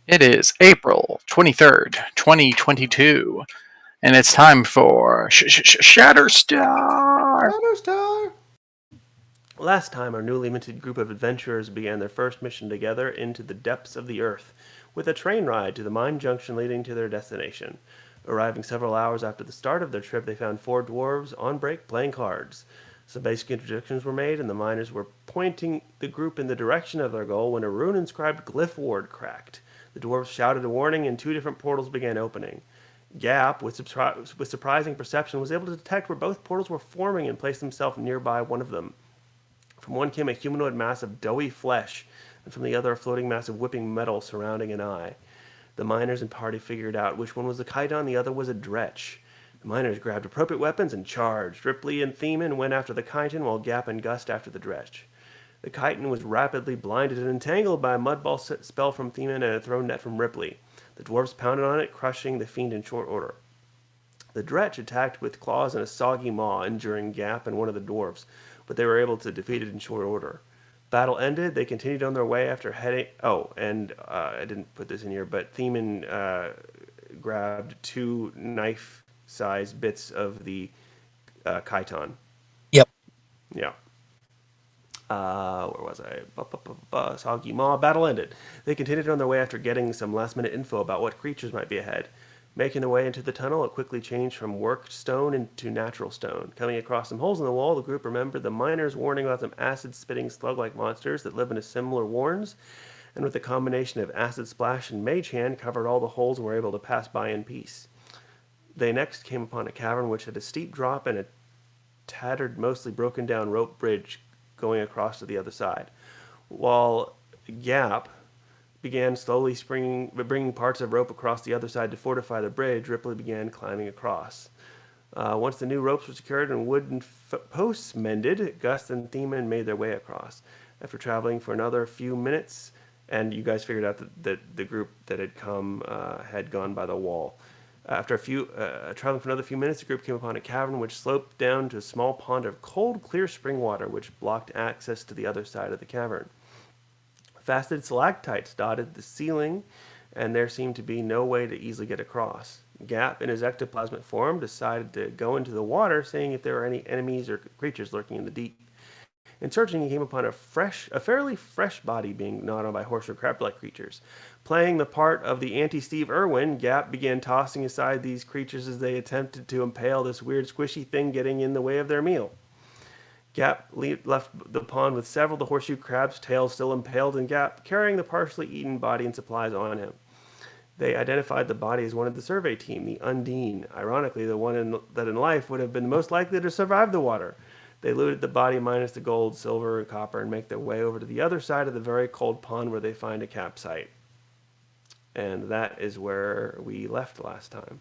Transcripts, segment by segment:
It is April 23rd, 2022, and it's time for Shatterstar! Shatterstar! Last time, our newly minted group of adventurers began their first mission together into the depths of the earth, with a train ride to the mine junction leading to their destination. Arriving several hours after the start of their trip, they found four dwarves on break playing cards. Some basic introductions were made, and the miners were pointing the group in the direction of their goal when a rune-inscribed glyph ward cracked. The dwarves shouted a warning, and two different portals began opening. Gap, with surprising perception, was able to detect where both portals were forming and placed himself nearby one of them. From one came a humanoid mass of doughy flesh, and from the other a floating mass of whipping metal surrounding an eye. The miners and party figured out which one was the chiton, the other was a dretch. The miners grabbed appropriate weapons and charged. Ripley and Theman went after the chiton, while Gap and Gust after the dretch. The chiton was rapidly blinded and entangled by a mudball spell from Theman and a thrown net from Ripley. The dwarves pounded on it, crushing the fiend in short order. The dretch attacked with claws and a soggy maw, injuring Gap and one of the dwarves, but they were able to defeat it in short order. Battle ended. They continued on their way after heading. Oh, and I didn't put this in here, but Theman grabbed two knife-sized bits of the chiton. Yep. Yeah. Where was I? Soggy Maw. Battle ended. They continued on their way after getting some last-minute info about what creatures might be ahead. Making their way into the tunnel, it quickly changed from worked stone into natural stone. Coming across some holes in the wall, the group remembered the miners' warning about some acid-spitting slug-like monsters that live in similar warrens, and with a combination of acid splash and mage hand, covered all the holes and were able to pass by in peace. They next came upon a cavern which had a steep drop and a tattered, mostly broken down rope bridge going across to the other side. While Gap began slowly bringing parts of rope across the other side to fortify the bridge, Ripley began climbing across. Once the new ropes were secured and wooden posts mended, Gus and Theman made their way across. After traveling for another few minutes, and you guys figured out that the group that had come had gone by the wall. After traveling for another few minutes, the group came upon a cavern which sloped down to a small pond of cold, clear spring water, which blocked access to the other side of the cavern. Faceted stalactites dotted the ceiling, and there seemed to be no way to easily get across. Gap, in his ectoplasmic form, decided to go into the water, seeing if there were any enemies or creatures lurking in the deep. In searching, he came upon a fairly fresh body being gnawed on by horse or crab-like creatures. Playing the part of the anti-Steve Irwin, Gap began tossing aside these creatures as they attempted to impale this weird squishy thing getting in the way of their meal. Gap left the pond with several of the horseshoe crabs' tails still impaled, and Gap carrying the partially eaten body and supplies on him. They identified the body as one of the survey team, the Undine, ironically the one that in life would have been most likely to survive the water. They looted the body minus the gold, silver, and copper and make their way over to the other side of the very cold pond where they find a campsite. And that is where we left last time.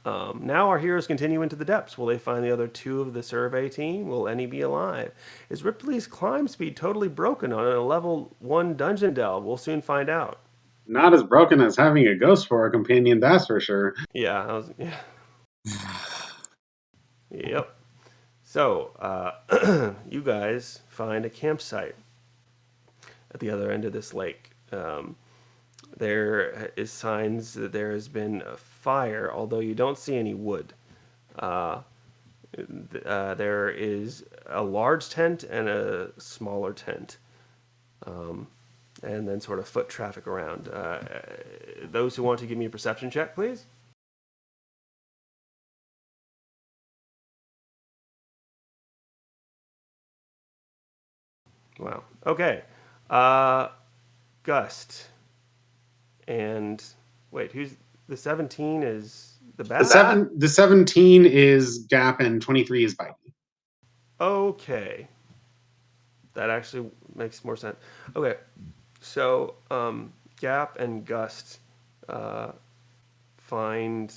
Now our heroes continue into the depths. Will they find the other two of the survey team? Will any be alive? Is Ripley's climb speed totally broken on a level 1 dungeon delve? We'll soon find out. Not as broken as having a ghost for a companion, that's for sure. Yeah. Yep. So, you guys find a campsite at the other end of this lake. There is signs that there has been a fire, although you don't see any wood. There is a large tent and a smaller tent, and then sort of foot traffic around. Those who want to give me a perception check, please. Wow. Okay. Gust. And wait, who's the 17 is the bad? The 17 is Gap and 23 is Bitey. Okay. That actually makes more sense. Okay. So, Gap and Gust find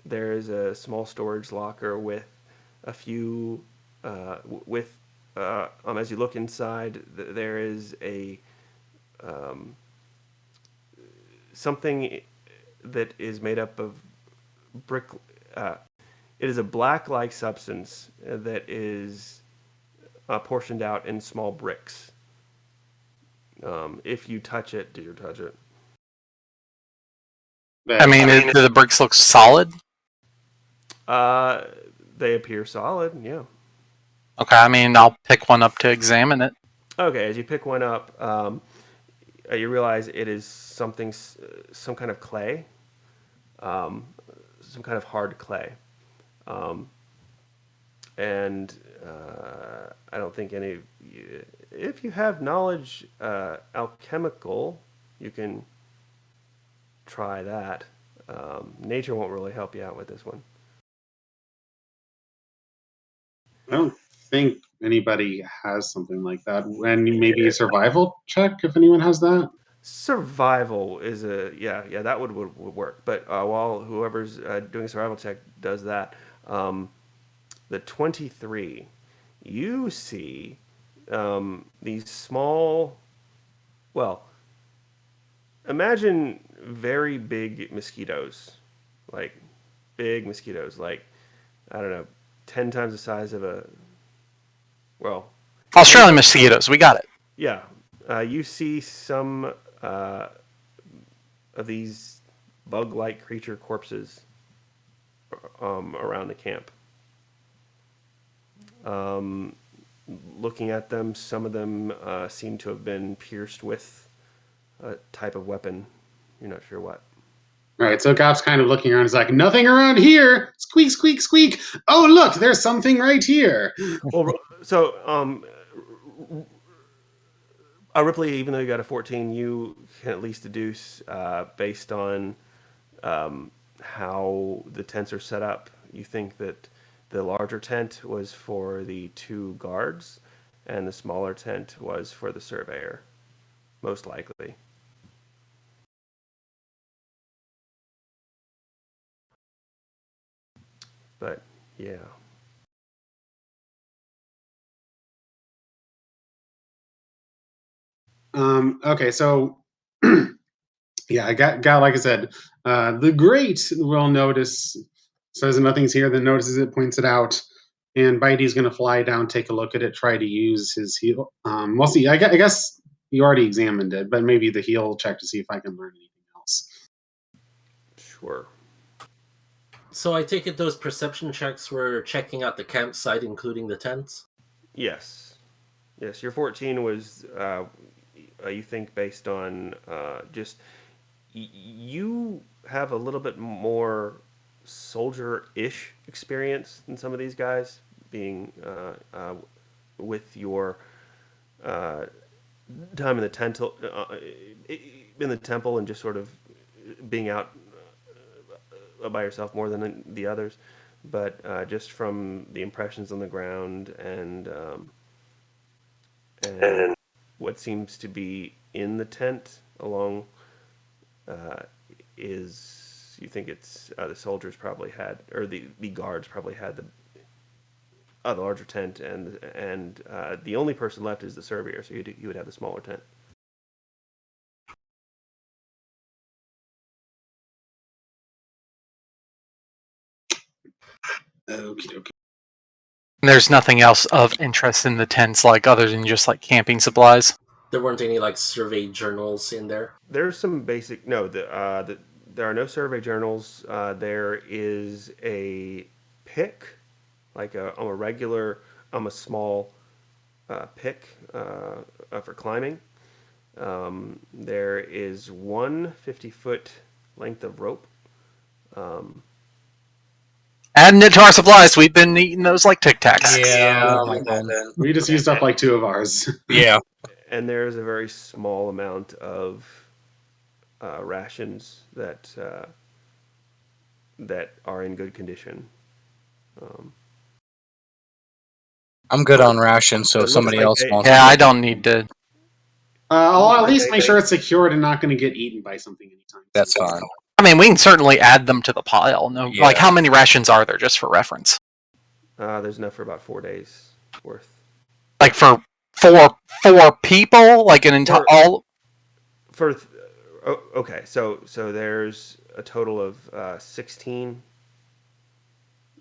there is a small storage locker with a few as you look inside, there is a something that is made up of brick. It is a black-like substance that is portioned out in small bricks. If you touch it, do you touch it? I mean, do the bricks look solid? They appear solid. Yeah. Okay, I mean, I'll pick one up to examine it. Okay. As you pick one up, you realize it is something, some kind of clay, some kind of hard clay, and I don't think any. If you have knowledge alchemical, you can try that. Nature won't really help you out with this one. I don't think anybody has something like that. And maybe a survival check if anyone has that. Survival is yeah that would work. But while whoever's doing a survival check does that, the 23, you see these small, well, imagine very big mosquitoes, like big mosquitoes, like I don't know, 10 times the size of a, well, Australian mosquitoes, we got it. yeah. You see some of these bug-like creature corpses around the camp. Looking at them, some of them seem to have been pierced with a type of weapon. You're not sure what. All right, so Gop's kind of looking around. He's like, nothing around here. Squeak, squeak, squeak. Oh, look, there's something right here. Well, so Ripley, even though you got a 14, you can at least deduce based on how the tents are set up. You think that the larger tent was for the 2 guards, and the smaller tent was for the surveyor, most likely. But yeah. Okay, so yeah, I got like I said, the great will notice, says nothing's here, then notices it, points it out, and Bitey's gonna fly down, take a look at it, try to use his heal. We'll see. I guess you already examined it, but maybe the heal check to see if I can learn anything else. Sure. So I take it those perception checks were checking out the campsite, including the tents? Yes. Yes, your 14 was, you think, based on just. You have a little bit more soldier-ish experience than some of these guys, being with your time in the temple and just sort of being out by yourself more than the others. But just from the impressions on the ground and what seems to be in the tent along is, you think it's the soldiers probably had, or the guards probably had the larger tent, and the only person left is the surveyor, so you would have the smaller tent. Okay. There's nothing else of interest in the tents, like other than just like camping supplies. There weren't any like survey journals in there. There's some basic there are no survey journals. There is a pick, like a regular, a small pick for climbing. There is one 50-foot length of rope. Adding it to our supplies. We've been eating those like Tic Tacs. Yeah, We just used up like 2 of ours. yeah. And there's a very small amount of rations that are in good condition. I'm good on rations, so It if looks somebody like else they- wants. Yeah, I don't need to. I'll at least make sure it's secured and not going to get eaten by something anytime. That's fine. I mean, we can certainly add them to the pile. No, Yeah. like how many rations are there, just for reference? There's enough for about 4 days worth. Like for four people, like an entire all. Okay, so there's a total of 16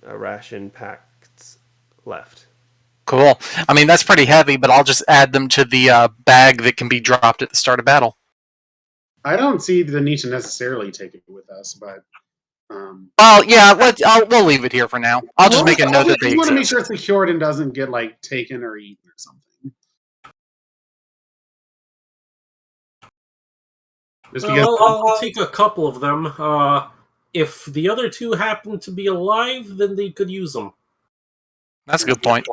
ration packs left. Cool. I mean, that's pretty heavy, but I'll just add them to the bag that can be dropped at the start of battle. I don't see the need to necessarily take it with us, but Well, yeah, we'll leave it here for now. I'll just make a note that they you want to make exist. sure it's secured and doesn't get like taken or eaten or something. Just because I'll take a couple of them. If the other two happen to be alive, then they could use them. That's a good point.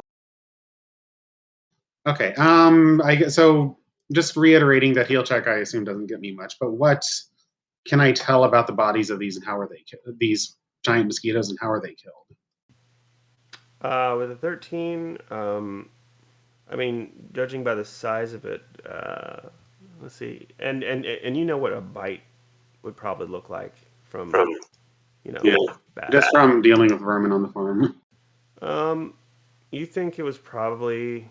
Okay. I guess so. Just reiterating that heal check, I assume doesn't get me much. But what can I tell about the bodies of these and how are they these giant mosquitoes and how are they killed? With a 13, I mean, judging by the size of it, let's see, and you know what a bite would probably look like from bad. Just from dealing with vermin on the farm. You think it was probably,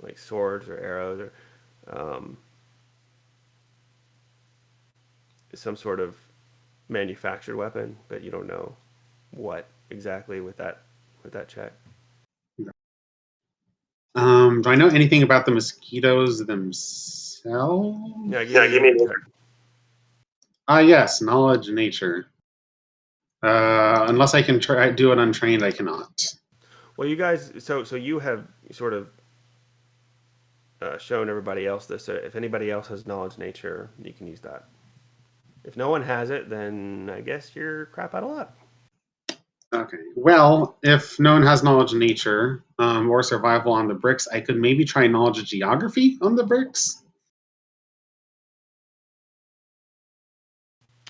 like swords or arrows or some sort of manufactured weapon, but you don't know what exactly with that check. Do I know anything about the mosquitoes themselves? Yeah, give me a check. Yes, knowledge nature. Unless I can do it untrained, I cannot. Well, you guys, so you have sort of shown everybody else this. So if anybody else has knowledge nature, you can use that. If no one has it, then I guess you're crap out of luck. Okay. Well, if no one has knowledge of nature or survival on the bricks, I could maybe try knowledge of geography on the bricks.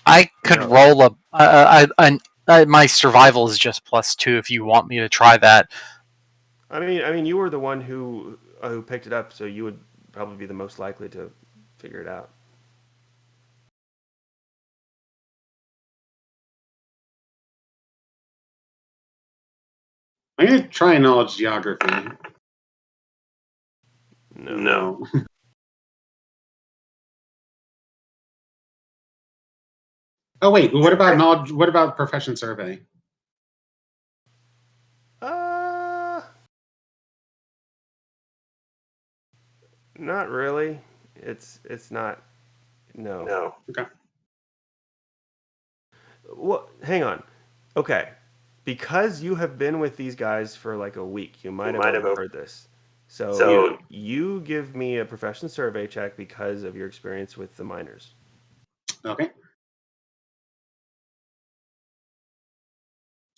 I could roll my survival is just +2 if you want me to try that. I mean, you were the one who picked it up, so you would probably be the most likely to figure it out. I'm gonna try knowledge geography. No. Oh wait, what about knowledge? What about profession survey? Not really. It's not. No. Okay. Well, hang on. Okay, because you have been with these guys for like a week, you might have overheard this. So you give me a profession survey check because of your experience with the miners. Okay.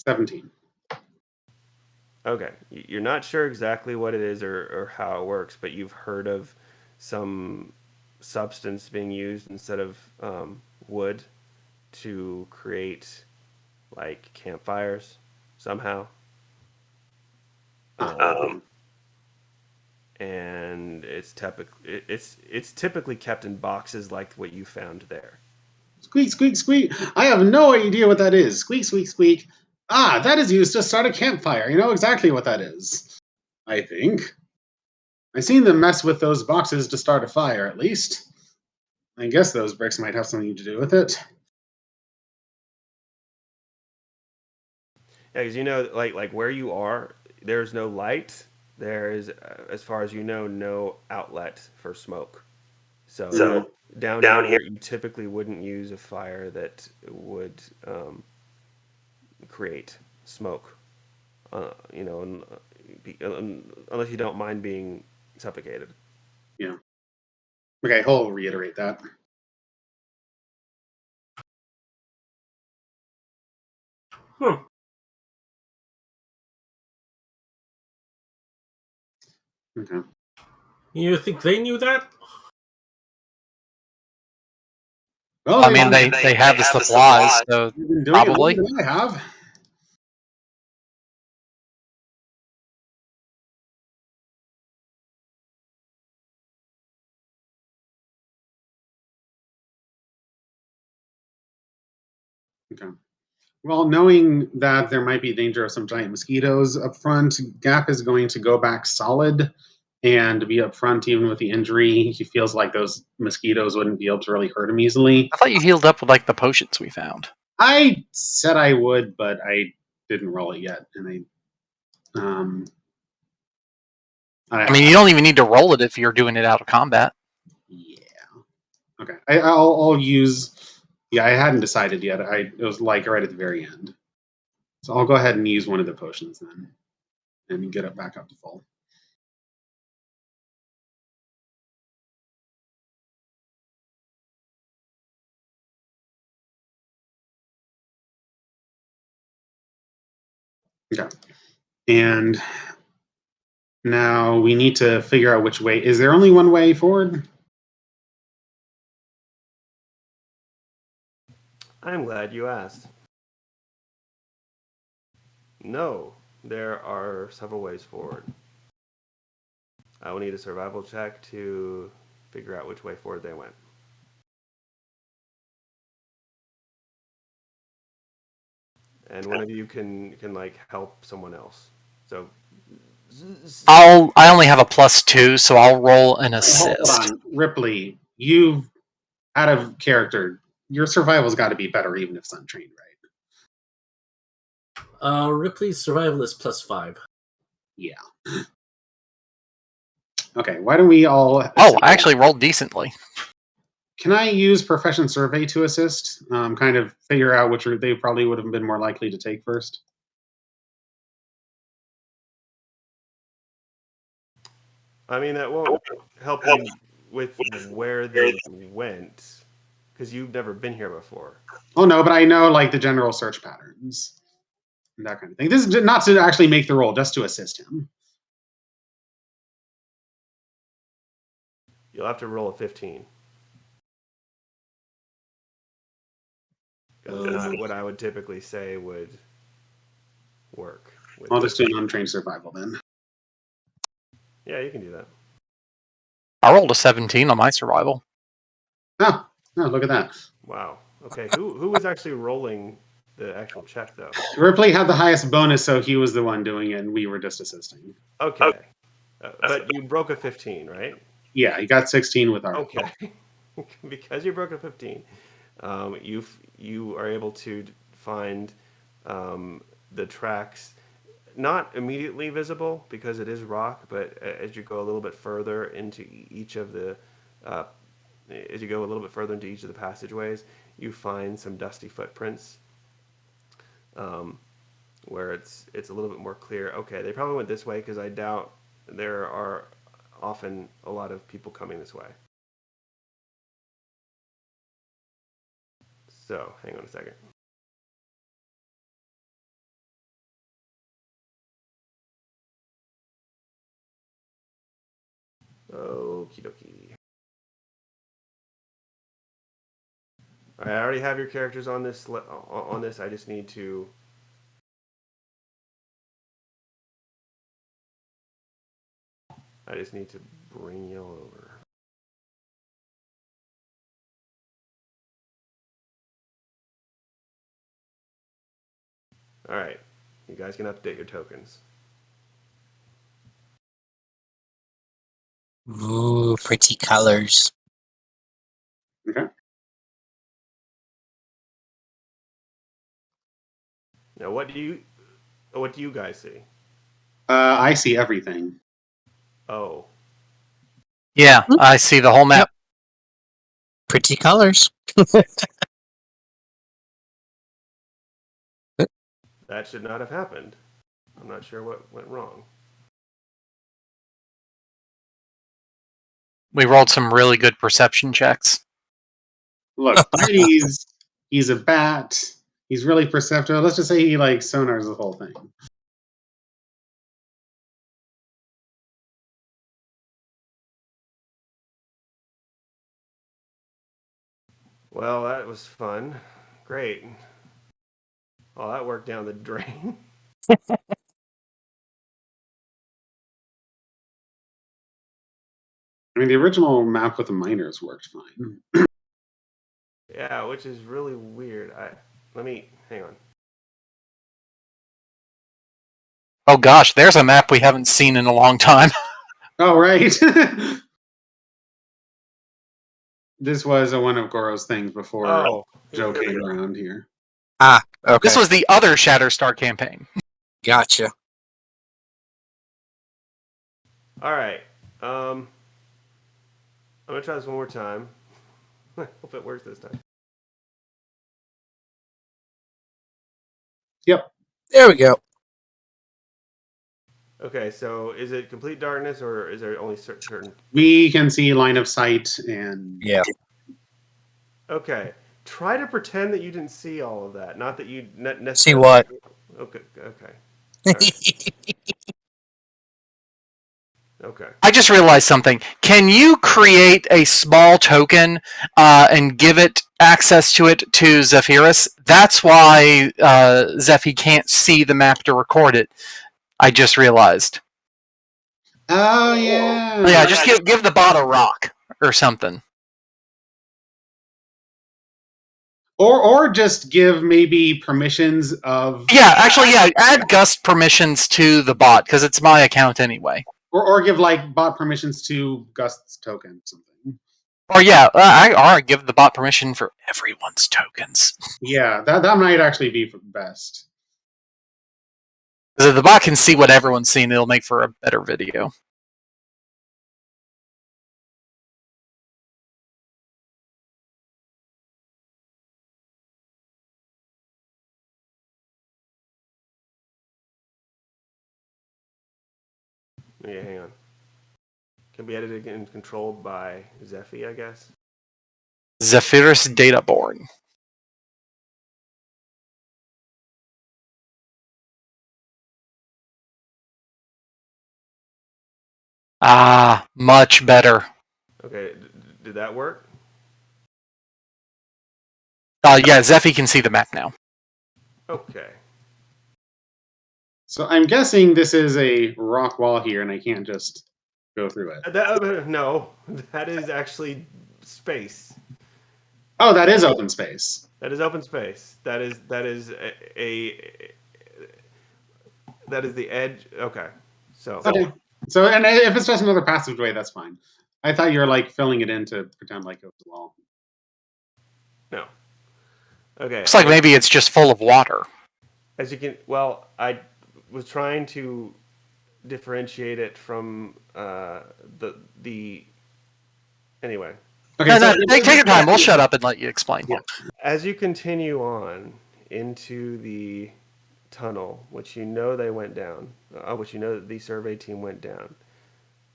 17. Okay, you're not sure exactly what it is or how it works, but you've heard of some substance being used instead of wood to create like campfires somehow. And it's typically kept in boxes like what you found there. Squeak, squeak, squeak. I have no idea what that is. Squeak, squeak, squeak. Ah, that is used to start a campfire. You know exactly what that is. I think. I've seen them mess with those boxes to start a fire, at least. I guess those bricks might have something to do with it. Yeah, because like where you are, there's no light. There is, as far as you know, no outlet for smoke. So down here, you typically wouldn't use a fire that would create smoke. Unless you don't mind being suffocated. Yeah. Okay, I'll reiterate that. Okay. You think they knew that? Well, I mean, they have the supplies, so they've been doing probably. it longer than I have. Okay. Well, knowing that there might be danger of some giant mosquitoes up front, Gap is going to go back solid and be up front even with the injury. He feels like those mosquitoes wouldn't be able to really hurt him easily. I thought you healed up with like the potions we found. I said I would, but I didn't roll it yet, and I mean, you don't even need to roll it if you're doing it out of combat. Yeah. Okay. I'll use. Yeah, I hadn't decided yet. It was like right at the very end. So I'll go ahead and use one of the potions then, and get it back up to full. Okay. And now we need to figure out which way. Is there only one way forward? I'm glad you asked. No, there are several ways forward. I will need a survival check to figure out which way forward they went. And one of you can like help someone else. So I only have a +2, so I'll roll an Hold assist. on, Ripley. You've out of character. Your survival's got to be better, even if it's untrained, right? Ripley's survival is +5. Yeah. Okay. Why don't we all? Oh, I actually rolled decently. Can I use Profession Survey to assist? Kind of figure out which route they probably would have been more likely to take first. I mean that won't help you with where they went because you've never been here before. Oh no, but I know like the general search patterns and that kind of thing. This is not to actually make the roll, just to assist him. You'll have to roll a 15. That's not what I would typically say would work. I'll just do an untrained survival then. Yeah, you can do that. I rolled a 17 on my survival. Oh, look at that. Wow. Okay, who was actually rolling the actual check though? Ripley had the highest bonus, so he was the one doing it, and we were just assisting. Okay, but you broke a 15, right? Yeah, he got 16 with our. Okay, because you broke a 15, you are able to find the tracks. Not immediately visible because it is rock, but as you go a little bit further into each of the passageways, you find some dusty footprints where it's a little bit more clear. Okay, they probably went this way because I doubt there are often a lot of people coming this way. So, hang on a second. Okie dokie. All right, I already have your characters on this. I just need to. Bring y'all over. All right, you guys can update your tokens. Ooh, pretty colors. Okay. Now, what do you guys see? I see everything. Oh, Yeah, I see the whole map. Pretty colors. that should not have happened. I'm not sure what went wrong. We rolled some really good perception checks. Look, he's a bat. He's really perceptive. Let's just say he like sonars the whole thing. Well, that was fun. Great. Oh, that worked down the drain. I mean, the original map with the miners worked fine. Yeah, which is really weird. Hang on. Oh gosh, there's a map we haven't seen in a long time. Oh, right. This was one of Goro's things before Joe came around here. Ah, okay. This was the other Shatterstar campaign. Gotcha. All right. I'm gonna try this one more time. I hope it works this time. Yep. There we go. Okay, so is it complete darkness or is there only certain? We can see line of sight and Yeah. Okay, try to pretend that you didn't see all of that. Not that you necessarily. See what? Okay. Okay. All right. Okay. I just realized something. Can you create a small token and give it access to it to Zephyrus? That's why Zephy can't see the map to record it. I just realized. oh yeah. Yeah, just give the bot a rock or something. Or just give maybe permissions of Yeah, actually, yeah. Add Gust permissions to the bot because it's my account anyway. or give like bot permissions to Gust's token something. Or yeah, or give the bot permission for everyone's tokens. Yeah, that might actually be best. Because if the bot can see what everyone's seeing, it'll make for a better video. Yeah, hang on. Can be edited and controlled by Zephy, I guess. Zephyrus Databorn. Ah, much better. Okay, did that work? Yeah, Zephy can see the map now. Okay. So I'm guessing this is a rock wall here, and I can't just go through it. No, that is actually space. Oh, that is open space. That is open space. That is that is the edge. Okay, so Okay. So, and if it's just another passageway, that's fine. I thought you were like filling it in to pretend like it was a wall. no. Okay, Looks like maybe it's just full of water. as you can. Well, I was trying to differentiate it from the. Anyway, Okay, No, take your time. We'll shut up and let you explain. Yeah. as you continue on into the tunnel, which you know they went down, which you know that the survey team went down,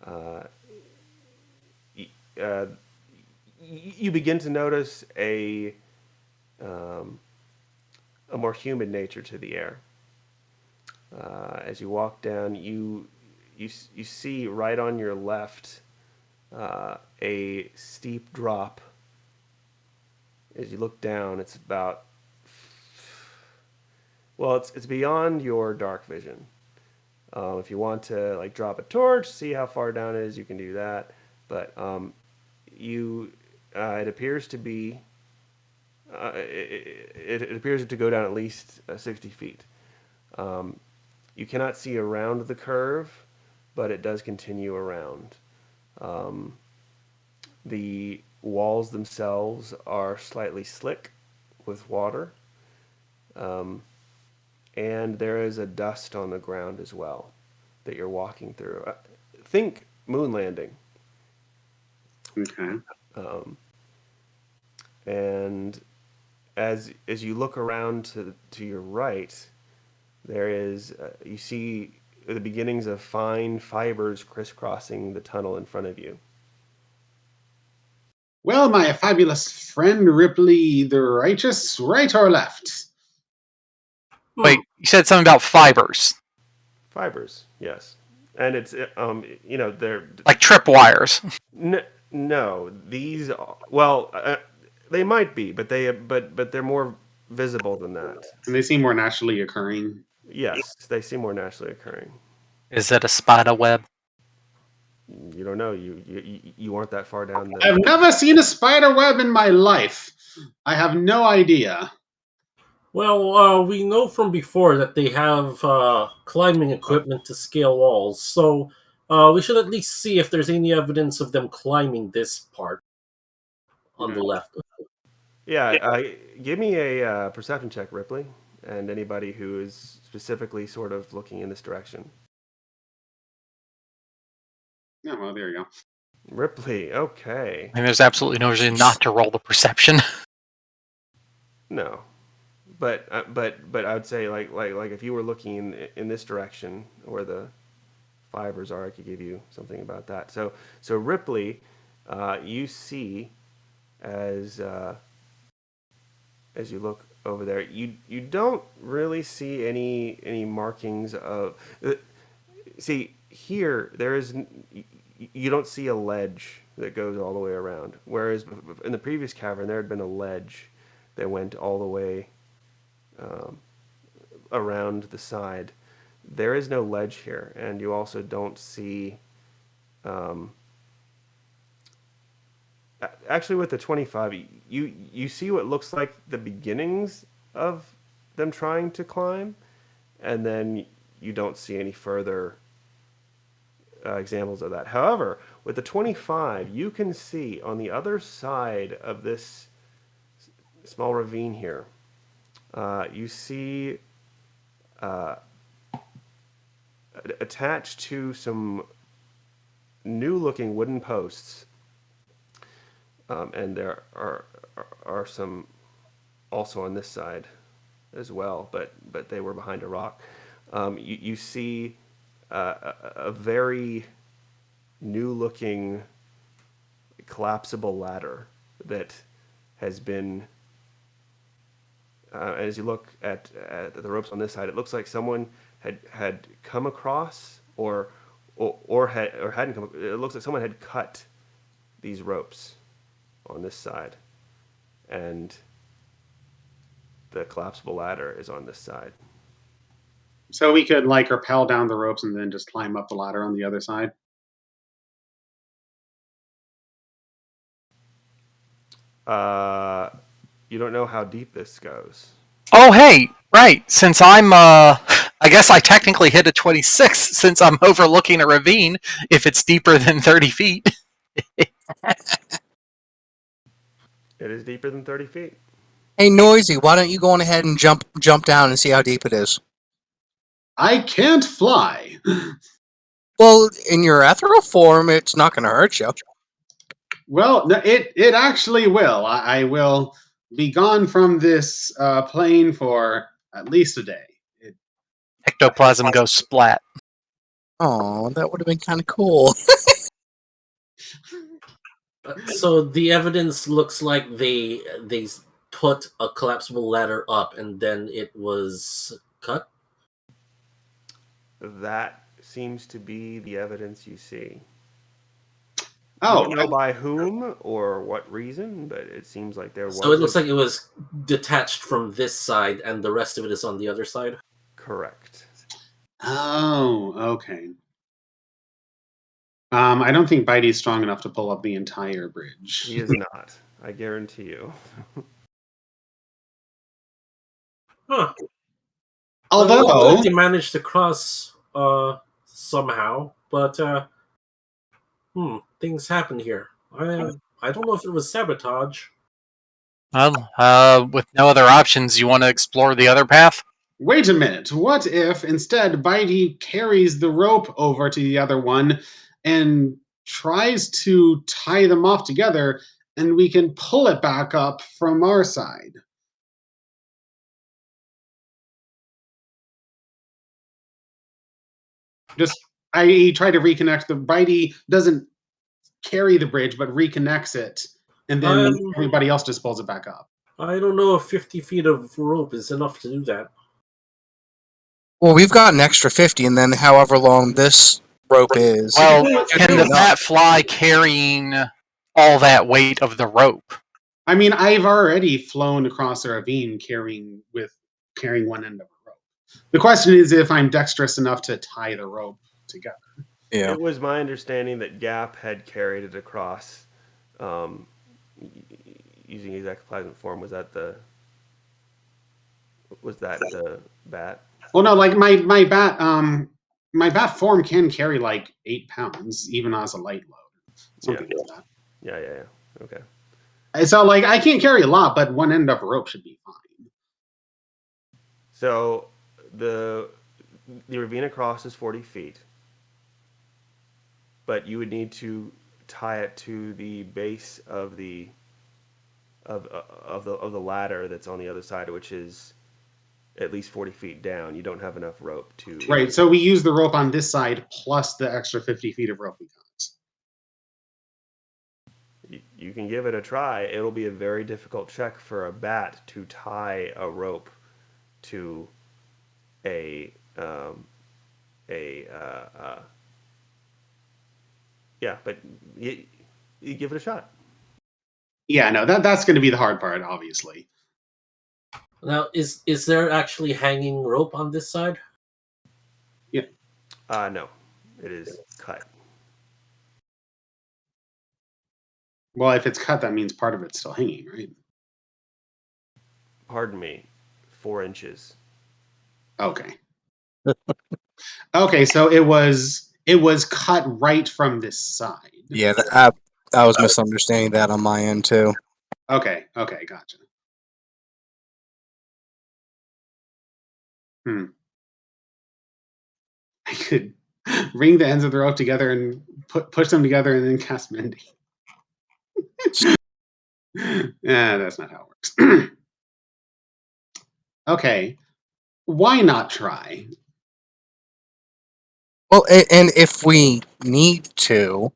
uh, uh, you begin to notice um, a more humid nature to the air. As you walk down, you see right on your left a steep drop. As you look down, it's about it's beyond your dark vision. If you want to like drop a torch, see how far down it is, you can do that. But you, it appears to be, it appears to go down at least 60 feet. You cannot see around the curve, but it does continue around. The walls themselves are slightly slick with water, and there is a dust on the ground as well that you're walking through. Think moon landing. Okay. And as you look around to your right, there is you see the beginnings of fine fibers crisscrossing the tunnel in front of you. Well, my fabulous friend Ripley, the righteous, right or left? Wait, you said something about fibers, Fibers, yes, and it's they're like tripwires. no these well they might be, but they're more visible than that. And they seem more naturally occurring. Yes, they seem more naturally occurring. Is it a spider web? You don't know. You aren't that far down I've the. never seen a spider web in my life. I have no idea. Well, we know from before that they have climbing equipment to scale walls, so we should at least see if there's any evidence of them climbing this part on the left. Yeah, give me a perception check, Ripley, and anybody who is specifically sort of looking in this direction. Yeah, well, there you go. Ripley, okay. I mean, there's absolutely no reason not to roll the perception. No, but I would say like if you were looking in this direction where the fibers are, I could give you something about that. So Ripley, you see as you look over there, you don't really see any markings of. See here, you don't see a ledge that goes all the way around. Whereas in the previous cavern, there had been a ledge that went all the way around the side. There is no ledge here, and you also don't see. Actually, with the 25, you see what looks like the beginnings of them trying to climb, and then you don't see any further examples of that. However, with the 25, you can see on the other side of this small ravine here, you see attached to some new-looking wooden posts, and there are some also on this side as well, but they were behind a rock. You see a very new-looking collapsible ladder that has been. As you look at the ropes on this side, it looks like someone had come across or hadn't come. It looks like someone had cut these ropes on this side, and the collapsible ladder is on this side. So we could like rappel down the ropes and then just climb up the ladder on the other side. You don't know how deep this goes. Oh, hey, right. Since I'm, I guess I technically hit a 26 since I'm overlooking a ravine if it's deeper than 30 feet. It is deeper than 30 feet. Hey, Noisy, why don't you go on ahead and jump down and see how deep it is? I can't fly. Well, in your ethereal form, it's not going to hurt you. Well, no, it actually will. I will be gone from this plane for at least a day. Ectoplasm goes splat. Oh, that would have been kind of cool. So the evidence looks like they put a collapsible ladder up and then it was cut. That seems to be the evidence you see. You Oh, don't know by whom or what reason, but it seems like there was. So it looks like it was detached from this side and the rest of it is on the other side. Correct. oh, okay. I don't think Bitey's strong enough to pull up the entire bridge. He is not. I guarantee you. Huh. Well, it looks Although, like they managed to cross somehow, but things happen here. I don't know if it was sabotage. Well, with no other options, you want to explore the other path? wait a minute. What if instead Bitey carries the rope over to the other one and tries to tie them off together, and we can pull it back up from our side? Just I try to reconnect the Bitey doesn't carry the bridge but reconnects it, and then Um, everybody else just pulls it back up. I don't know if 50 feet of rope is enough to do that. Well, we've got an extra 50, and then however long this rope is. Well, should can be the enough. bat fly carrying all that weight of the rope? I mean, I've already flown across a ravine carrying one end of a rope. The question is if I'm dexterous enough to tie the rope together. Yeah. It was my understanding that Gap had carried it across um, using his ectoplasm form. Was that the bat? Well, no, like my bat form can carry like 8 pounds, even as a light load, something Yeah. like that. Yeah. Okay. So like I can't carry a lot, but one end of a rope should be fine. So the ravine across is 40 feet, but you would need to tie it to the base of the ladder that's on the other side, which is at least 40 feet down. You don't have enough rope to. Right. So we use the rope on this side plus the extra 50 feet of rope we got. You can give it a try. It'll be a very difficult check for a bat to tie a rope to a yeah, but you give it a shot. Yeah, no, that's going to be the hard part, obviously. Now, is there actually hanging rope on this side? Yeah. No, it is cut. Well, if it's cut, that means part of it's still hanging, right? Pardon me, 4 inches. Okay. Okay, so it was cut right from this side. Yeah, I was misunderstanding that on my end too. Okay, gotcha. I could wring the ends of the rope together and push them together and then cast Mending. Yeah, that's not how it works. Okay, why not try? Well, and if we need to,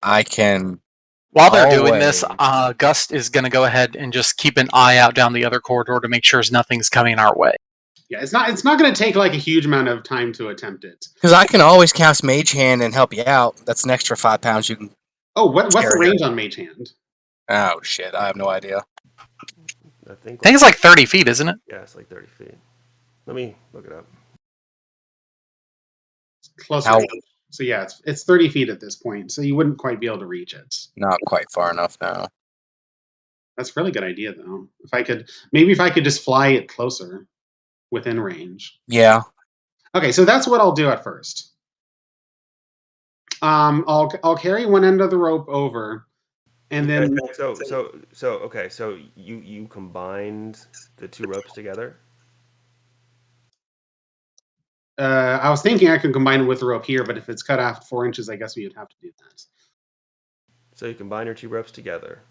I can. While they're doing this, always- Gust is going to go ahead and just keep an eye out down the other corridor to make sure nothing's coming our way. Yeah, it's not going to take like a huge amount of time to attempt it. Because I can always cast Mage Hand and help you out. That's an extra 5 pounds you can. Oh, what's the Carry range on Mage Hand? Oh shit! I have no idea. I think I think it's like 30 feet, isn't it? yeah, it's like 30 feet. Let me look it up. Closer. How? So yeah, it's 30 feet at this point, so you wouldn't quite be able to reach it. Not quite far enough now. That's a really good idea, though. If I could just fly it closer within range. Yeah. Okay, so that's what I'll do at first. I'll carry one end of the rope over, and then So you combined the 2 ropes together. I was thinking I could combine it with the rope here, but if it's cut off 4 inches, I guess we would have to do that. So you combine your 2 ropes together.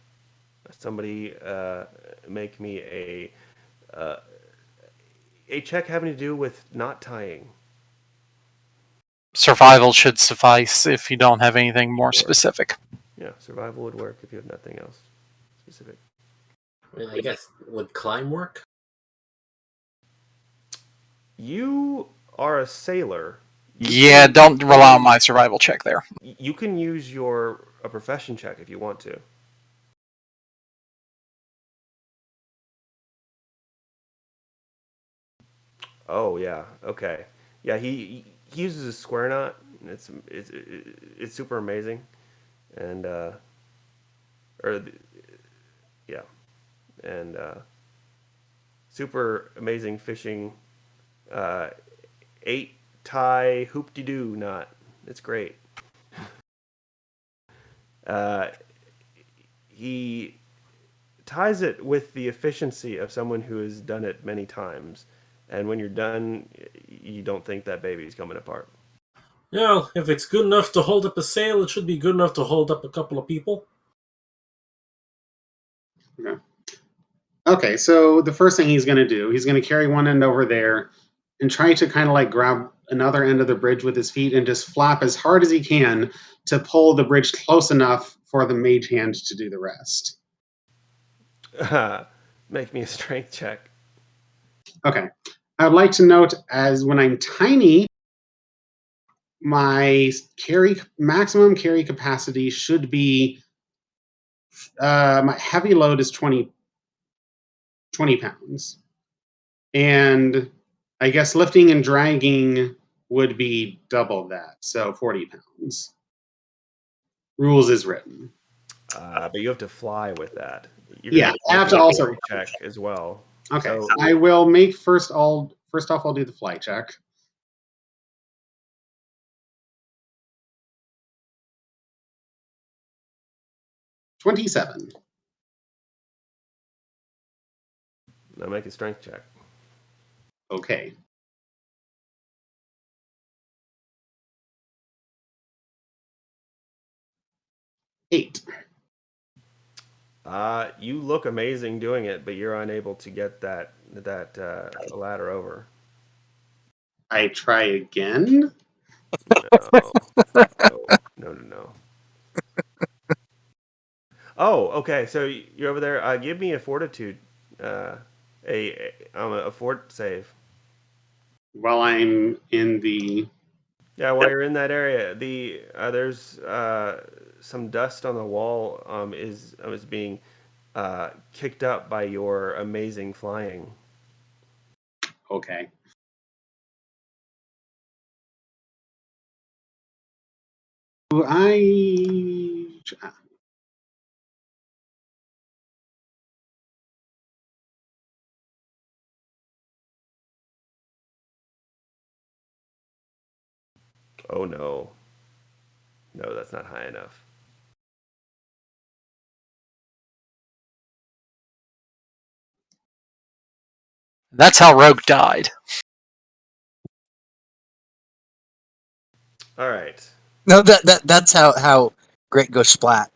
Somebody make me a check having to do with not tying. Survival should suffice if you don't have anything more specific. Yeah, survival would work if you have nothing else specific. I mean, I guess would climb work? You are a sailor. Yeah, don't rely on my survival check there. You can use a profession check if you want to. Oh yeah, okay. Yeah, he uses a square knot. It's super amazing, and super amazing fishing. 8 tie hoop-de-doo knot. It's great. He ties it with the efficiency of someone who has done it many times. And when you're done, you don't think that baby's coming apart. Yeah, if it's good enough to hold up a sail, it should be good enough to hold up a couple of people. Yeah. Okay, so the first thing he's going to do, he's going to carry one end over there and try to kind of like grab another end of the bridge with his feet and just flap as hard as he can to pull the bridge close enough for the mage hand to do the rest. Make me a strength check. Okay. I would like to note as when I'm tiny, my maximum carry capacity should be my heavy load is 20 pounds. And I guess lifting and dragging would be double that, so 40 pounds. Rules is written. But you have to fly with that. Yeah, I have to also check as well. Okay, So, I will make first off I'll do the fly check. $27. now make a strength check. Okay. 8. You look amazing doing it, but you're unable to get that ladder over. I try again. No, no. Oh, okay. So you're over there. Give me a fortitude, a fort save. While I'm in the. Yeah, while you're in that area, there's some dust on the wall. Is being kicked up by your amazing flying. Okay. I. Oh no, no, that's not high enough. That's how Rogue died. All right. No, that's how Great goes splat.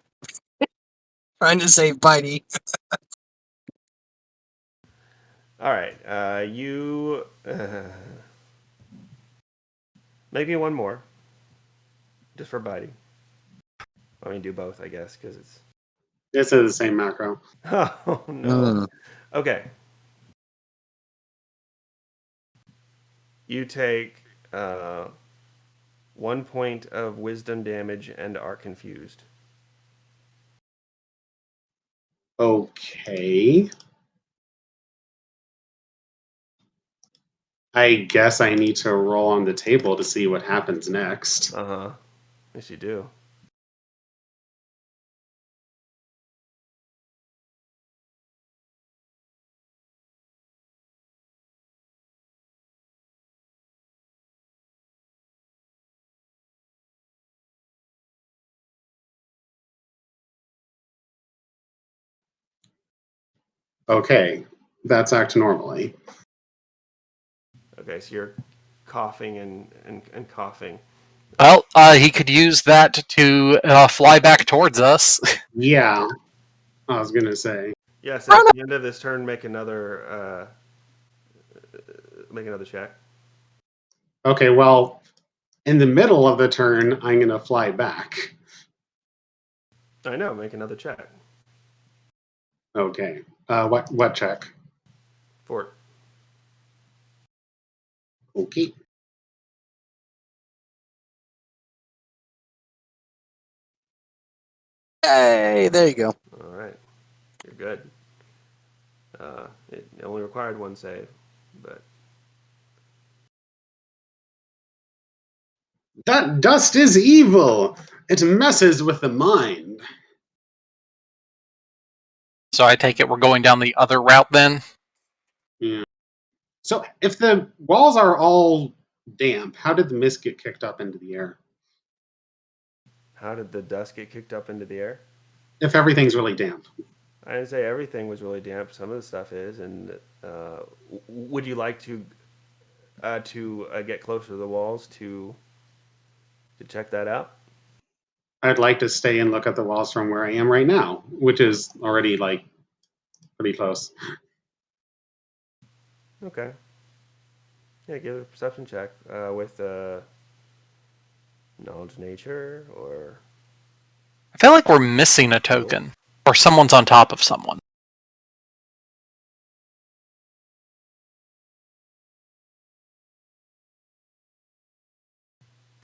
Trying to save Bitey. All right. You maybe one more, just for biting. I mean, do both, I guess, because it's. This is the same macro. Oh no. Mm. Okay. You take 1 point of wisdom damage and are confused. Okay. I guess I need to roll on the table to see what happens next. Uh huh. Yes, you do. Okay. That's act normally. Okay, so you're coughing and coughing. Well, he could use that to fly back towards us. Yeah. I was going to say. Yes, at the end of this turn, make another check. Okay, well, in the middle of the turn, I'm going to fly back. I know, make another check. Okay. What check? Fort. Okay. Hey, there you go. All right, you're good. It only required one save, but That dust is evil. It messes with the mind. So I take it we're going down the other route then? Yeah. So if the walls are all damp, how did the mist get kicked up into the air? how did the dust get kicked up into the air? If everything's really damp. I didn't say everything was really damp. Some of the stuff is. And would you like to get closer to the walls to check that out? I'd like to stay and look at the walls from where I am right now, which is already like pretty close. Okay. Yeah, give it a perception check with knowledge nature or. I feel like we're missing a token. Or someone's on top of someone.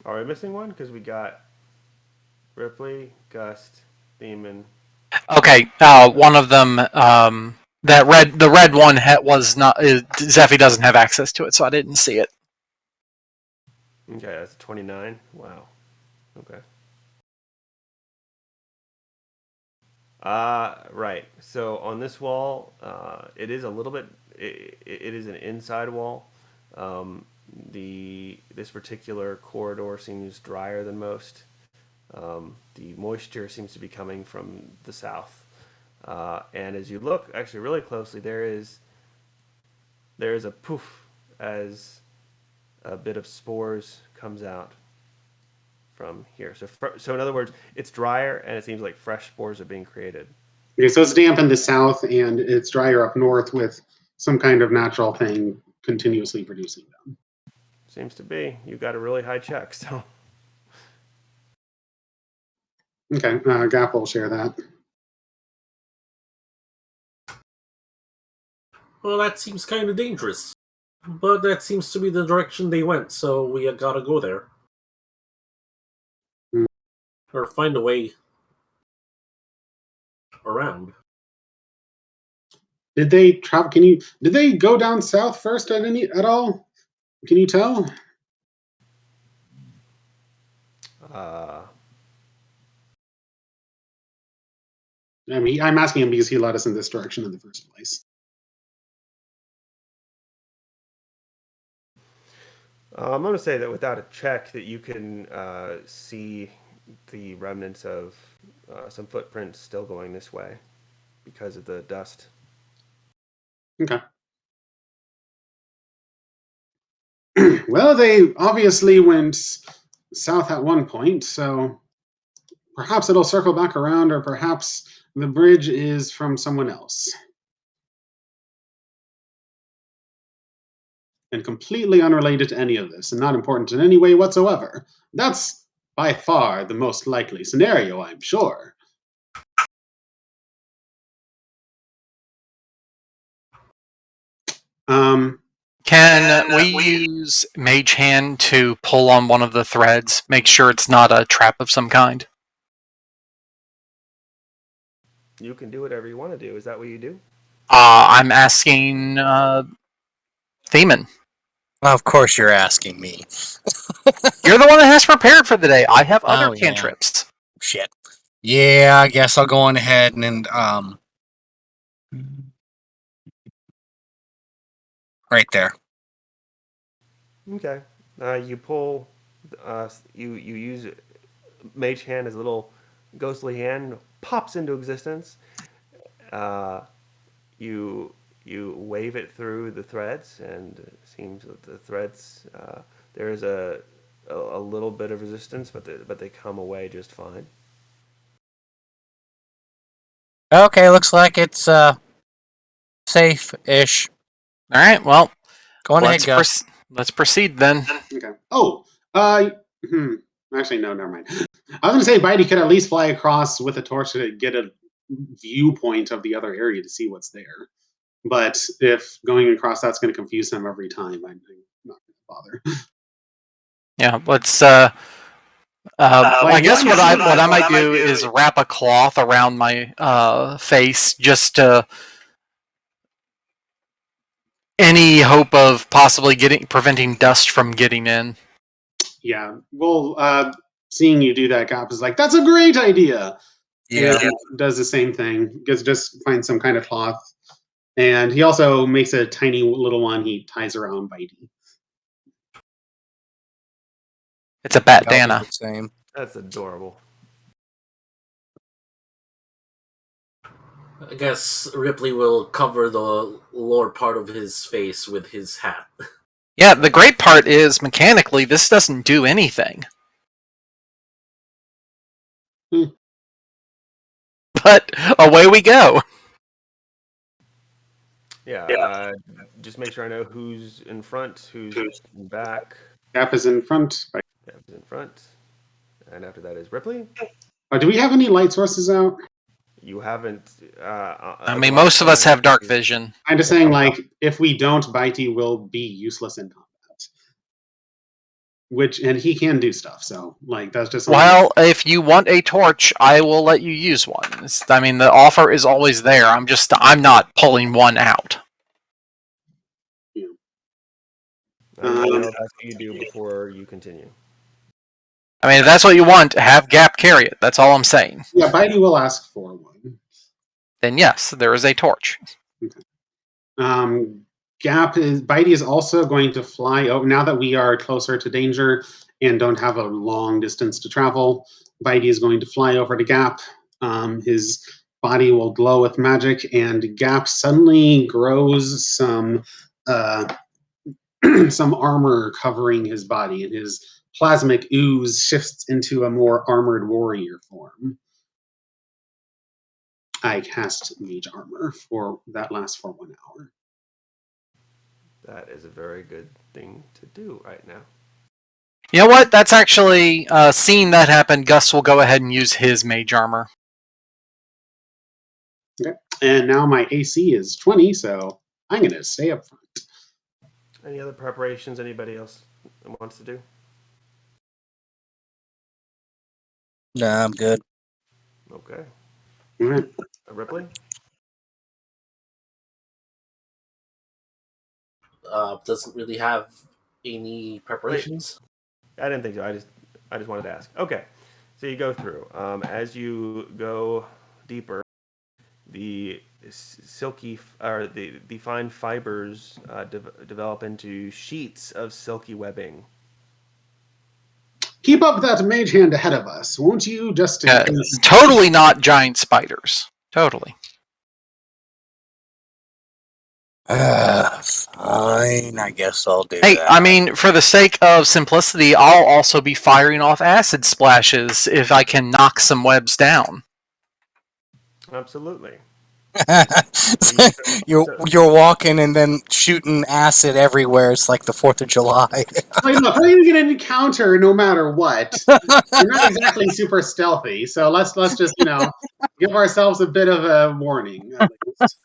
Are we missing one? Because we got Ripley, Gust, Demon. Okay, one of them, the red one was not. Zephy doesn't have access to it, so I didn't see it. Okay, that's 29. Wow. Okay. Right. So on this wall, it is a little bit. It is an inside wall. This particular corridor seems drier than most. The moisture seems to be coming from the south. And as you look actually really closely, there is a poof as a bit of spores comes out from here. So in other words, it's drier, and it seems like fresh spores are being created. Okay, so it's damp in the south, and it's drier up north with some kind of natural thing continuously producing them. Seems to be. You got a really high check, so. Okay, Gap will share that. Well, that seems kind of dangerous. But that seems to be the direction they went, so we gotta go there. Hmm. Or find a way around. Did they travel? Did they go down south first at all? Can you tell? Uh, I mean, I'm asking him because he led us in this direction in the first place. I'm going to say that without a check, that you can see the remnants of some footprints still going this way because of the dust. Okay. Well, they obviously went south at one point, so perhaps it'll circle back around, or perhaps the bridge is from someone else. And completely unrelated to any of this, and not important in any way whatsoever. That's by far the most likely scenario, I'm sure. Um, Can we use Mage Hand to pull on one of the threads? Make sure it's not a trap of some kind. You can do whatever you want to do. Is that what you do? I'm asking Theman. Of course, you're asking me. You're the one that has prepared for the day. I have other Oh, yeah. cantrips. Shit. Yeah, I guess I'll go on ahead and right there. Okay. You pull. You use Mage Hand as a little ghostly hand pops into existence. You wave it through the threads, and it seems that the threads there is a little bit of resistance, but they come away just fine. Okay, looks like it's safe-ish. All right. Well, Go on ahead, Gus. let's proceed then. okay. Oh, hmm. Actually, no, never mind. I was going to say Bitey could at least fly across with a torch to get a viewpoint of the other area to see what's there. But if going across that's going to confuse him every time, I'm not going to bother. Yeah. Let's. I guess what I might do is wrap a cloth around my face just to any hope of possibly preventing dust from getting in. Yeah. Well, seeing you do that, Gap is like, that's a great idea. Yeah. And does the same thing. Just finds some kind of cloth. And he also makes a tiny little one he ties around Bitey. It's a I'll do bandana. the same. That's adorable. I guess Ripley will cover the lower part of his face with his hat. Yeah, the great part is mechanically this doesn't do anything. Hmm. But away we go. Yeah. Just make sure I know who's in front, who's in back. Gap is in front. Is in front, and after that is Ripley. Do we have any light sources out? You haven't. I mean, most of us have dark vision. I'm just saying, like, if we don't, Bitey will be useless in combat. And he can do stuff, so, like, that's just... Well, if you want a torch, I will let you use one. I mean, the offer is always there. I'm not pulling one out. I know that's what you do before you continue. I mean, if that's what you want, have Gap carry it. That's all I'm saying. Yeah, Bitey will ask for one. Then yes, there is a torch. Okay. Bitey is also going to fly over now that we are closer to danger and don't have a long distance to travel. Bitey is going to fly over to Gap. His body will glow with magic, and Gap suddenly grows some some armor covering his body, and his plasmic ooze shifts into a more armored warrior form. I cast Mage Armor for that lasts for 1 hour. That is a very good thing to do right now. You know what? That's actually, seeing that happen, Gus will go ahead and use his mage armor. Okay. And now my AC is 20, so I'm going to stay up front. Any other preparations anybody else wants to do? Nah, I'm good. Okay. All right. Ripley? Doesn't really have any preparations. I didn't think so. I just wanted to ask. Okay, so you go through. As you go deeper, the silky or the fine fibers develop into sheets of silky webbing. Keep up that mage hand ahead of us, won't you? Just in case. Totally not giant spiders. Totally. Fine. I guess I'll do Hey, that. I mean, for the sake of simplicity, I'll also be firing off acid splashes if I can knock some webs down. Absolutely. You're walking and then shooting acid everywhere. It's like the 4th of July. Like, look, we're going to get an encounter no matter what. We're not exactly super stealthy, so let's just give ourselves a bit of a warning at least.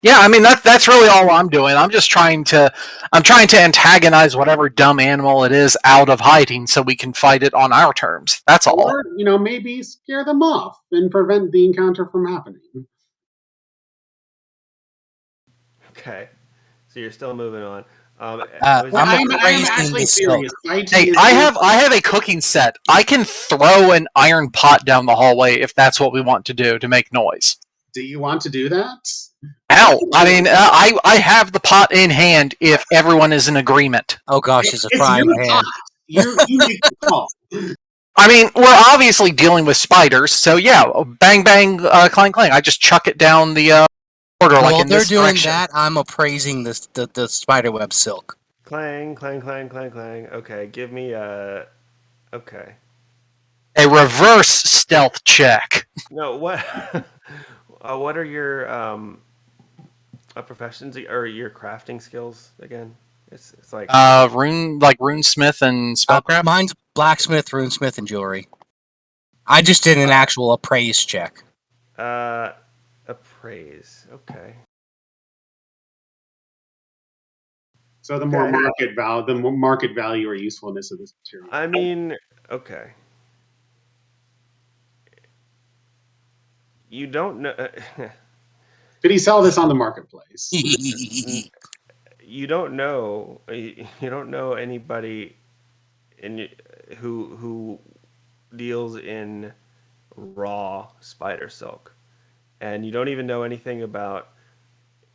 Yeah, I mean that's really all I'm doing. I'm trying to antagonize whatever dumb animal it is out of hiding so we can fight it on our terms. That's all. Or maybe scare them off and prevent the encounter from happening. Okay, so you're still moving on. I'm I'm appraising actually the silk. serious. IT Hey, is I have a cooking set. I can throw an iron pot down the hallway if that's what we want to do to make noise. Do you want to do that? Hell, I mean, I have the pot in hand if everyone is in agreement. Oh gosh, it's a It's frying your pan. pot. You make the call. I mean, we're obviously dealing with spiders, so yeah, bang bang, clang clang. I just chuck it down the corridor like While in they're this doing direction. that, I'm appraising the spiderweb silk. Clang, clang, clang, clang, clang. Okay, give me a. Okay. A reverse stealth check. No, what? What are your professions or your crafting skills again? It's like Runesmith and spellcraft. Mine's blacksmith, runesmith, and jewelry. I just did an actual appraise check. appraise. Okay. So the more Okay. market value or usefulness of this material. I mean, okay. You don't know. Could he sell this on the marketplace? You don't know. You don't know anybody who deals in raw spider silk, and you don't even know anything about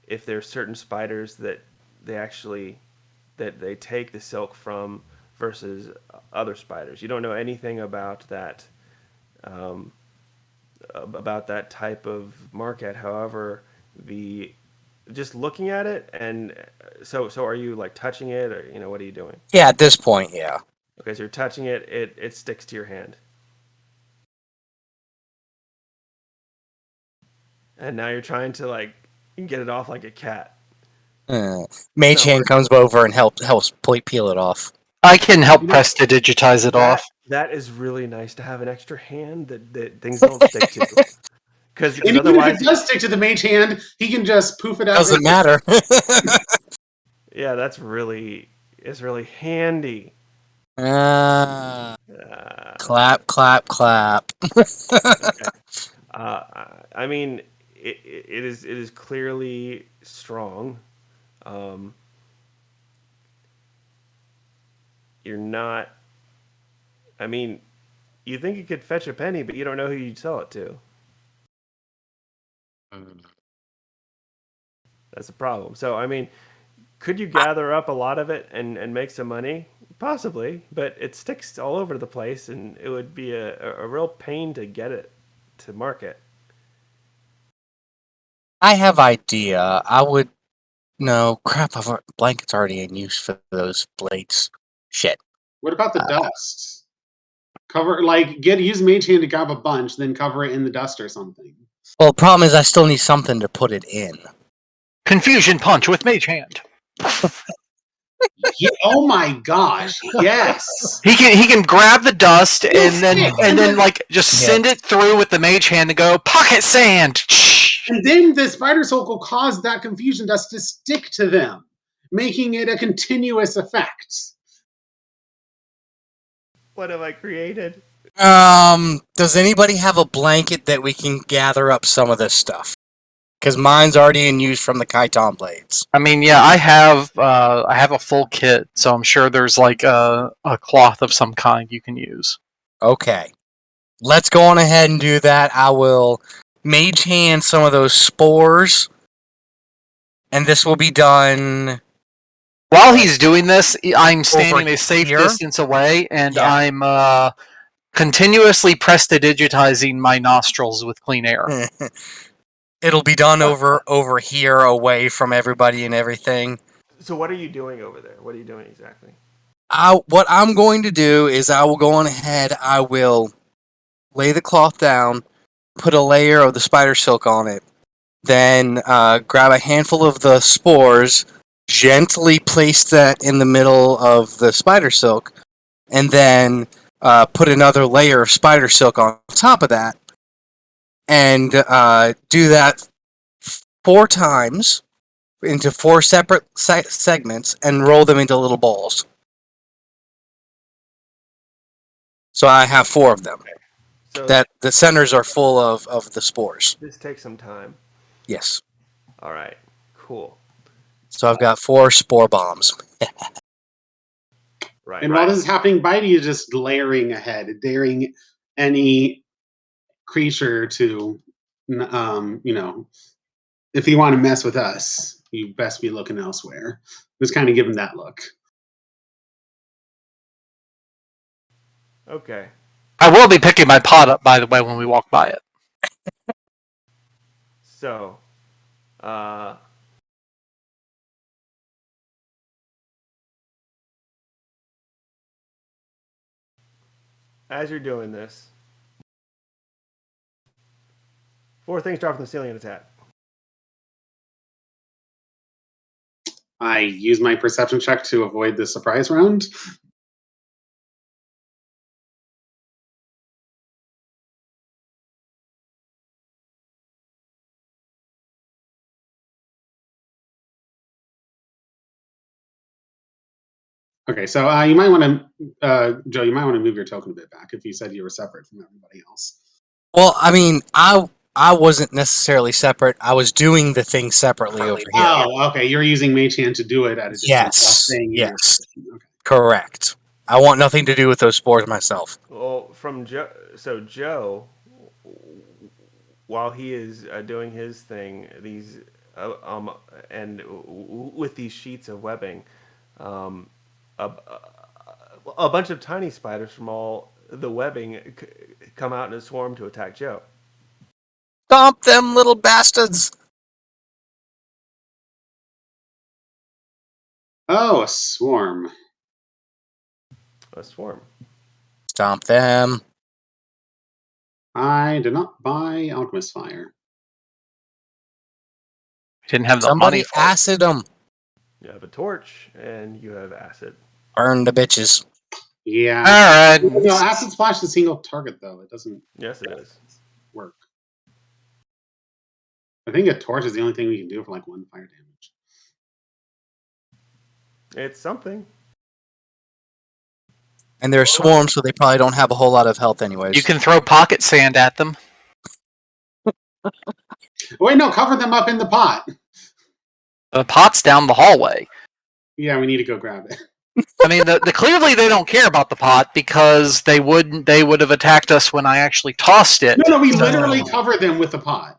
if there's certain spiders that they take the silk from versus other spiders. You don't know anything about that type of market. However, the just looking at it, and so are you like touching it, or what are you doing? Yeah, at this point, yeah. Okay, so you're touching it. It sticks to your hand, and now you're trying to like get it off like a cat. Mage So- hand comes over and helps peel it off. I can help press to digitize it off. That is really nice to have an extra hand that things don't stick to. Because And even otherwise, if it does stick to the mage hand, he can just poof it out. Doesn't matter. yeah, it's really handy. Clap, clap, clap. Okay. I mean, it is clearly strong. You're not. I mean, you think you could fetch a penny, but you don't know who you'd sell it to. That's the problem. So, I mean, could you gather up a lot of it and make some money? Possibly, but it sticks all over the place, and it would be a real pain to get it to market. I have idea. I would. No, crap, blanket's already in use for those blades. Shit. What about the dust? Use Mage Hand to grab a bunch, then cover it in the dust or something. Well, the problem is I still need something to put it in. Confusion punch with Mage Hand. Yeah, oh my gosh! Yes. He can grab the dust and then like just send Yes. it through with the Mage Hand and go pocket sand. And then the spider silk will cause that confusion dust to stick to them, making it a continuous effect. What have I created? Does anybody have a blanket that we can gather up some of this stuff? Because mine's already in use from the chiton blades. I mean, yeah, I have a full kit, so I'm sure there's like a cloth of some kind you can use. Okay. Let's go on ahead and do that. I will mage hand some of those spores, and this will be done. While he's doing this, I'm standing Over a safe here? distance away, and Yeah. I'm continuously prestidigitizing my nostrils with clean air. It'll be done over here, away from everybody and everything. So what are you doing over there? What are you doing exactly? What I'm going to do is I will go on ahead. I will lay the cloth down, put a layer of the spider silk on it, then grab a handful of the spores, gently place that in the middle of the spider silk, and then put another layer of spider silk on top of that, and do that 4 times into 4 separate segments and roll them into little balls. So I have 4 of them. So That the centers are full of the spores. this takes some time. Yes. All right. Cool. So I've got 4 spore bombs. Right. And while this is happening, Bitey is just layering ahead, daring any creature to, if you want to mess with us, you best be looking elsewhere. Just kind of give him that look. Okay. I will be picking my pot up, by the way, when we walk by it. So, as you're doing this, 4 things drop from the ceiling and attack. I use my perception check to avoid the surprise round. Okay, so you might want to, Joe. You might want to move your token a bit back if you said you were separate from everybody else. Well, I mean, I wasn't necessarily separate. I was doing the thing separately over here. Oh, okay. You're using Mage Hand to do it at a distance. While Yes. staying in your Yes. position. Okay. Correct. I want nothing to do with those spores myself. Well, from Joe. So Joe, while he is doing his thing, these with these sheets of webbing, a, a bunch of tiny spiders from all the webbing come out in a swarm to attack Joe. Stomp them, little bastards! Oh, a swarm. A swarm. Stomp them. I did not buy Alchemist Fire. Didn't have the Somebody money for it. acid them. You have a torch and you have acid. Burn the bitches. Yeah. All right. No, acid splash is a single target though. It doesn't Yes, it is. work. I think a torch is the only thing we can do for like 1 fire damage. It's something. And they're swarms, so they probably don't have a whole lot of health anyways. You can throw pocket sand at them. Wait, no, cover them up in the pot. The pot's down the hallway. Yeah, we need to go grab it. I mean, clearly they don't care about the pot because they would have attacked us when I actually tossed it. No, we literally cover them with the pot.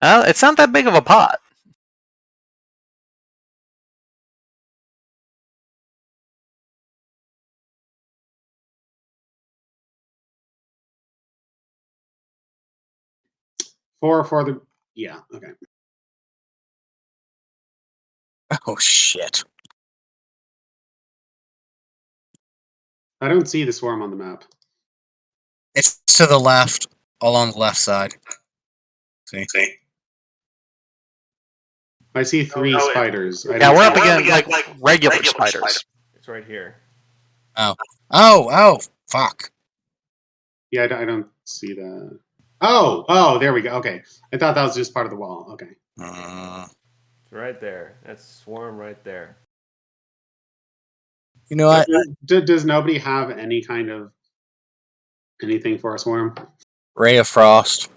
It's not that big of a pot. For the yeah, okay. Oh shit. I don't see the swarm on the map. It's to the left, along the left side. See? I see 3 spiders. I Yeah, don't we're see up against like regular spiders. It's right here. Oh, fuck. Yeah, I don't see that. Oh, there we go. Okay, I thought that was just part of the wall. Okay. It's right there. That's swarm right there. You know what? Does nobody have any kind of anything for a swarm? Ray of Frost.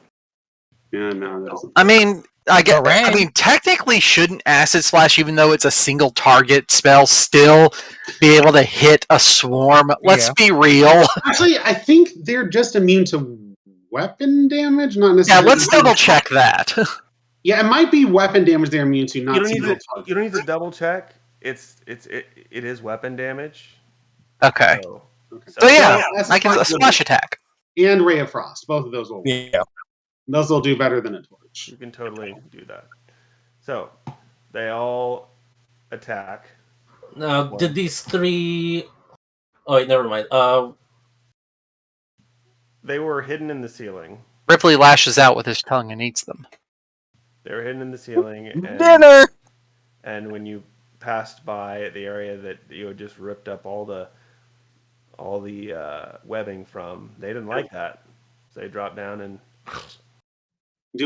Yeah, no, that doesn't. I mean, Hooray. I mean, technically, shouldn't Acid Splash, even though it's a single target spell, still be able to hit a swarm? Let's Yeah. be real. Actually, I think they're just immune to weapon damage, not Yeah, necessarily. let's double check that. Yeah, it might be weapon damage they're immune to, not You don't need single to. target. You don't need to double check. It is weapon damage. Okay. So, Okay. So yeah, That's I can a splash attack. and Ray of Frost. Both of those will. Yeah. Those will do better than a torch. you can totally do that. So they all attack. Now, did these 3? Oh, wait, never mind. They were hidden in the ceiling. Ripley lashes out with his tongue and eats them. They were hidden in the ceiling, Dinner! and when you passed by the area that you had just ripped up all the webbing from, they didn't like that. So they dropped down and.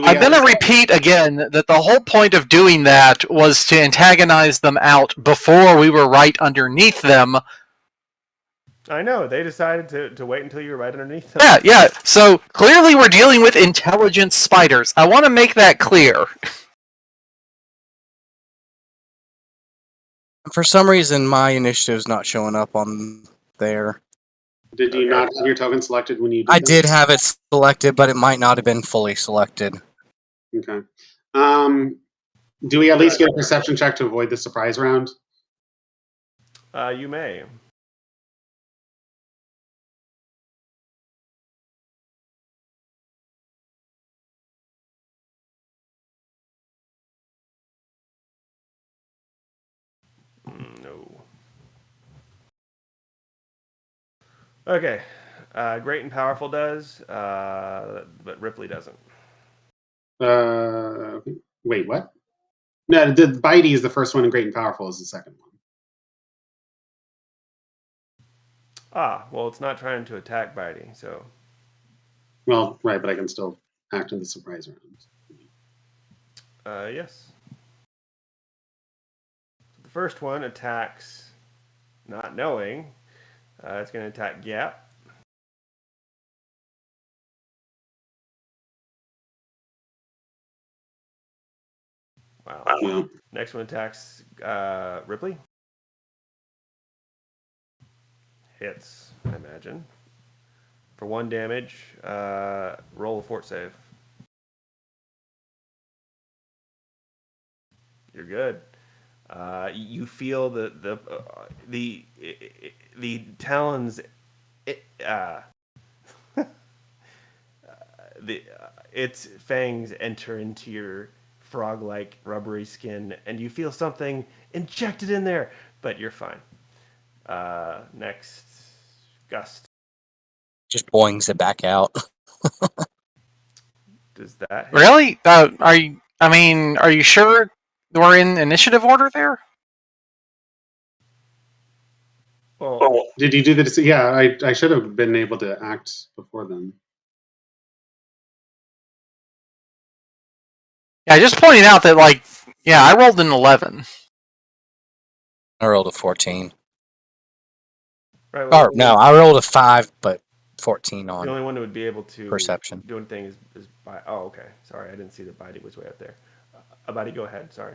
I'm going to repeat again that the whole point of doing that was to antagonize them out before we were right underneath them. I know, they decided to wait until you were right underneath them. Yeah. So clearly we're dealing with intelligent spiders. I want to make that clear. For some reason, my initiative's not showing up on there. Did you not have your token selected when you did I that? did have it selected, but it might not have been fully selected. Okay. Do we at least get a perception check to avoid the surprise round? You may. No. Okay. Great and Powerful does, but Ripley doesn't. Wait, what? No, the Bitey is the first one, and Great and Powerful is the second one. Well, it's not trying to attack Bitey, so. Well, right, but I can still act in the surprise round. Yes. The first one attacks, not knowing. It's going to attack Gap. Wow. Yeah. Next one attacks Ripley. Hits, I imagine. For 1 damage, roll a fort save. You're good. You feel the talons. Its fangs enter into your frog-like rubbery skin, and you feel something injected in there, but you're fine. Next, Gust. Just boings it back out. Does that hit? Really? Are you? I mean, are you sure we're in initiative order there? Well, Did you do the? Yeah, I should have been able to act before then. Yeah, just pointing out that, like, yeah, I rolled an 11. I rolled a 14. right. Well, Or, no, I rolled a 5, but 14 the on only one that would be able to perception. do anything is by. Oh, okay. Sorry, I didn't see that Bitey was way up there. Bitey, go ahead. Sorry.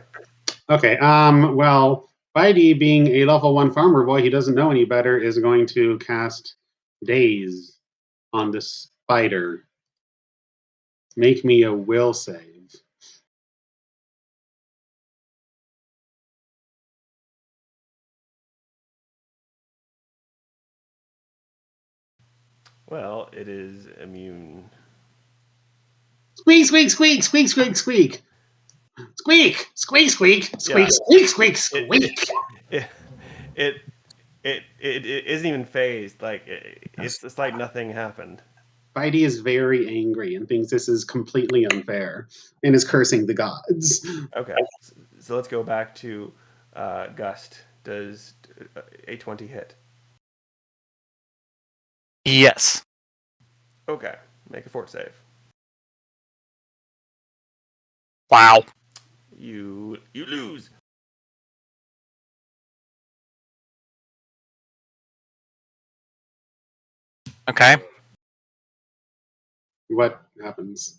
Okay. Well, Bitey, being a level 1 farmer boy, he doesn't know any better, is going to cast Daze on the spider. Make me a will save. Well, it is immune. Squeak, squeak, squeak, squeak, squeak, squeak. Squeak, squeak, squeak, squeak, Yeah. squeak, squeak, squeak. It It isn't even phased. Like it's like nothing happened. Spidey is very angry and thinks this is completely unfair and is cursing the gods. Okay, so let's go back to Gust. Does a 20 hit? Yes. Okay, make a fort save. Wow. You lose. Okay. What happens?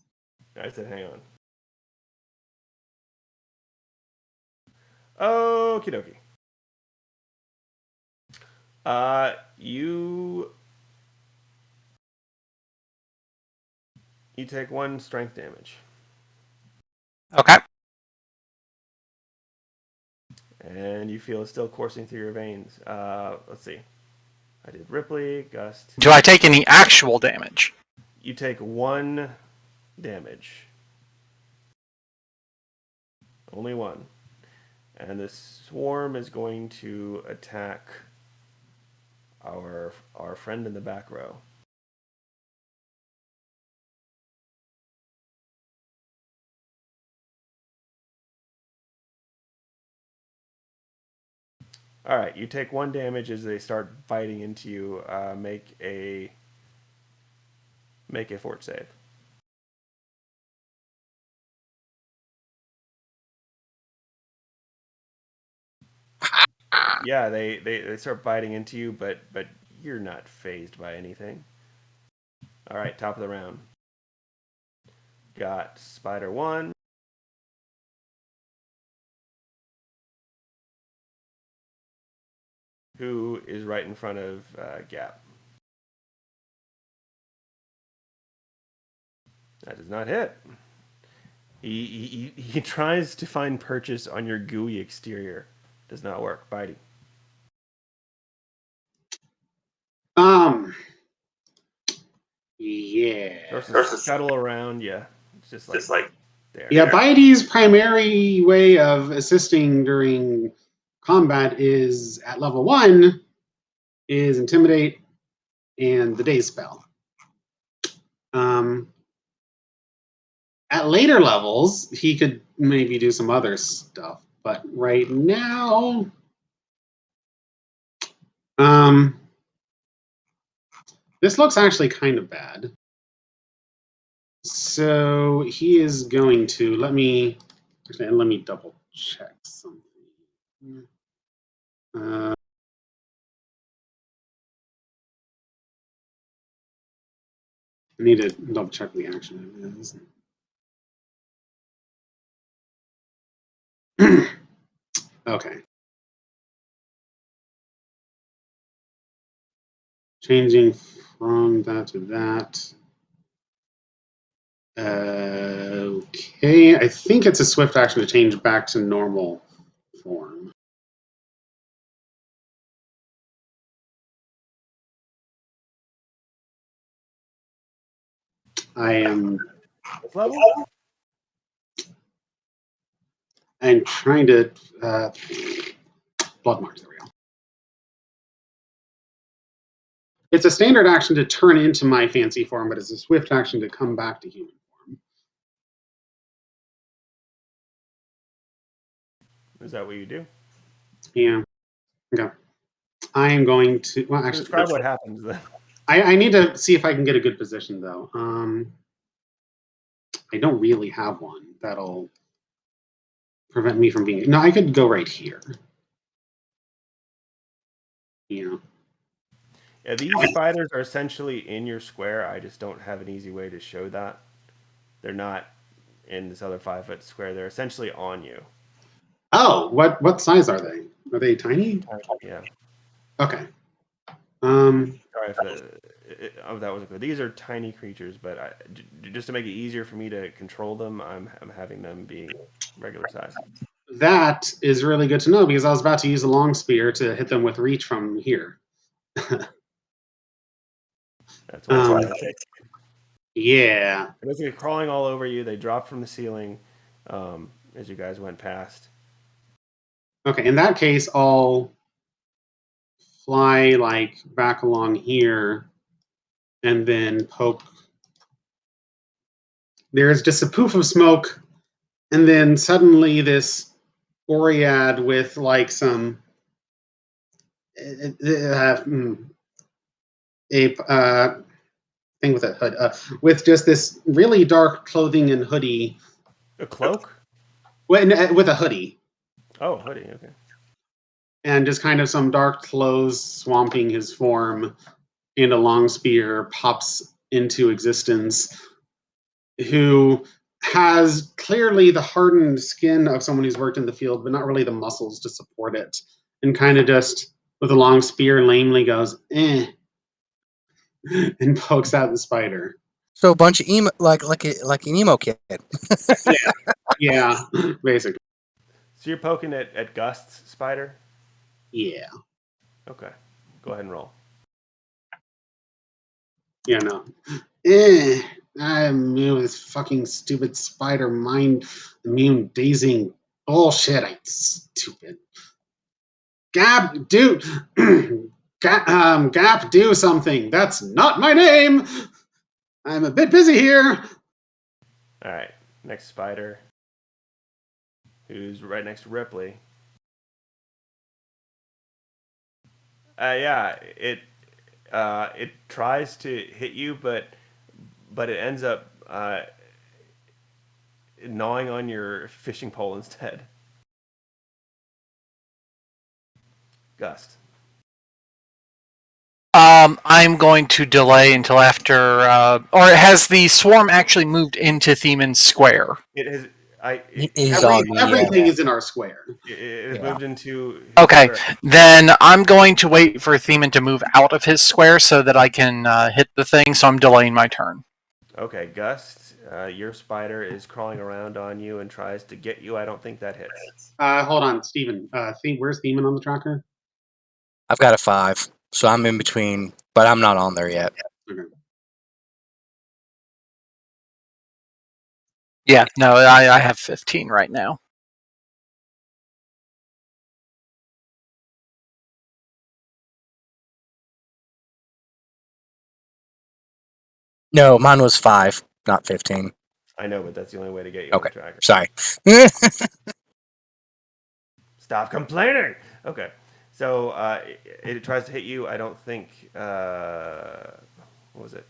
I said, hang on. Okie dokie. You take 1 strength damage, Okay. and you feel it still coursing through your veins. Let's see. I did Ripley, Gust. Do I take any actual damage? You take 1 damage. Only 1. And the swarm is going to attack our friend in the back row. All right, you take 1 damage as they start biting into you. Make a fort save. Yeah, they start biting into you, but you're not phased by anything. All right, top of the round. Got Spider 1. Who is right in front of Gap. That does not hit. He tries to find purchase on your gooey exterior. Does not work. Bitey. Yeah. Starts to scuttle around. Yeah, it's just like there. Yeah, Bitey's primary way of assisting during combat is at level 1 is Intimidate and the Daze spell. At later levels, he could maybe do some other stuff, but right now, this looks actually kind of bad. So he is going to let me double check something. I need to double check the action it is. Okay. Changing from that to that. Okay, I think it's a swift action to change back to normal form. I am. What level? I'm trying to. Blood marks. There we go. It's a standard action to turn into my fancy form, but it's a swift action to come back to human form. Is that what you do? Yeah. Okay. I am going to. Well, actually, Describe what happens then. I need to see if I can get a good position though. I don't really have one that'll prevent me from being. No, I could go right here. Yeah. Yeah, these spiders are essentially in your square. I just don't have an easy way to show that. They're not in this other 5-foot square. They're essentially on you. Oh, what size are they? Are they tiny? Yeah. Okay. Sorry if that wasn't clear. These are tiny creatures, but just to make it easier for me to control them, I'm having them be regular size. That is really good to know because I was about to use a long spear to hit them with reach from here. That's why. Yeah. Basically, crawling all over you. They dropped from the ceiling as you guys went past. Okay. In that case, I'll fly like back along here and then poke. There's just a poof of smoke, and then suddenly this Boread with like some a thing with a hood, with just this really dark clothing and hoodie. A cloak? With a hoodie. Oh, hoodie. Okay. And just kind of some dark clothes swamping his form, and a long spear pops into existence, who has clearly the hardened skin of someone who's worked in the field, but not really the muscles to support it. And kind of just, with a long spear, lamely goes, eh, and pokes out the spider. So a bunch of emo, like an emo kid. Yeah, basically. So you're poking at Gust's spider? Yeah. Okay. Go ahead and roll. Yeah, no. I'm immune with this fucking stupid spider mind immune dazing bullshit. I stupid. Gab, do Gap, do something. That's not my name. I'm a bit busy here. All right. Next spider, who's right next to Ripley. Yeah, it tries to hit you, but it ends up gnawing on your fishing pole instead. Gust. I'm going to delay until after, or has the swarm actually moved into Themen's square? It has. He's on the. Everything is in our square. It has Yeah. moved into. His Okay, square. then I'm going to wait for Themen to move out of his square so that I can hit the thing, so I'm delaying my turn. Okay, Gust, your spider is crawling around on you and tries to get you. I don't think that hits. Hold on, Steven. Where's Thiemen on the tracker? I've got a 5, so I'm in between, but I'm not on there yet. Okay. Yeah, no, I have 15 right now. No, mine was 5, not 15. I know, but that's the only way to get you on the Okay, tracker. sorry. Stop complaining. Okay, so it tries to hit you. I don't think. What was it?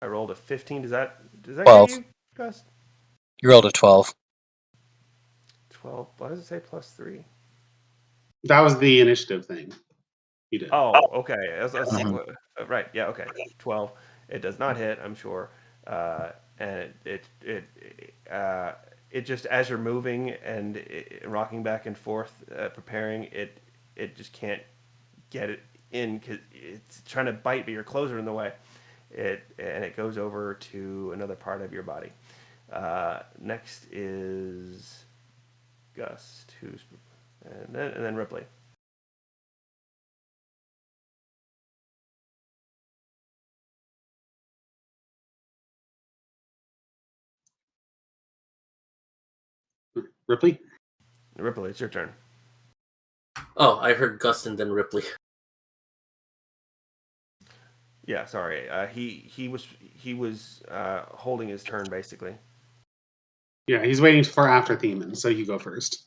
I rolled a 15. Does that 12. get you, Gus? You rolled a 12. 12. Why does it say +3? That was the initiative thing you did. Oh, okay. I was thinking, right? Yeah. Okay. 12. It does not hit. I'm sure. And it just, as you're moving and rocking back and forth, preparing it just can't get it in because it's trying to bite, but your clothes are in the way. It goes over to another part of your body. Next is Gust, and then Ripley. Ripley? Ripley, it's your turn. Oh, I heard Gus and then Ripley. Yeah, sorry. He was holding his turn basically. Yeah, he's waiting for after Thiemen, so you go first.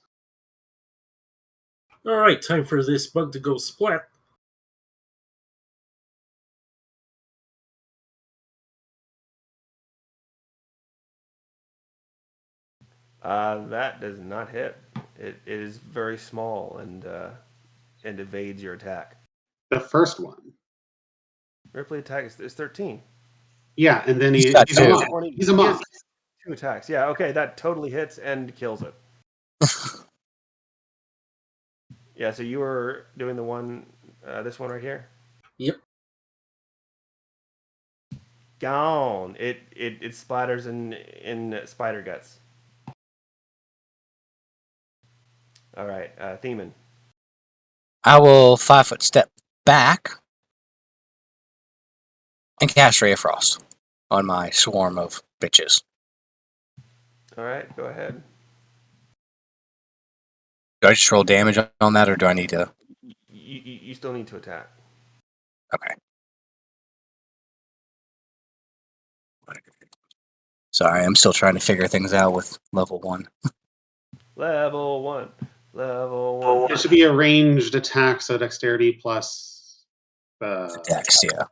Alright, time for this bug to go splat. That does not hit. It is very small and evades your attack. The first one. Ripley attack is 13. Yeah, and then He's got he's a two. monk. He's a He has monk. 2 attacks. Yeah, okay, that totally hits and kills it. Yeah, so you were doing the one, this one right here. Yep. Gone. It splatters in spider guts. All right, Themen. I will 5-foot step back and cast Ray of Frost on my swarm of bitches. All right, go ahead. Do I just roll damage on that, or do I need to? you still need to attack. Okay. Sorry, I'm still trying to figure things out with level 1. Level 1. Level 1. It should be a ranged attack, so dexterity plus Dex, yeah.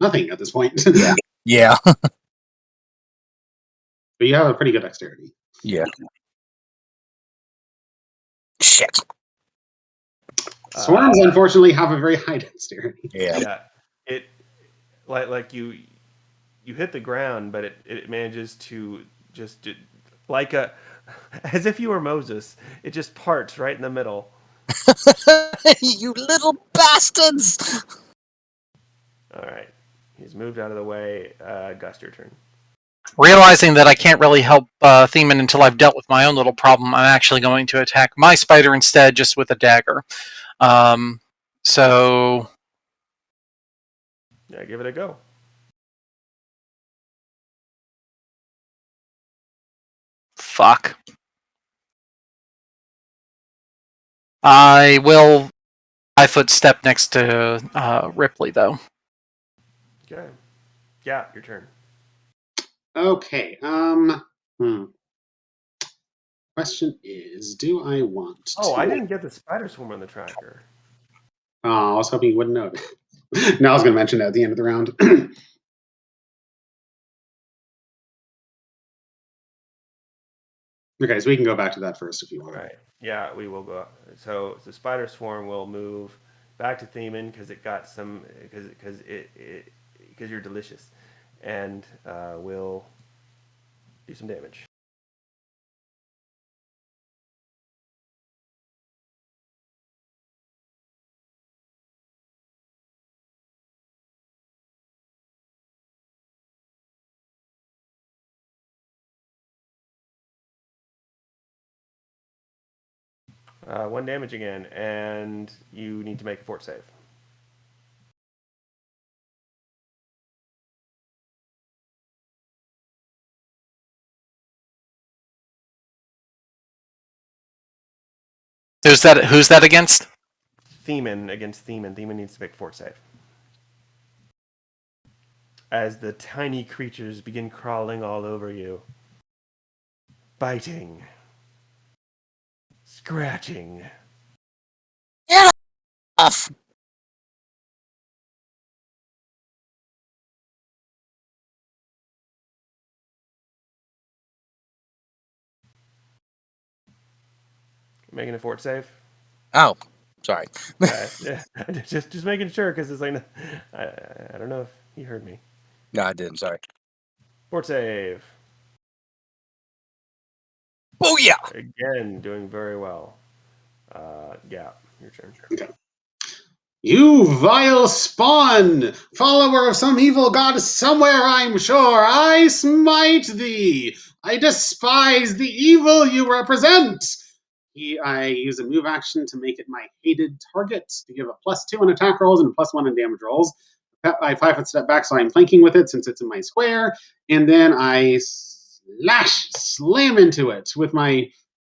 nothing at this point. Yeah. Yeah. But you have a pretty good dexterity. Yeah. Shit. Swarms, unfortunately, have a very high dexterity. Yeah. Yeah. It like you hit the ground, but it manages to just like a as if you were Moses. It just parts right in the middle. You little bastards! All right. He's moved out of the way. Gus, your turn. Realizing that I can't really help Themen until I've dealt with my own little problem, I'm actually going to attack my spider instead, just with a dagger. So Yeah, give it a go. fuck. I will 5-foot step next to Ripley, though. Okay. Yeah, your turn. Okay. Question is, do I want to? Oh, I didn't get the spider swarm on the tracker. Oh, I was hoping you wouldn't know. No, I was going to mention that at the end of the round. Okay, so we can go back to that first if you want. All right. Yeah, we will go. So the spider swarm will move back to Themen because it got some because you're delicious, and will do some damage. One damage again, and you need to make a fort save. Who's that against? Themen against Themen. Themen needs to make a fort save. As the tiny creatures begin crawling all over you, biting, scratching. Get off! Making a fort save. Oh, sorry. Yeah, just making sure because it's like I don't know if you heard me. No, I didn't. Sorry. Fort save. Oh yeah. Again, doing very well. Yeah, your turn. Okay. You vile spawn, follower of some evil god somewhere, I'm sure, I smite thee. I despise the evil you represent. I use a move action to make it my hated target to give a +2 on attack rolls and a +1 on damage rolls. I 5-foot step back, so I'm flanking with it since it's in my square, and then I slam into it with my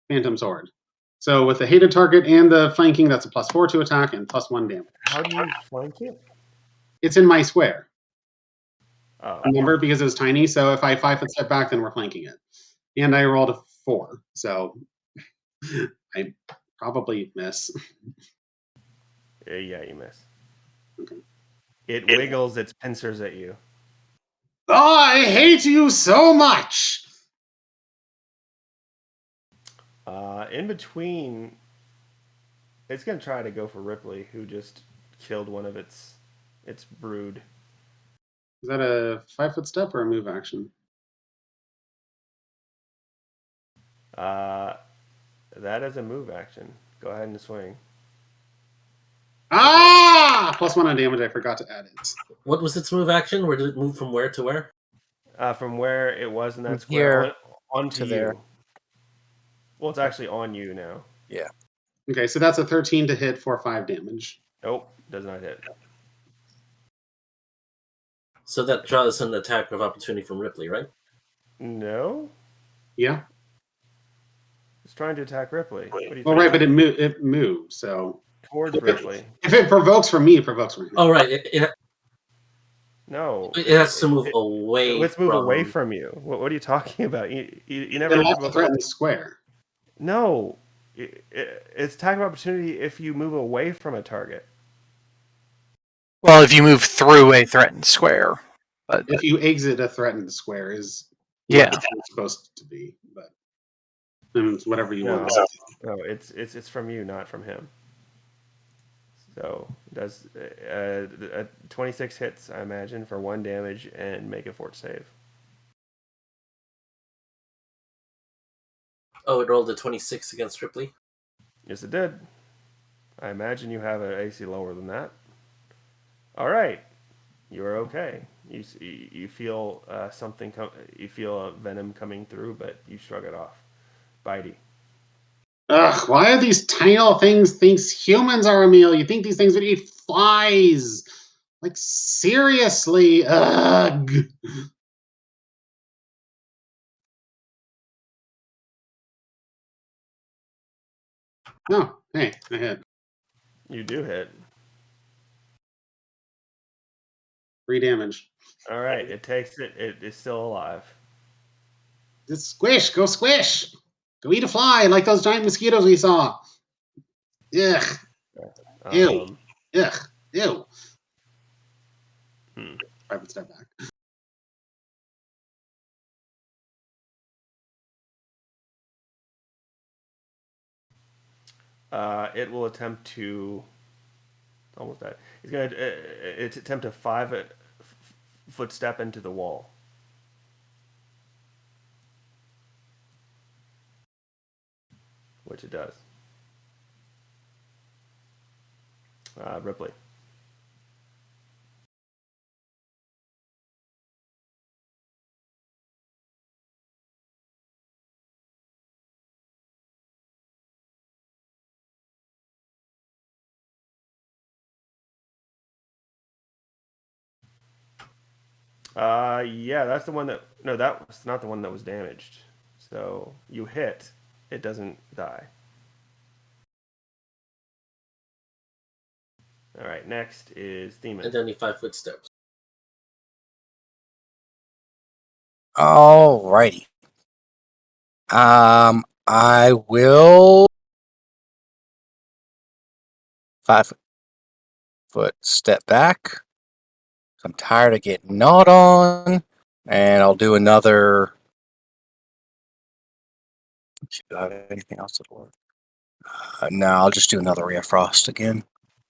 phantom sword. So with the hated target and the flanking, that's a +4 to attack and +1 damage. How do you flank it? It's in my square. Oh, Remember, because it was tiny. So if I 5-foot step back, then we're flanking it. And I rolled a 4, so I probably miss. yeah, you miss. Okay. It wiggles its pincers at you. Oh, I hate you so much. In between, it's gonna try to go for Ripley, who just killed one of its brood. Is that a 5-foot step or a move action? That is a move action. Go ahead and swing. Ah! +1 on damage. I forgot to add it. What was its move action? Where did it move from where to where? From where it was in that From square here onto to you. there. Well, it's actually on you now. Yeah. Okay, so that's a 13 to hit for 5 damage. Nope, does not hit. So that draws an attack of opportunity from Ripley, right? No, Yeah. it's trying to attack Ripley. What do you Well, think? right, but it moved, so towards Ripley. If it provokes from me, it provokes from him. Oh, right. It No, has to move away. let's move away from you. What are you talking about? You never It left a threatened square. No, it's attack of opportunity if you move away from a target. Well, if you move through a threatened square. But If you exit a threatened square is Yeah. what it's supposed to be, but it's whatever you No, want. To no, it's from you, not from him. So does 26 hits, I imagine, for 1 damage, and make a fort save. Oh, it rolled a 26 against Ripley. Yes, it did. I imagine you have an AC lower than that. All right, you are okay. You feel you feel venom coming through, but you shrug it off. Bitey. Ugh, why are these tiny little things thinks humans are a meal? You think these things would eat flies? Like, seriously? Ugh. Oh, hey, I hit. You do hit. 3 damage. All right, it takes it. It is still alive. Just squish, go squish. Go eat a fly like those giant mosquitoes we saw. Ugh. Ew. Um, Ugh. Ew. hmm. I would step back. It will attempt to. Almost died. He's gonna it's attempt a 5-foot step into the wall. Which it does. Ripley. Yeah, that's the one that. No, that was not the one that was damaged. So you hit, it doesn't die. All right, next is Demon. And then he 5-foot steps. Alrighty. I will 5-foot step back. I'm tired of getting gnawed on, and I'll do another. Do I have anything else that'll work? No, I'll just do another Ray of Frost again.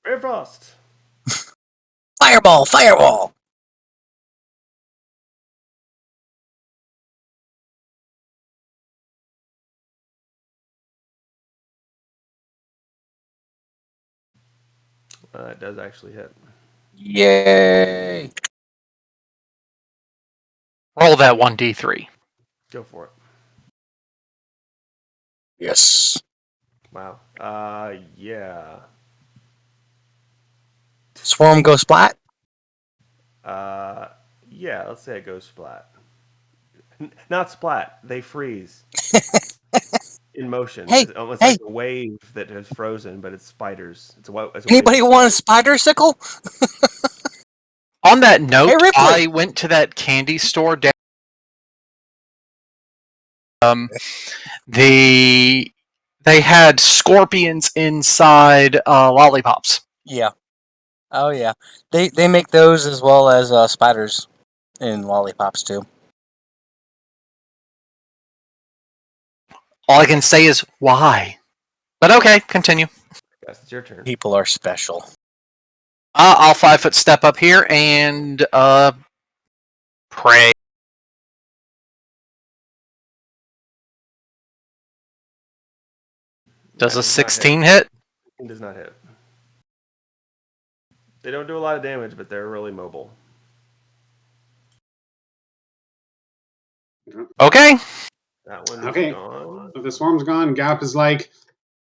Ray of Frost. Fireball! Fireball! It does actually hit. Yay! roll that 1d3. Go for it. Yes. Wow. Yeah. Swarm go splat? Yeah. Let's say it goes splat. Not splat. They freeze in motion. Hey, It's almost hey. like a wave that has frozen, but it's spiders. It's a Anybody wave of want a spiders. spider sickle? On that note, Hey, Ripley. I went to that candy store down. They had scorpions inside lollipops. Yeah. Oh yeah. They make those as well as spiders in lollipops too. All I can say is why. But okay, continue. Yes, it's your turn. People are special. I'll 5-foot step up here and pray. Does That a does not 16 hit? It does not hit. They don't do a lot of damage, but they're really mobile. Okay. That one's Okay. gone. So the swarm's gone. Gap is like,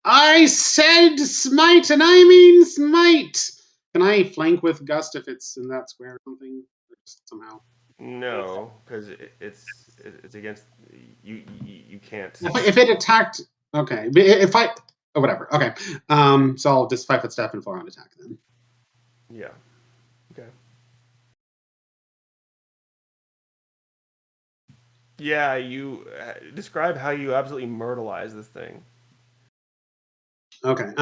I said smite, and I mean smite. Can I flank with Gust if it's in that square or something? Or just somehow. No, because it's against you. You can't. If it attacked, okay. But if I Oh, whatever. Okay. So I'll just 5-foot step and 4-round attack then. Yeah. Okay. Yeah, you describe how you absolutely myrtleize this thing. Okay.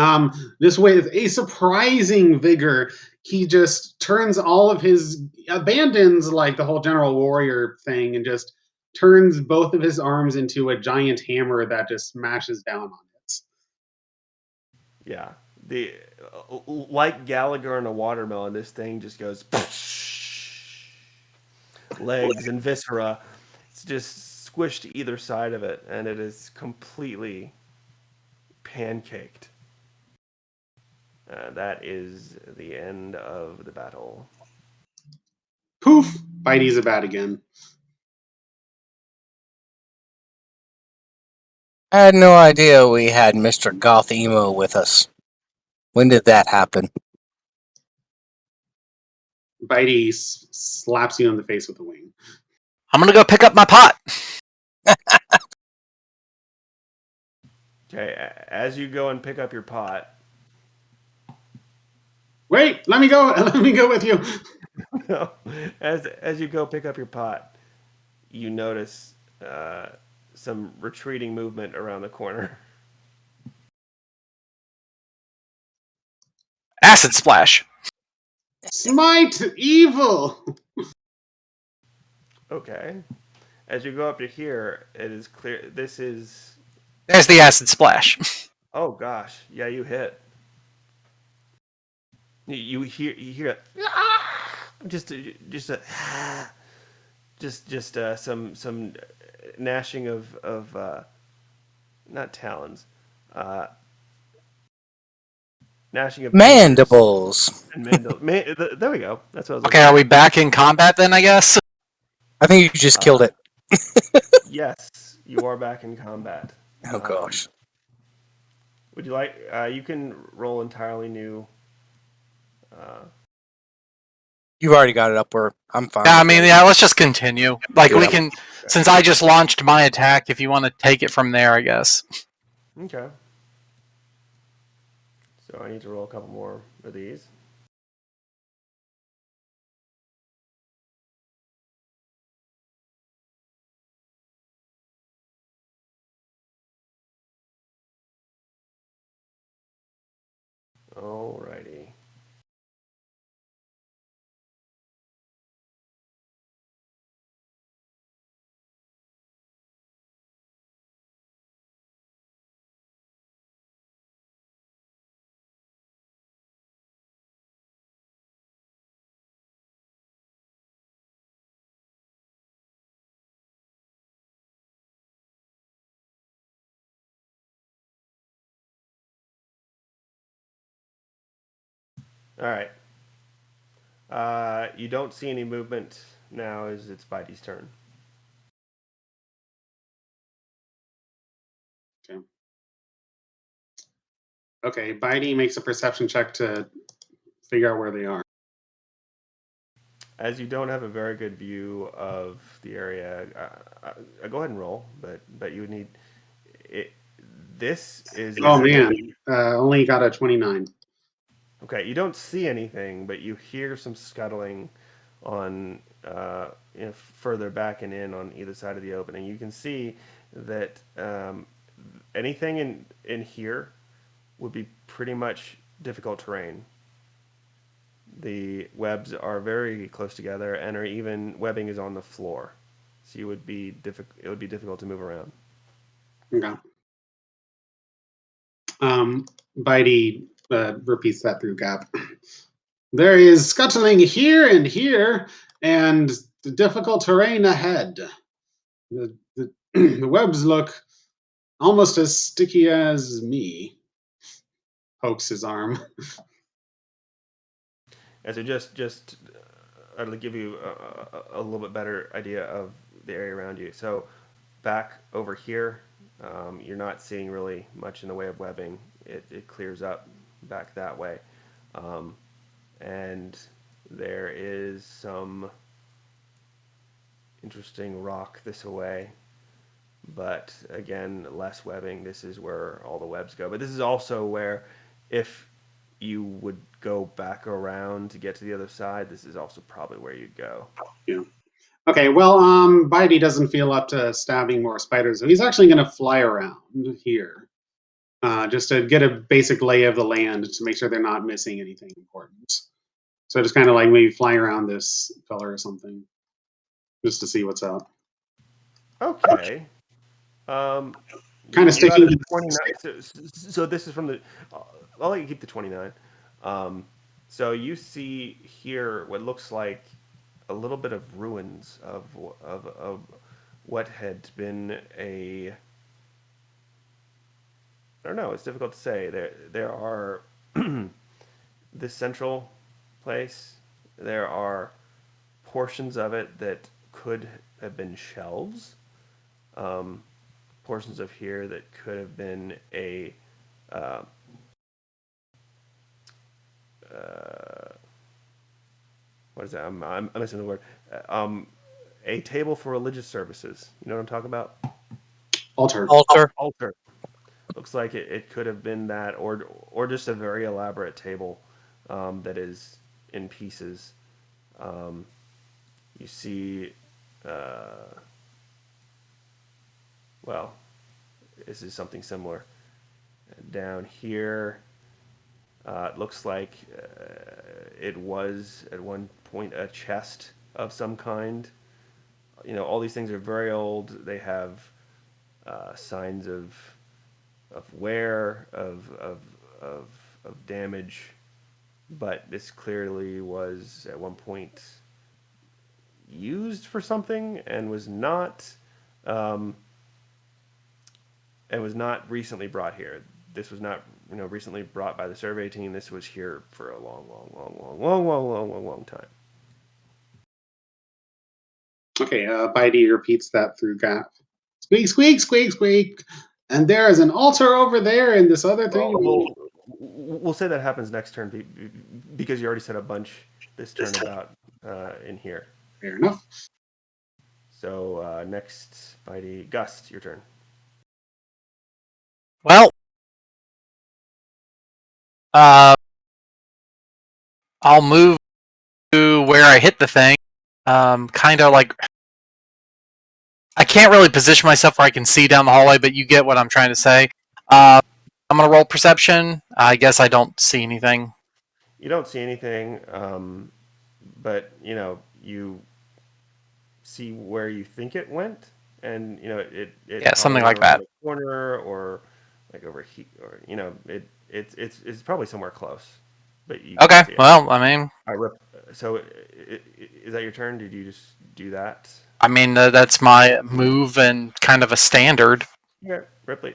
This with a surprising vigor, he just turns all of his abandons like the whole general warrior thing and just turns both of his arms into a giant hammer that just smashes down on it. Yeah. The like Gallagher in a watermelon, this thing just goes legs and viscera. It's just squished to either side of it, and it is completely pancaked. That is the end of the battle. Poof! Bitey's about again. I had no idea we had Mr. Goth Emo with us. When did that happen? Bitey slaps you in the face with a wing. I'm gonna go pick up my pot. Okay, as you go and pick up your pot, Wait, let me go. Let me go with you. as you go pick up your pot, you notice some retreating movement around the corner. Acid splash. Smite evil. Okay, as you go up to here, it is clear this is. There's the acid splash. Oh gosh, yeah, you hit. You hear it. Just some gnashing of not talons, uh, gnashing of teeth Mandibles. and there we go. That's what I was Okay, looking are for. we back in combat then? I guess. I think you just killed it. Yes, you are back in combat. Oh gosh. Would you like? You can roll entirely new. You've already got it up where I'm fine. Yeah, I with mean, it. yeah. Let's just continue. Like we Yeah. can, since I just launched my attack. If you want to take it from there, I guess. Okay. So I need to roll a couple more of these. Alrighty. All right. You don't see any movement now as it's Bitey's turn. Okay. Okay. Bitey makes a perception check to figure out where they are. As you don't have a very good view of the area, go ahead and roll, but you would need it. This is Oh man, only got a 29. okay. You don't see anything, but you hear some scuttling on further back and in on either side of the opening. You can see that anything in here would be pretty much difficult terrain. The webs are very close together, and are even webbing is on the floor, so it would be difficult to move around. Okay. Bitey repeats that through Gap. There is scuttling here and here, and the difficult terrain ahead. The webs look almost as sticky as me. Pokes his arm. And so just I'll give you a little bit better idea of the area around you. So back over here, you're not seeing really much in the way of webbing. It clears up back that way. And there is some interesting rock this away. but again, less webbing. This is where all the webs go. But this is also where, if you would go back around to get to the other side, this is also probably where you'd go. Yeah. Okay, well, Bitey doesn't feel up to stabbing more spiders, so he's actually going to fly around here, just to get a basic lay of the land to make sure they're not missing anything important. So just kind of like maybe fly around this fella or something, just to see what's up. Okay. Um, Kind of you got sticking a to 29. So this is from the. I'll let you keep the 29. So you see here what looks like a little bit of ruins of what had been a. I don't know. It's difficult to say. There are this central place. There are portions of it that could have been shelves. Um, Portions of here that could have been a uh, what is that? I'm missing the word. A table for religious services. You know what I'm talking about? altar. Altar. Altar. Looks like it could have been that, or just a very elaborate table that is in pieces. Um, you see, well, this is something similar. Down here, it looks like it was at one point a chest of some kind. You know, all these things are very old. They have signs of wear, of of damage, but this clearly was at one point used for something um, and was not recently brought here. This was not recently brought by the survey team. This was here for a long time. Okay, Bitey repeats that through Gap. Squeak, squeak, squeak, squeak. And there is an altar over there, and this other thing. We'll say that happens next turn because you already said a bunch this turn about in here. Fair enough. So next, Mighty Gust, your turn. Well, I'll move to where I hit the thing. Kind of like I can't really position myself where I can see down the hallway, but you get what I'm trying to say. I'm gonna roll perception. I guess I don't see anything. You don't see anything, but you see where you think it went, and it Yeah, probably something went like around that. the corner or like over here, or it's probably somewhere close, but you Okay, can't see it. well, I mean, I rip. So is that your turn? Did you just do that? that's my move and kind of a standard. Yeah, Ripley.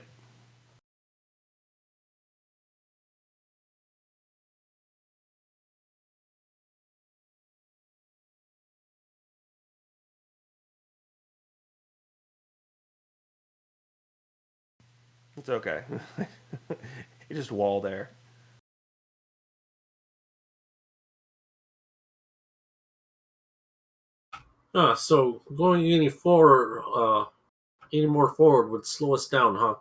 It's okay. You just wall there. So going any more forward would slow us down, huh?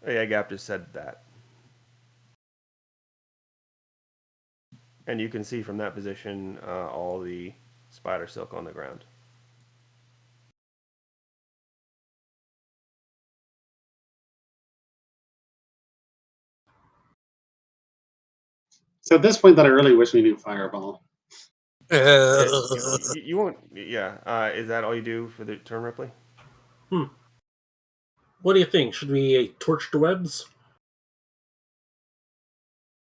Oh, yeah, Gap just said that. And you can see from that position all the spider silk on the ground. So at this point, that I really wish we knew Fireball. You won't. Yeah. Is that all you do for the turn, Ripley? Hmm. What do you think? Should we torch the webs?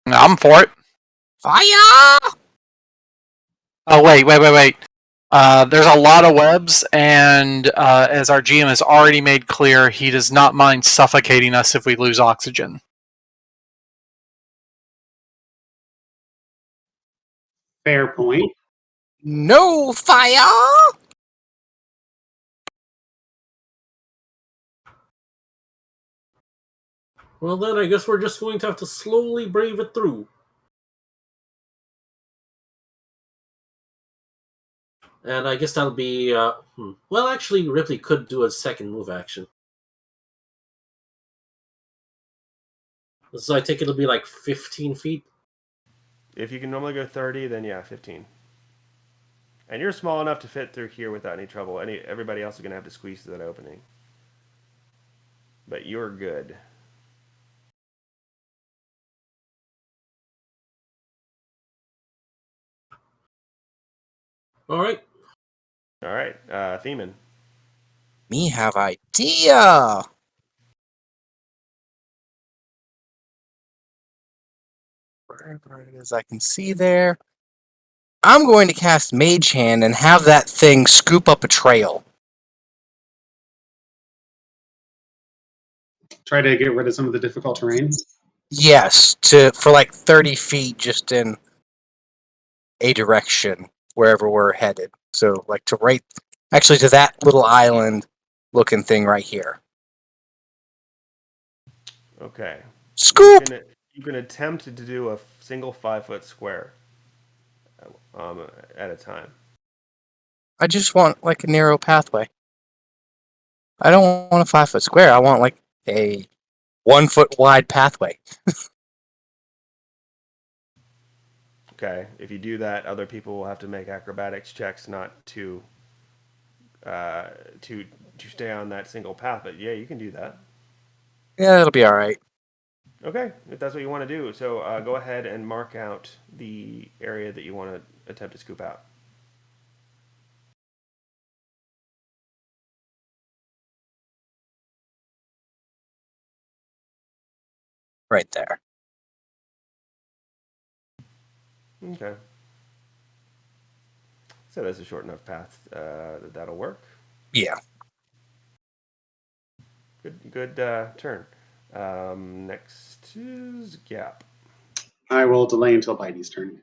I'm for it. Fire! Oh wait. There's a lot of webs, and as our GM has already made clear, he does not mind suffocating us if we lose oxygen. Fair point. No fire! Well, then I guess we're just going to have to slowly brave it through. And I guess that'll be. Well, actually, Ripley could do a second move action. So I think it'll be like 15 feet. If you can normally go 30, then yeah, 15. And you're small enough to fit through here without any trouble. Everybody else is going to have to squeeze through that opening. But you're good. All right. All right, Theman. Me have idea. Wherever it is I can see there. I'm going to cast Mage Hand and have that thing scoop up a trail. Try to get rid of some of the difficult terrain. Yes, for like 30 feet just in a direction wherever we're headed. So like actually to that little island looking thing right here. Okay. Scoop! You can attempt to do a single 5-foot square at a time. I just want like a narrow pathway. I don't want a 5-foot square. I want like a 1-foot wide pathway. Okay. If you do that, other people will have to make acrobatics checks not to stay on that single path. But yeah, you can do that. Yeah, it'll be all right. Okay, if that's what you want to do. So go ahead and mark out the area that you want to attempt to scoop out. Right there. Okay. So that's a short enough path that'll work. Yeah. Good turn. Next is Gap. I will delay until Bitey's turn.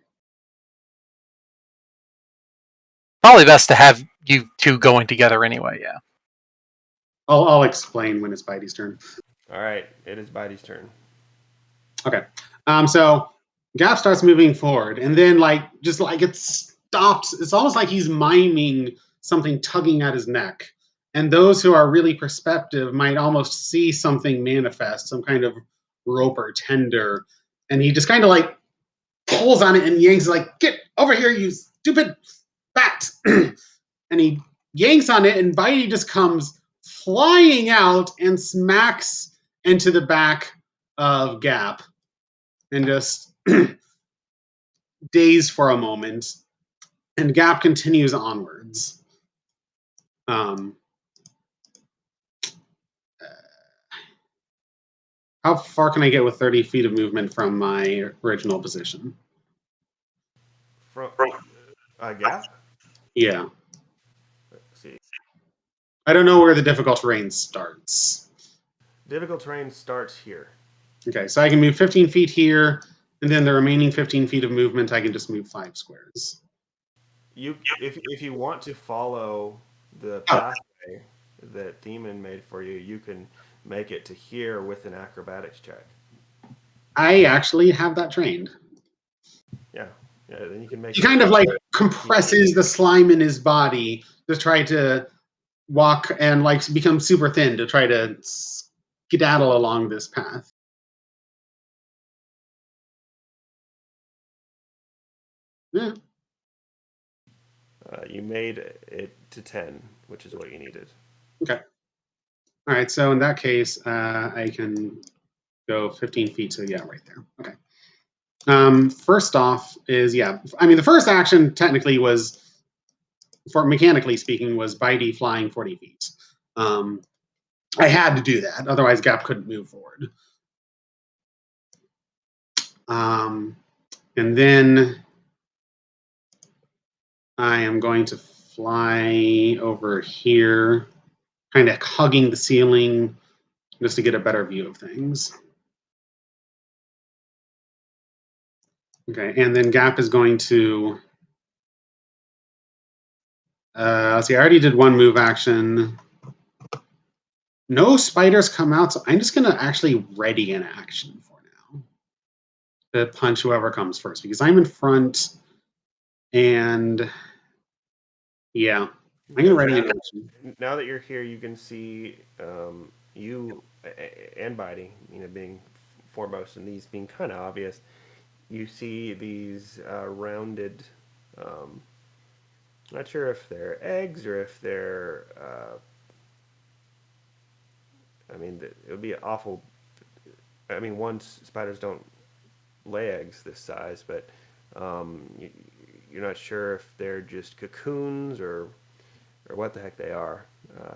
Probably best to have you two going together anyway. Yeah. I'll explain when it's Bitey's turn. All right, it is Bitey's turn. Okay. So Gap starts moving forward, and then just like it stops. It's almost like he's miming something tugging at his neck. And those who are really perceptive might almost see something manifest, some kind of rope or tender. And he just kind of like pulls on it and yanks, like, "Get over here, you stupid bat!" And he yanks on it, and Bitey just comes flying out and smacks into the back of Gap and just dazed for a moment. And Gap continues onwards. Um, how far can I get with 30 feet of movement from my original position? From Gap? Yeah. Let's see. I don't know where the difficult terrain starts. Difficult terrain starts here. Okay, so I can move 15 feet here, and then the remaining 15 feet of movement, I can just move 5 squares. If you want to follow the Oh, pathway that Demon made for you, you can make it to here with an acrobatics check. I actually have that trained. Yeah, then you can make. He kind of like compresses the slime in his body to try to walk and like become super thin to try to skedaddle along this path. Yeah. You made it to 10, which is what you needed. Okay. All right. So in that case, I can go 15 feet. So yeah, right there. Okay. First off is I mean the first action technically was, for mechanically speaking, was Bitey flying 40 feet. I had to do that, otherwise Gap couldn't move forward. And then I am going to fly over here, kind of hugging the ceiling just to get a better view of things. Okay, and then Gap is going to, let's see, I already did one move action. No spiders come out, so I'm just gonna actually ready an action for now to punch whoever comes first because I'm in front, and yeah, I'm gonna ready an action. Now that you're here, you can see you and Bitey, being foremost, and these being kind of obvious. You see these rounded. Not sure if they're eggs or if they're. It would be awful. Once spiders don't lay eggs this size, but you're not sure if they're just cocoons or what the heck they are.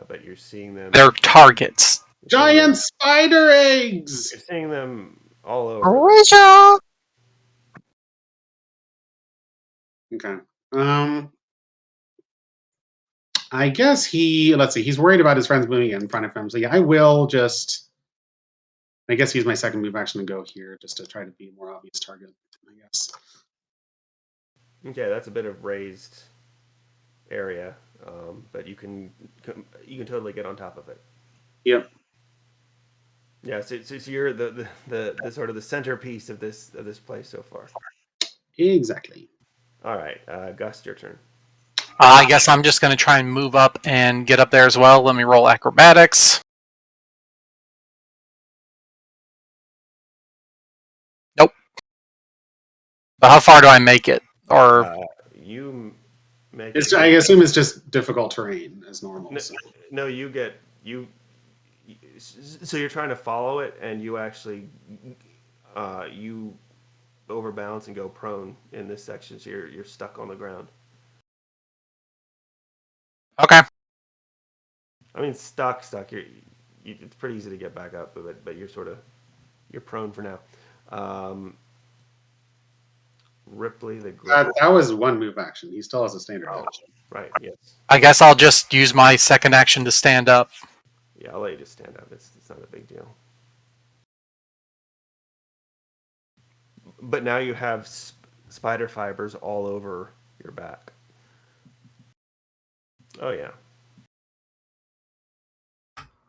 But you're seeing them. They're targets. Giant spider eggs. You're seeing them all over. Rachel! Okay. I guess let's see, he's worried about his friends moving in front of him. So yeah, I will just, I guess use my second move action to go here just to try to be a more obvious target, I guess. Okay, that's a bit of raised area, but you can totally get on top of it. Yep. Yeah, so you're the sort of the centerpiece of this place so far. Exactly. All right, Gus, your turn. I guess I'm just going to try and move up and get up there as well. Let me roll acrobatics. Nope. But how far do I make it? Or You make It's, it. I assume it's just difficult terrain as normal. No, So. no, you get you. So you're trying to follow it, and you actually you overbalance and go prone in this section, so you're stuck on the ground. okay. Stuck. It's pretty easy to get back up, but you're prone for now. Um, Ripley the Great. That was one move action. He still has a standard action. Right. Yes. I guess I'll just use my second action to stand up. Yeah, I'll let you just stand up. It's not a big deal. But now you have spider fibers all over your back. Oh yeah.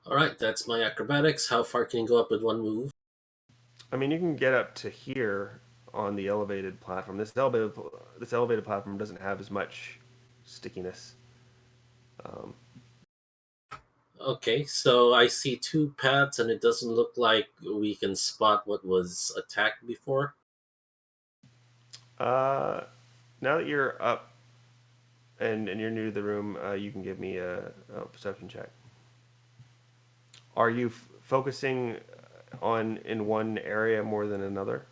Alright, that's my acrobatics. How far can you go up with one move? You can get up to here on the elevated platform. This elevated platform doesn't have as much stickiness. Okay, so I see two paths, and it doesn't look like we can spot what was attacked before. Now that you're up and you're new to the room, you can give me a perception check. Are you focusing in one area more than another?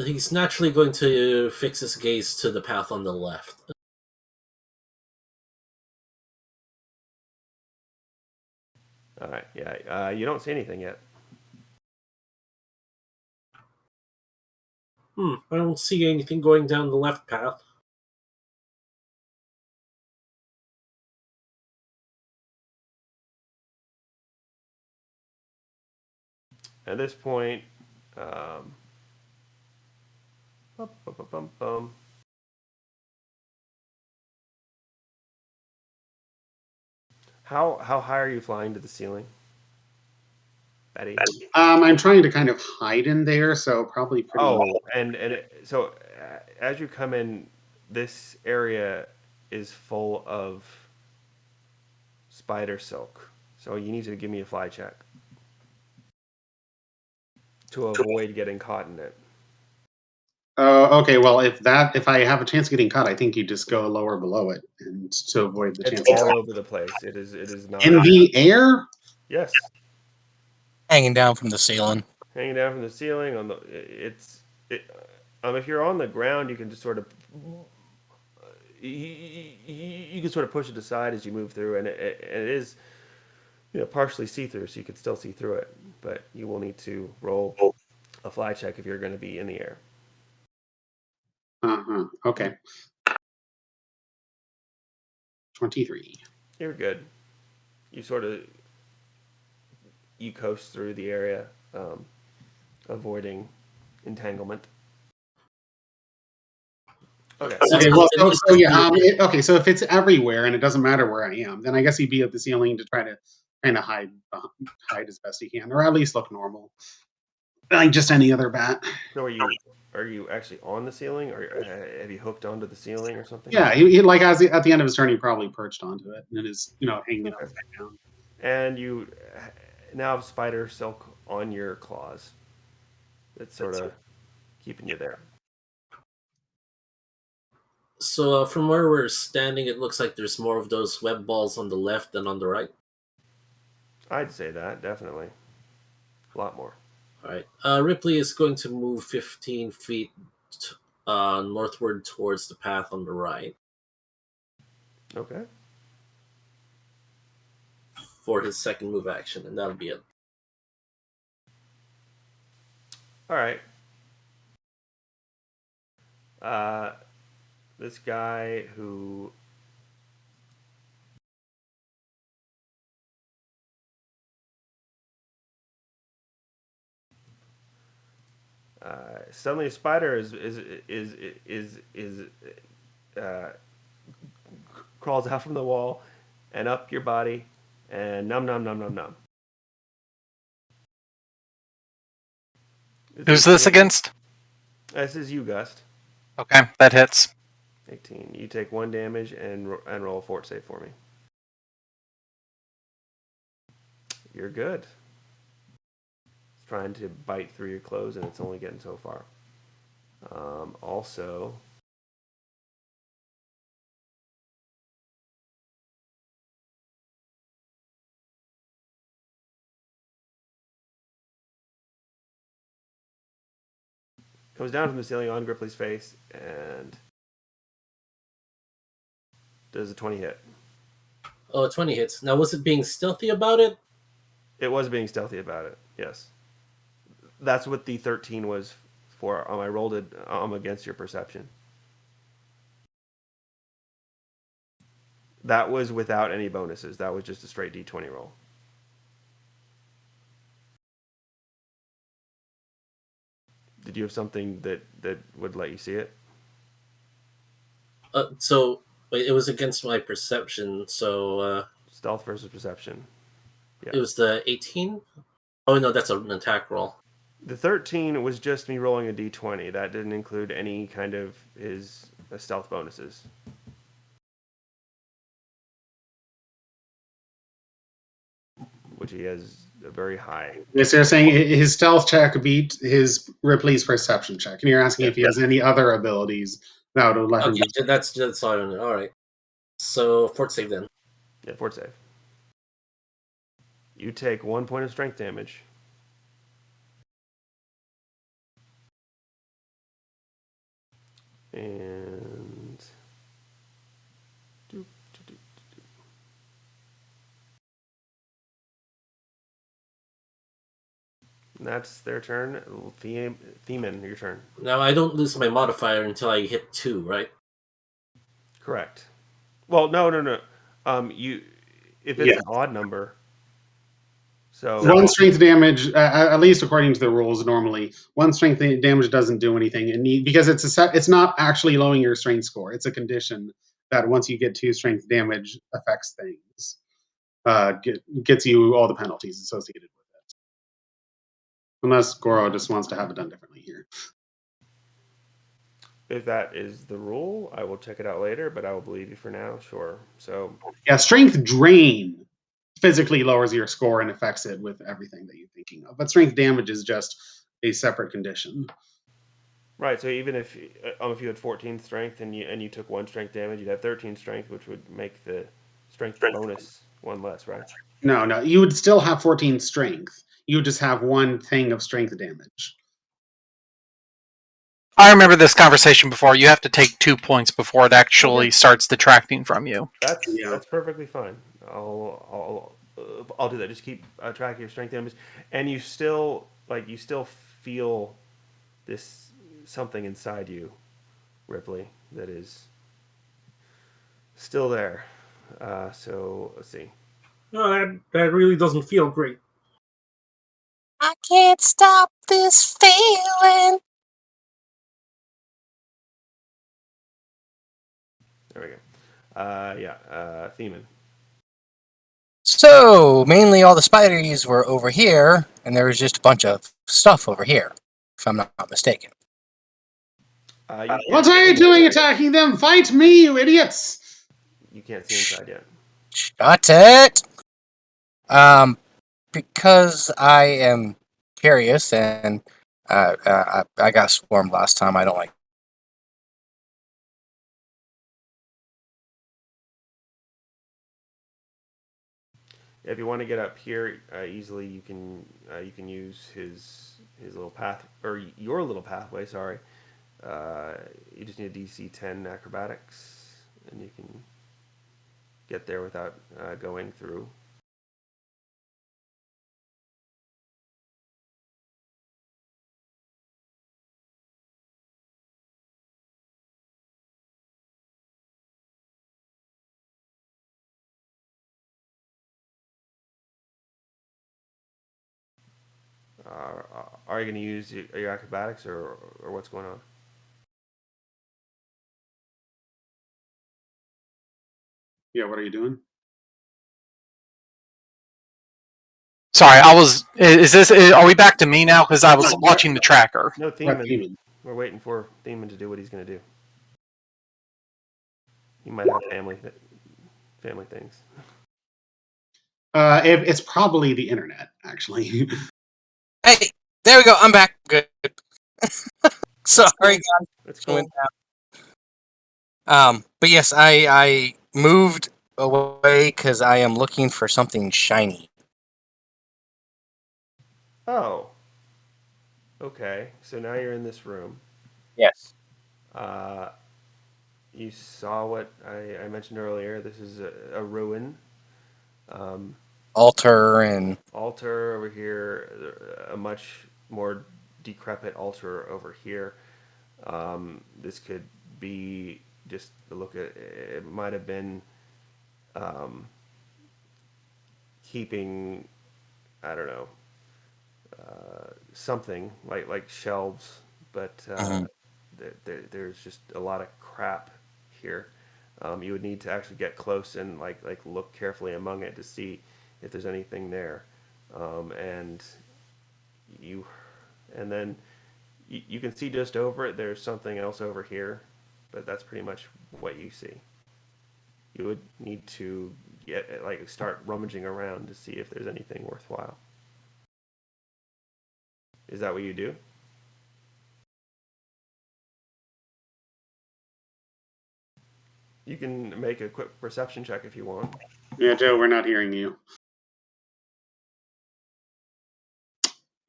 He's naturally going to fix his gaze to the path on the left. All right. Yeah. You don't see anything yet. I don't see anything going down the left path. At this point, um, bum, bum, bum, bum, bum. How high are you flying to the ceiling, Betty? I'm trying to kind of hide in there, so probably pretty. Oh, so as you come in, this area is full of spider silk. So you need to give me a fly check to avoid getting caught in it. Okay. Well, if I have a chance of getting caught, I think you just go lower below it and to avoid the It's chance. all over the place. It is not. In the air. Yes, Hanging down from the ceiling. hanging down from the ceiling on the. If you're on the ground, you can just sort of. You can sort of push it aside as you move through, and it is, partially see through, so you can still see through it. But you will need to roll a fly check if you're going to be in the air. Okay. 23. You're good. You sort of coast through the area, avoiding entanglement. Okay. Okay, So well, it so, needs so to yeah, be- okay, so if it's everywhere and it doesn't matter where I am, then I guess he'd be at the ceiling to try to kind of hide as best he can, or at least look normal, like just any other bat. So are you actually on the ceiling, or have you hooked onto the ceiling or something? Yeah, he like at the end of his turn, he probably perched onto it and is hanging Okay. upside down. And you now have spider silk on your claws. It's sort of keeping you there. So from where we're standing, it looks like there's more of those web balls on the left than on the right. I'd say that definitely a lot more. All right. Ripley is going to move 15 feet northward towards the path on the right Okay. for his second move action, and that'll be it. All right. This guy who suddenly a spider is uh, crawls out from the wall and up your body and num num num num num. Who's this against? This is you, Gust. Okay, that hits. 18. You take 1 damage and roll a fort save for me. You're good. It's trying to bite through your clothes and it's only getting so far. Also, comes down from the ceiling on Gripply's face and does a 20 hit. Oh, 20 hits. Now, was it being stealthy about it? It was being stealthy about it, yes. That's what the 13 was for. I rolled it against your perception. That was without any bonuses. That was just a straight d20 roll. Did you have something that would let you see it? So wait, it was against my perception. So Stealth versus perception. Yeah. it was the 18. Oh no, that's an attack roll. The 13 was just me rolling a d20. That didn't include any kind of his stealth bonuses. Which he has a very high. Yes, they're saying his stealth check beat his Ripley's perception check, and you're asking if he has any other abilities that would let him Okay, do. that's all I know. All right. So fort save then. Yeah, fort save. You take 1 point of strength damage. And that's their turn. Themen, your turn. Now I don't lose my modifier until I hit 2, right? Correct. Well, no. You, if it's an odd number. So One strength damage, at least according to the rules, normally one strength damage doesn't do anything, and because it's not actually lowering your strength score. It's a condition that once you get 2 strength damage affects things, gets you all the penalties associated with it. Unless Goro just wants to have it done differently here. if that is the rule, I will check it out later, but I will believe you for now. Sure. So Yeah, strength drain physically lowers your score and affects it with everything that you're thinking of. But strength damage is just a separate condition. right. So even if you had 14 strength and you took 1 strength damage, you'd have 13 strength, which would make the strength bonus 1 less, right? No, you would still have 14 strength. You would just have 1 thing of strength damage. I remember this conversation before. You have to take 2 points before it actually starts detracting from you. That's perfectly fine. I'll do that. Just keep track of your strength damage, and you still feel this something inside you, Ripley, that is still there. So let's see. No, that really doesn't feel great. I can't stop this feeling. There we go. Themen. So, mainly all the spiders were over here, and there was just a bunch of stuff over here, if I'm not mistaken. What are you doing attacking them? Fight me, you idiots! You can't see inside yet. Shut it! Because I am curious, and I got swarmed last time. I don't like. If you want to get up here easily, you can use his little path or your little pathway. Sorry, you just need a DC 10 acrobatics, and you can get there without going through. Are you going to use your acrobatics or what's going on? Yeah, what are you doing? Sorry, I was. Is this? Are we back to me now? Because I was watching the tracker. No, What Themen. demon? We're waiting for Themen to do what he's going to do. He might have family things. It's probably the internet, actually. Hey, there we go. I'm back. Good. Sorry, guys. It's cool. But yes, I moved away because I am looking for something shiny. Oh. Okay. So now you're in this room. Yes. You saw what I mentioned earlier. This is a ruin. Altar and Altar over here, a much more decrepit altar over here. This could be just a look at it. Might have been keeping, I don't know, something like shelves, but there's just a lot of crap here. You would need to actually get close and like look carefully among it to see if there's anything there, and you and then you can see just over it. There's something else over here, but that's pretty much what you see. You would need to start rummaging around to see if there's anything worthwhile. Is that what you do? You can make a quick perception check if you want. Yeah, Joe, we're not hearing you.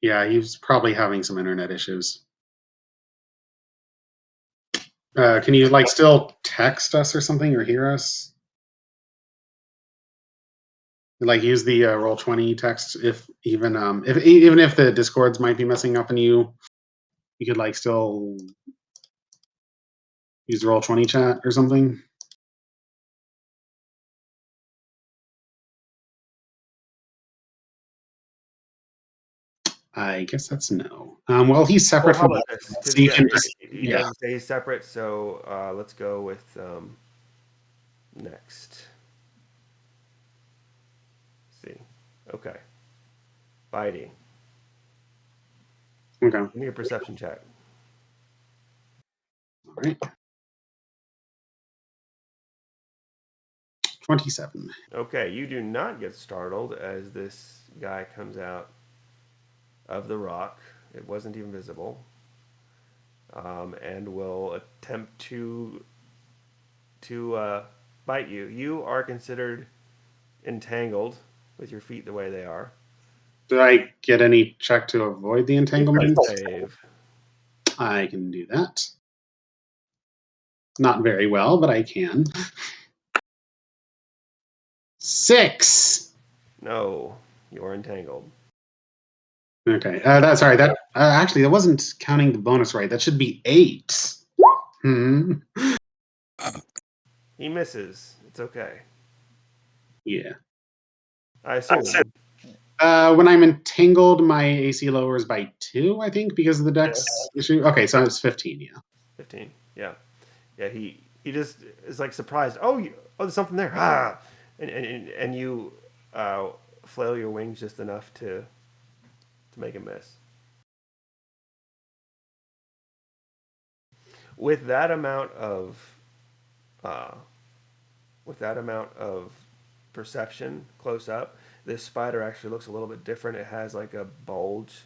Yeah, he's probably having some internet issues. Can you still text us or something or hear us? Use the Roll20 text if even if the Discords might be messing up and you could still use the Roll20 chat or something. I guess that's no. Well, he's separate How from about us, this? so Because you can just he doesn't say he's separate, so let's go with next. Let's see. Okay. Biting. Okay. Give me a perception check. All right. 27. Okay, you do not get startled as this guy comes out of the rock. It wasn't even visible, and will attempt to bite you. You are considered entangled with your feet the way they are. Did I get any check to avoid the entanglement? Save. I can do that. Not very well, but I can. 6. No, you're entangled. Okay, that's all right. That actually, that wasn't counting the bonus, right? That should be 8. Hmm. He misses. It's okay. Yeah. I assume. When I'm entangled, my AC lowers by 2, I think, because of the dex issue. Okay, so it's 15. Yeah. 15. Yeah. Yeah, he just is like surprised. Oh, there's something there. Ah, and you flail your wings just enough to make a miss. With that amount of uh, with that amount of perception close up, this spider actually looks a little bit different. It has like a bulge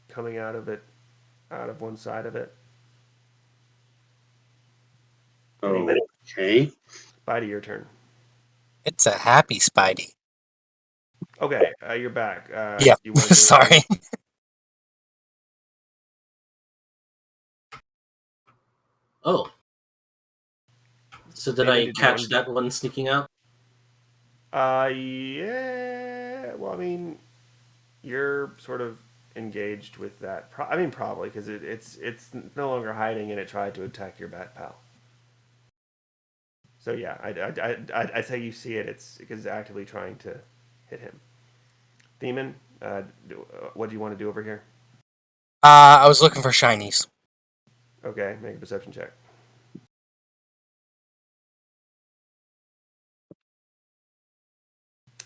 coming out of it, out of one side of it. Okay. Spidey, your turn. It's a happy Spidey. Okay, you're back. Yeah, You want to do sorry. anything? Oh, so did Damon, I did you catch want that one sneaking out? Yeah. Well, I mean, you're sort of engaged with that. I mean, probably because it's no longer hiding and it tried to attack your bat pal. So yeah, I'd say you see it. It's because it's actively trying to hit him. Demon, what do you want to do over here? I was looking for shinies. Okay, make a perception check.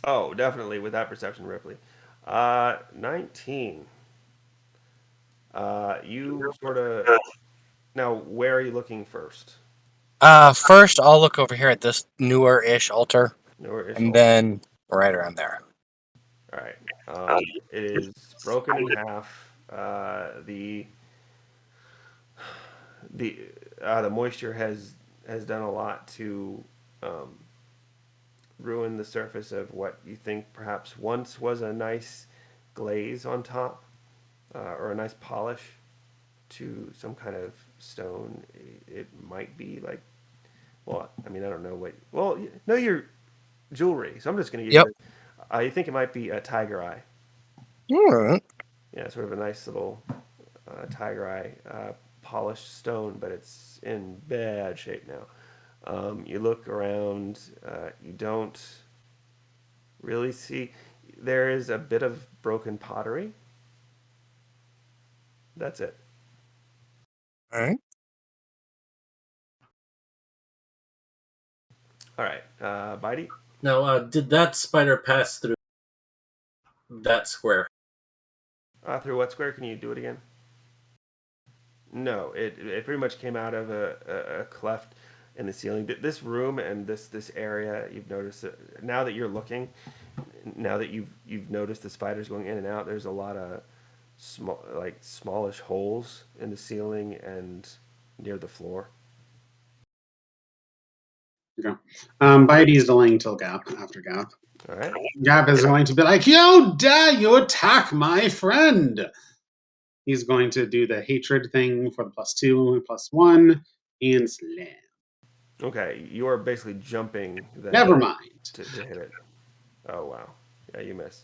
Oh, definitely with that perception, Ripley. 19. You sort of now. Where are you looking first? First, I'll look over here at this newer-ish altar, Nowhere ish. and All then right around there. right. It is broken in half. The the moisture has done a lot to um, ruin the surface of what you think perhaps once was a nice glaze on top, or a nice polish to some kind of stone. It might be like, well, I mean, I don't know what. Well, no, your jewelry. So I'm just going to give Yep. you. You think it might be a tiger eye? Alright. Yeah, sort of a nice little tiger eye polished stone, but it's in bad shape now. You look around, you don't really see. There is a bit of broken pottery. That's it. Alright. All right, Bitey. Now, did that spider pass through that square? Through what square? Can you do it again? No, it pretty much came out of a cleft in the ceiling. This room and this area, you've noticed that now that you're looking, now that you've noticed the spiders going in and out. There's a lot of smallish holes in the ceiling and near the floor. Okay. Bidey is delaying till Gap after Gap. All right. Gap is going to be like, "How dare you attack my friend?" He's going to do the hatred thing for the +2, +1, and slam. Okay, you are basically jumping then Never mind. to hit it. Oh wow, yeah, you miss.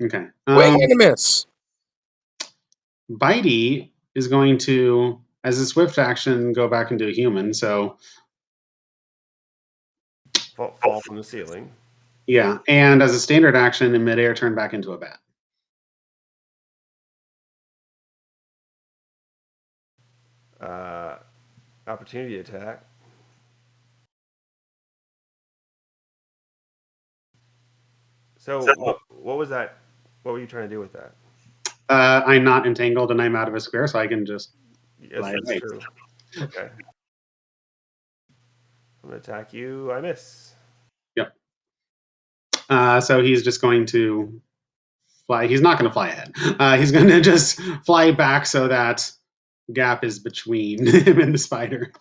Okay. Wing and a miss. Bitey is going to, as a swift action, go back into a human. So Fall from the ceiling. yeah, and as a standard action in midair, turn back into a bat. Uh, Opportunity attack. So what was that? What were you trying to do with that? I'm not entangled and I'm out of a square, so I can just Yes, fly that's away. true. Okay. I'm gonna attack you. I miss. Yep. So he's just going to fly. He's not going to fly ahead. He's going to just fly back so that gap is between him and the spider.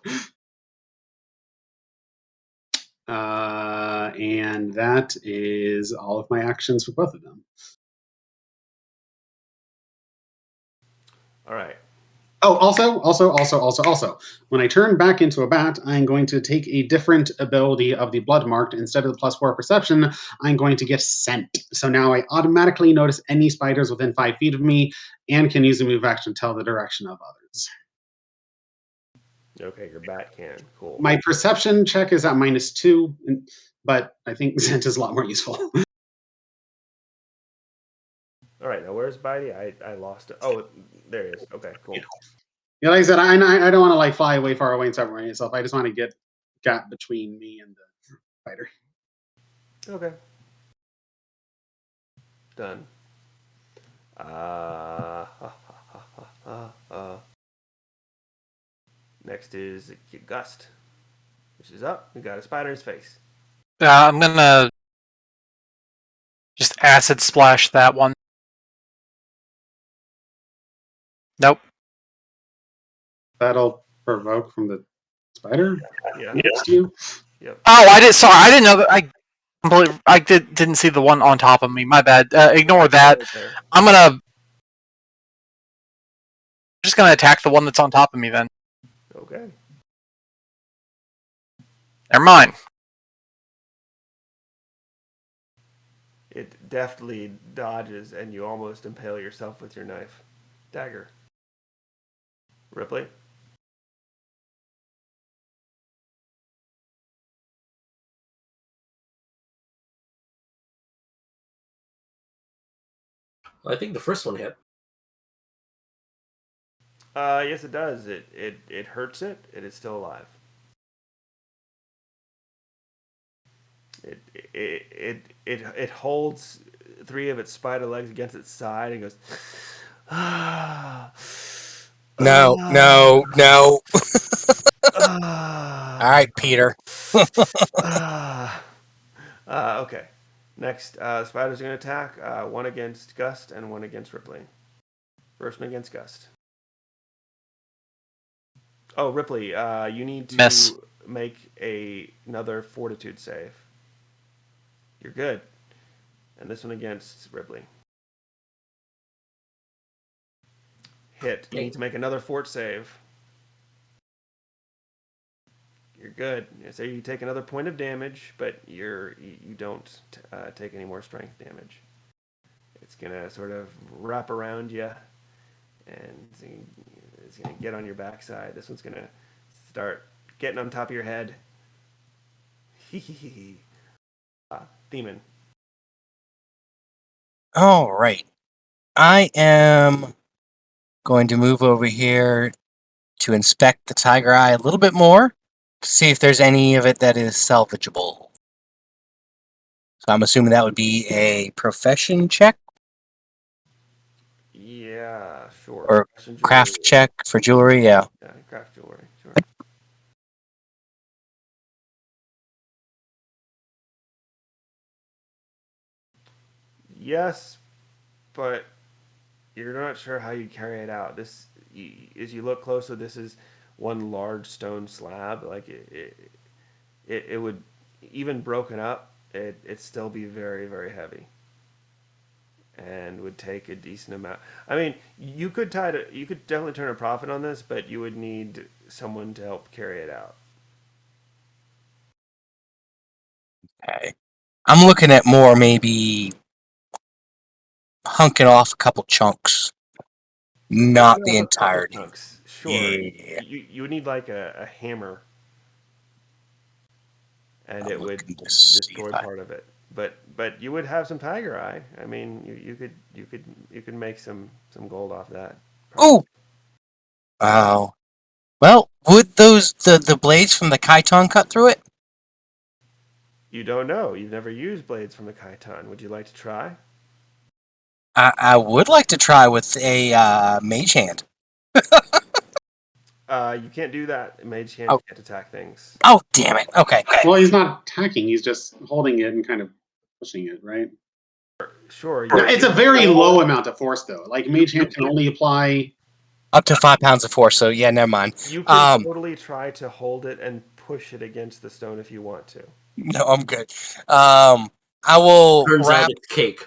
And that is all of my actions for both of them. All right. Oh, also, when I turn back into a bat, I'm going to take a different ability of the blood marked. Instead of the +4 perception, I'm going to get scent. So now I automatically notice any spiders within 5 feet of me and can use a move action to tell the direction of others. Okay, your bat can. Cool. My perception check is at -2, but I think scent is a lot more useful. All right. Now where's Bitey? I lost it. Oh, there he is. Okay. Cool. Yeah, like I said, I don't want to like fly away far away and separate myself. I just want to get gap between me and the spider. Okay. Done. Next is Gust, which is up. We got a spider in his face. I'm gonna just acid splash that one. Nope. That'll provoke from the spider Yeah. next to you. Yep. Oh, I did. Sorry, I didn't know that. I didn't see the one on top of me. My bad. Ignore that. Right there. I'm just gonna attack the one that's on top of me then. Okay. Never mind. It deftly dodges, and you almost impale yourself with your knife. Dagger. Ripley? I think the first one hit. Yes, it does. It hurts it. It is still alive. It holds three of its spider legs against its side and goes. No, no, no. Ah, All right, Peter. okay. Next, spiders are going to attack. One against Gust and one against Ripley. First one against Gust. Oh, Ripley, you need to Miss. make another Fortitude save. You're good. And this one against Ripley. Hit. You need to make another fort save. You're good. So you take another point of damage, but you don't take any more strength damage. It's gonna sort of wrap around you, and it's gonna get on your backside. This one's gonna start getting on top of your head. Demon. All right. I am going to move over here to inspect the tiger eye a little bit more to see if there's any of it that is salvageable. So I'm assuming that would be a profession check Yeah, sure. or Fashion jewelry. craft check for jewelry. Yeah. Yeah, craft jewelry. Sure. Yes, but you're not sure how you carry it out. As you look closer, this is one large stone slab. Like it would, even broken up, it'd still be very, very heavy, and would take a decent amount. I mean, you could definitely turn a profit on this, but you would need someone to help carry it out. Okay. I'm looking at more maybe hunking off a couple chunks, not Hunking the off a couple entirety. chunks, sure. Yeah. You would need like a hammer, and I'm it would looking to see if destroy I. part of it. But you would have some tiger eye. I mean, you could make some gold off that. Probably. Oh. Oh. Well, would the blades from the chiton cut through it? You don't know. You've never used blades from the chiton. Would you like to try? I would like to try with a mage hand. You can't do that. Mage hand Oh. can't attack things. Oh, damn it. Okay. Well, he's not attacking; he's just holding it and kind of pushing it, right? Sure. No, it's a very low amount of force, though. Like Mage Hand can only apply. Up to 5 pounds of force, so yeah, never mind. You can totally try to hold it and push it against the stone if you want to. No, I'm good. I will Turns wrap. out it's cake.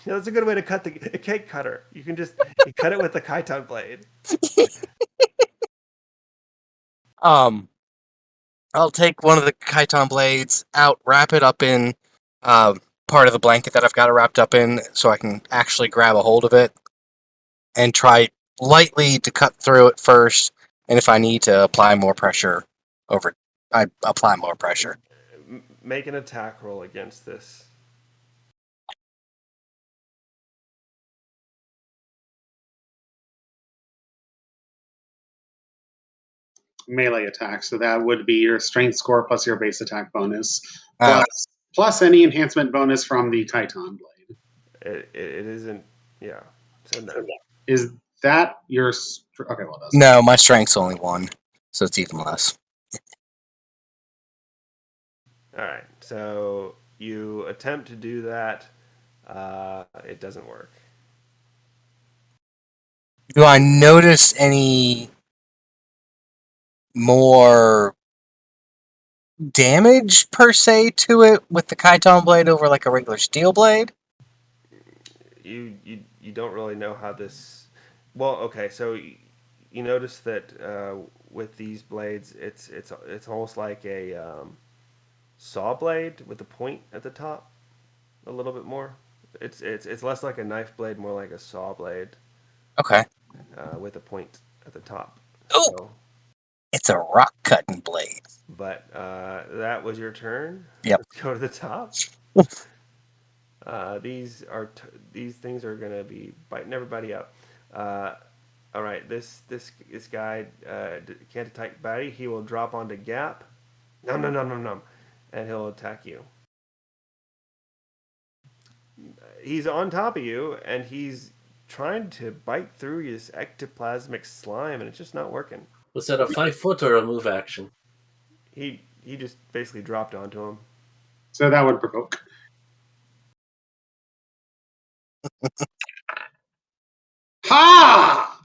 Yeah, that's a good way to cut a cake cutter. You can just you cut it with the chiton blade. I'll take one of the chiton blades out, wrap it up in part of the blanket that I've got it wrapped up in, so I can actually grab a hold of it and try lightly to cut through it first. And if I need to apply more pressure over, I apply more pressure. Make an attack roll against this. melee attack. So that would be your strength score plus your base attack bonus, Oh. plus any enhancement bonus from the Titan blade. It isn't. Yeah. So no. Is that your? Okay, well, that's No, my strength's only 1, so it's even less. All right. So you attempt to do that. It doesn't work. Do I notice any more damage per se to it with the chiton blade over like a regular steel blade? You don't really know how this. Well, okay. So you notice that with these blades, it's almost like a saw blade with a point at the top, a little bit more. It's less like a knife blade, more like a saw blade Okay. with a point at the top. Oh, So, it's a rock cutting blade. but that was your turn. Yep. Let's go to the top. These things are gonna be biting everybody up. All right, this guy can't attack Batty. He will drop onto Gap. No, and he'll attack you. He's on top of you, and he's trying to bite through his ectoplasmic slime, and it's just not working. Was that a 5-foot or a move action? He just basically dropped onto him. so that would provoke. Ha!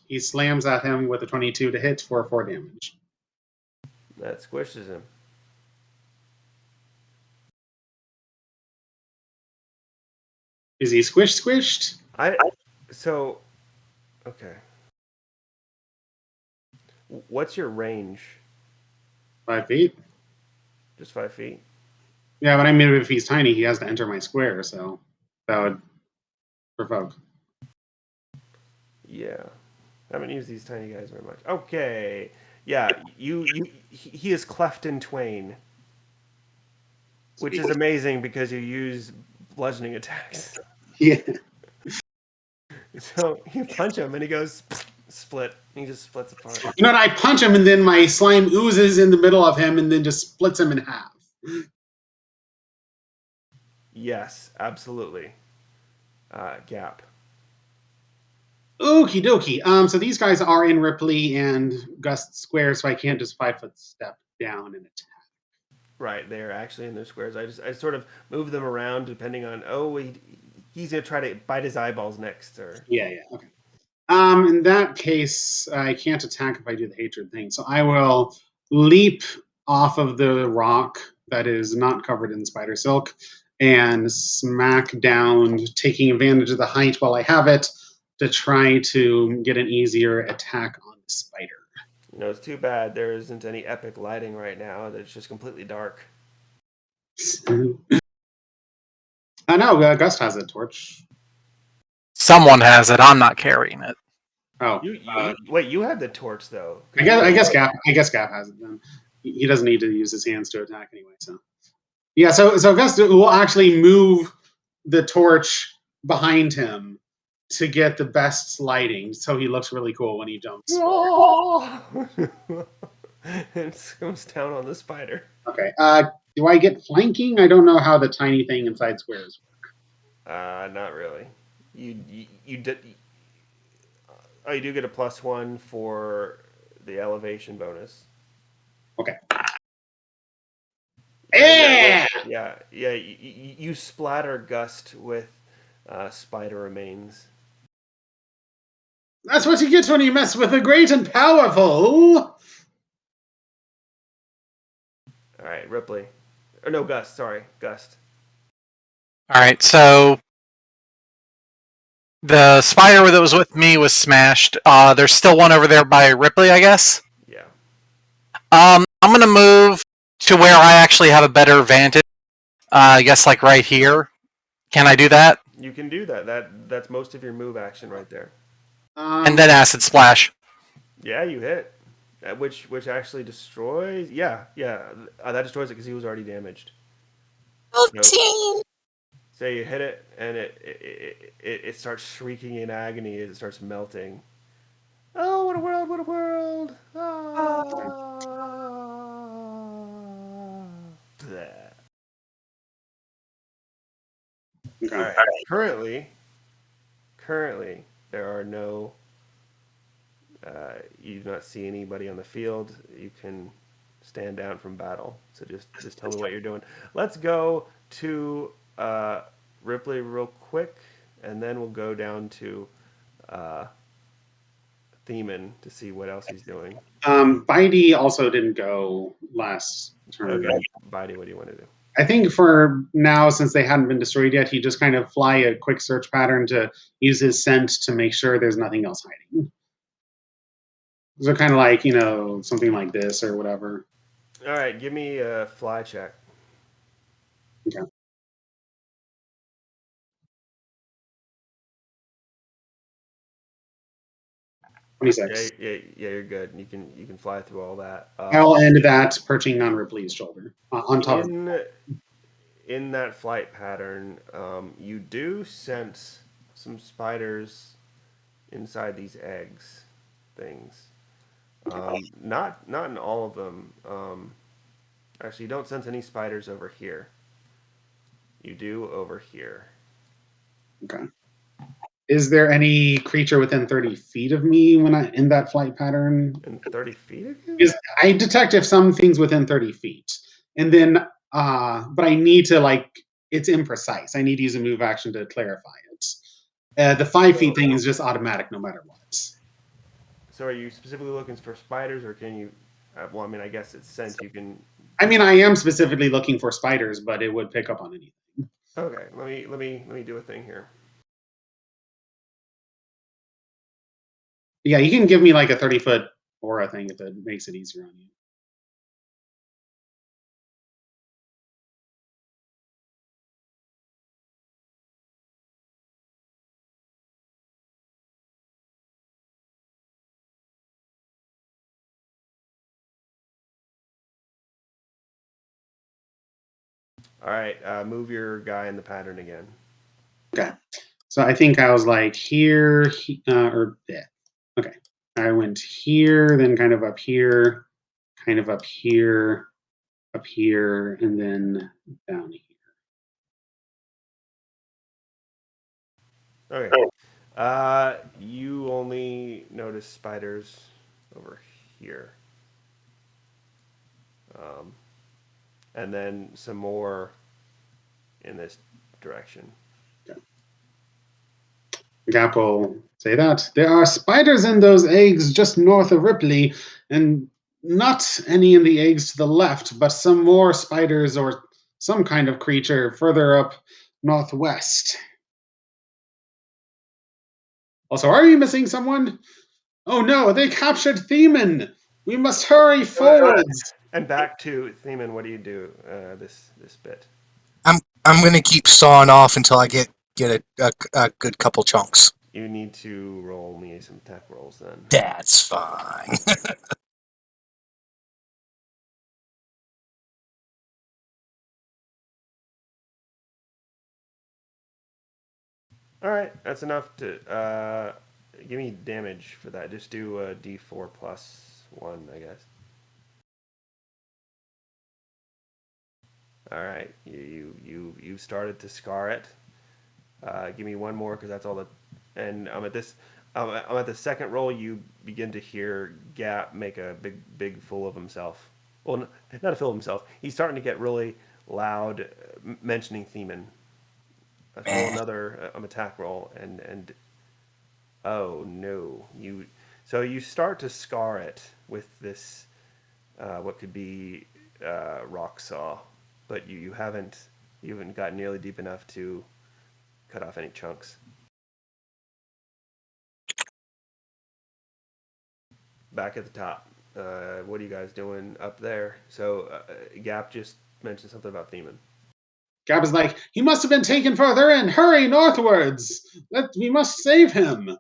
He slams at him with a 22 to hit for 4 damage. That squishes him. Is he squished? So okay. What's your range? 5 feet? Just 5 feet? Yeah, but I mean, if he's tiny, he has to enter my square, so that would provoke. Yeah. I haven't used these tiny guys very much. Okay. Yeah, he is cleft in twain. Which is amazing because you use bludgeoning attacks. Yeah. So you punch him and he goes split. He just splits apart. You know what? I punch him, and then my slime oozes in the middle of him, and then just splits him in half. Yes, absolutely. Gap. Okie dokie. So these guys are in Ripley and Gust Square, so I can't just 5-foot step down and attack. Right, they're actually in their squares. I sort of move them around depending on he's gonna try to bite his eyeballs next or Yeah. Okay. In that case, I can't attack if I do the hatred thing. So I will leap off of the rock that is not covered in spider silk and smack down, taking advantage of the height while I have it to try to get an easier attack on the spider. it's too bad there isn't any epic lighting right now. It's just completely dark. No, Gust has a torch. Someone has it. I'm not carrying it. Oh, Wait, you had the torch though. I guess Gap has it then. He doesn't need to use his hands to attack anyway. So yeah, so Gust will actually move the torch behind him to get the best lighting, so he looks really cool when he jumps. It comes down on the spider. Okay. Do I get flanking? I don't know how the tiny thing inside squares work. Not really. You did. Oh, you do get a +1 for the elevation bonus. Okay. Yeah. Yeah. You splatter Gust with spider remains. That's what you get when you mess with the great and powerful. All right, Ripley. Or no, Gust. Sorry, Gust. All right, so the spider that was with me was smashed. There's still one over there by Ripley, I guess. Yeah. I'm gonna move to where I actually have a better vantage. I guess like right here. Can I do that? You can do that. That's most of your move action right there. And then acid splash. Yeah, you hit. Which actually destroys. Yeah. That destroys it because he was already damaged. 15. So you hit it, and it starts shrieking in agony as it starts melting. Oh, what a world! What a world! Ah. Bleh. Okay. All right. Currently, there are no. You do not see anybody on the field. You can stand down from battle. So just tell me what you're doing. Let's go to Ripley real quick, and then we'll go down to uh, Theman to see what else he's doing. Bitey also didn't go last turn. Okay, Bidey, what do you want to do? I think for now, since they hadn't been destroyed yet, he just kind of fly a quick search pattern to use his scent to make sure there's nothing else hiding. So kind of like, something like this or whatever. All right, give me a fly check. Okay. 26. Yeah, you're good. You can fly through all that. I'll end that perching on Ripley's shoulder, on top of. In that flight pattern, you do sense some spiders inside these eggs things. Not in all of them. Actually, you don't sense any spiders over here. You do over here. Okay. Is there any creature within 30 feet of me when I in that flight pattern? And 30 feet of you? Is I detect if some things within 30 feet, and then but I need to it's imprecise. I need to use a move action to clarify it. The 5 feet thing is just automatic no matter what. So are you specifically looking for spiders, or can you? Well, I mean, I guess it's sense you can. I mean, I am specifically looking for spiders, but it would pick up on anything. Okay, let me do a thing here. Yeah, you can give me like a 30-foot aura thing if that makes it easier on you. All right, move your guy in the pattern again. Okay. So I think I was like here, or yeah. Okay. I went here, then kind of up here, kind of up here, and then down here. Okay. You only notice spiders over here. And then some more in this direction. Okay. Gap will say that. There are spiders in those eggs just north of Ripley, and not any in the eggs to the left, but some more spiders or some kind of creature further up northwest. Also, are you missing someone? Oh no, they captured Theman! We must hurry forwards! And back to Theman, what do you do this bit? I'm gonna keep sawing off until I get a good couple chunks. You need to roll me some attack rolls then. That's fine. All right, that's enough to give me damage for that. Just do a D4 plus 1, I guess. All right, you started to scar it. Give me one more because that's all the. And I'm at this. I'm at the second roll. You begin to hear Gap make a big fool of himself. Well, not a fool of himself. He's starting to get really loud, mentioning Theman. Let's roll Man. another attack roll, and oh no, so you start to scar it with this what could be rock saw, but you haven't gotten nearly deep enough to cut off any chunks. Back at the top, what are you guys doing up there? So Gap just mentioned something about Theman. Gab is like, he must have been taken further in. Hurry northwards! We must save him.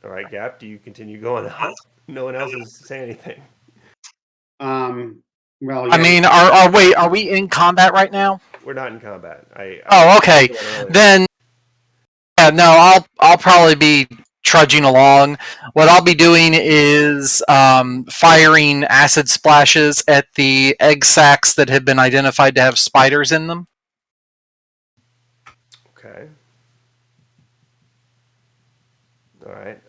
All right, Gap. Do you continue going up? No one else is saying anything. Well, I yeah. mean, are we in combat right now? We're not in combat. Oh, okay. did that earlier. Then, yeah, no, I'll probably be trudging along. What I'll be doing is firing acid splashes at the egg sacs that have been identified to have spiders in them. Okay. All right.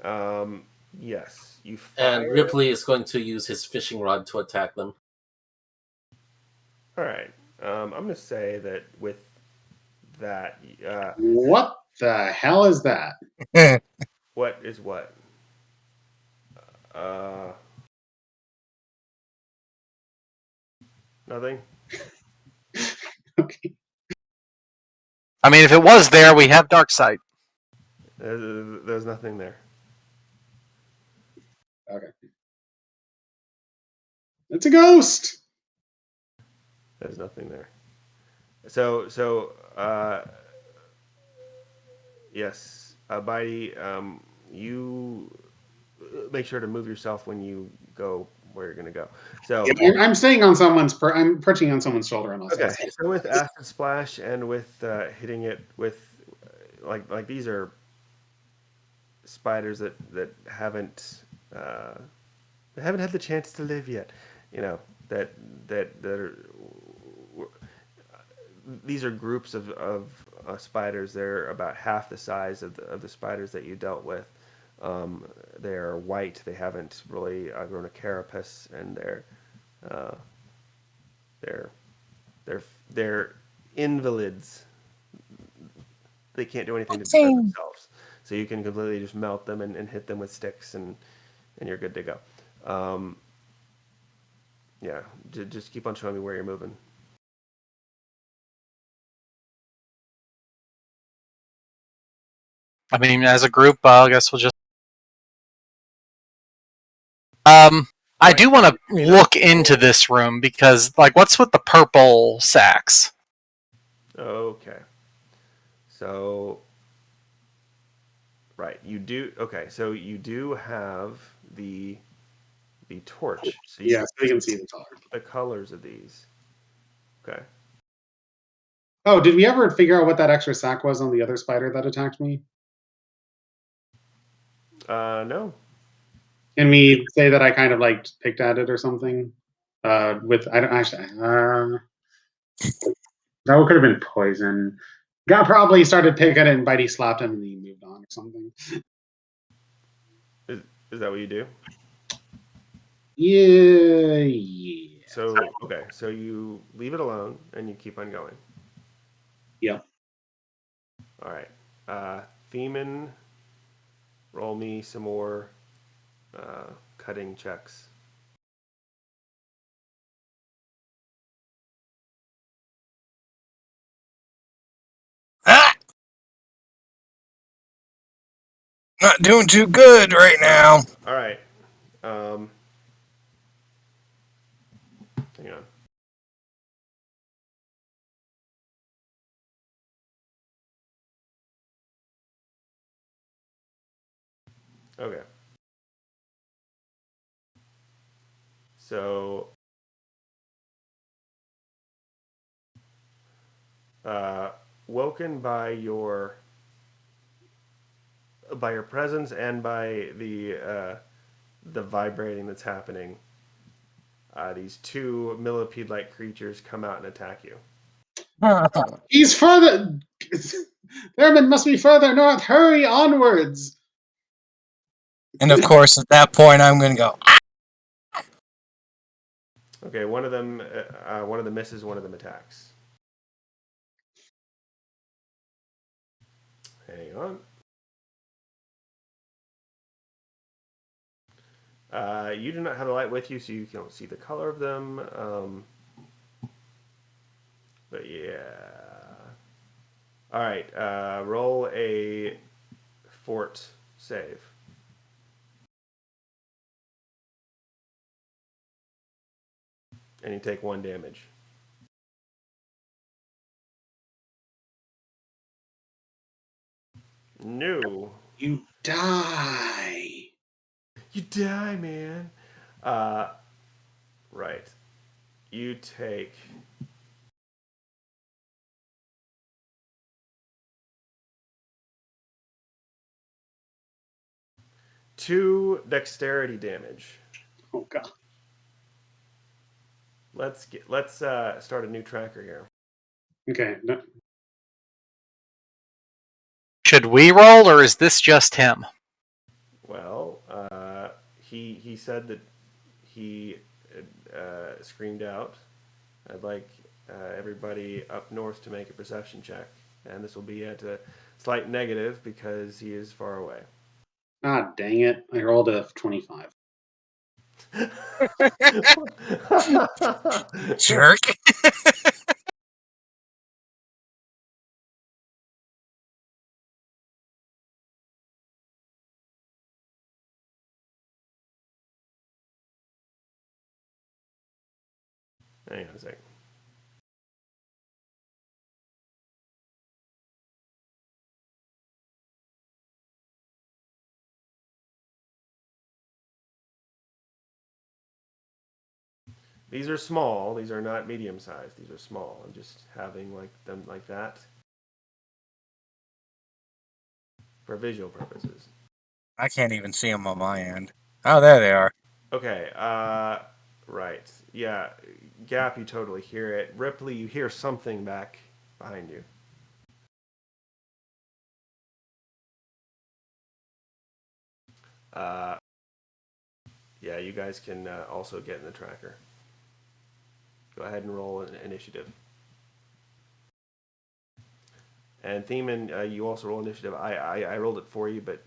Yes, you fire. And Ripley is going to use his fishing rod to attack them. All right. I'm going to say that with that, What the hell is that? what is what? Uh, Nothing. Okay. I mean, if it was there, we have dark sight. There's nothing there. Okay. It's a ghost. There's nothing there. So, yes, Bitey, you make sure to move yourself when you go where you're going to go. So, Yeah, I'm staying on someone's. I'm perching on someone's shoulder. And okay. So with acid splash and with hitting it with like these are spiders that haven't had the chance to live yet. You know that are these are groups of spiders. They're about half the size of the spiders that you dealt with. They're white. They haven't really grown a carapace, and uh, they're they're invalids. They can't do anything to defend themselves. So you can completely just melt them and hit them with sticks, and you're good to go. Yeah, just keep on showing me where you're moving. I mean, as a group, I guess we'll just. I do want to look into this room because, like, what's with the purple sacks? Okay. So, right, you do. Okay, so you do have the torch. So you Yes, they can see the color. the colors of these. Okay. Oh, did we ever figure out what that extra sack was on the other spider that attacked me? No. Can we say that I kind of like picked at it or something? With I don't actually. That could have been poison. Guy probably started picking at it and Bitey slapped him and he moved on or something. Is that what you do? Yeah. So okay, so you leave it alone and you keep on going. Yep. All right. Themen, roll me some more cutting checks. Ah! Not doing too good right now. All right. Hang on. Okay. So, woken by your presence and by the vibrating that's happening, these two millipede-like creatures come out and attack you. He's further. Thurman must be further north. Hurry onwards. And of course, at that point, I'm going to go. Okay, one of them misses, one of them attacks. Hang on. You do not have the light with you, so you don't see the color of them. But yeah. All right. Roll a fort save. And you take 1 damage. No. You Die. You die, man. Right. You take 2 dexterity damage. Oh god. Let's start a new tracker here. Okay. No, Should we roll, or is this just him? Well, he said that he screamed out. I'd like everybody up north to make a perception check, and this will be at a slight negative because he is far away. ah, dang it! I rolled a 25. Jerk. Hang on a second. These are small. These are not medium sized. These are small. I'm just having like them like that for visual purposes. I can't even see them on my end. Oh, there they are. Okay. Right. Yeah. Gap, you totally hear it. Ripley, you hear something back behind you. Uh, yeah, you guys can also get in the tracker. Go ahead and roll an initiative. And Theman, you also roll initiative. I rolled it for you, but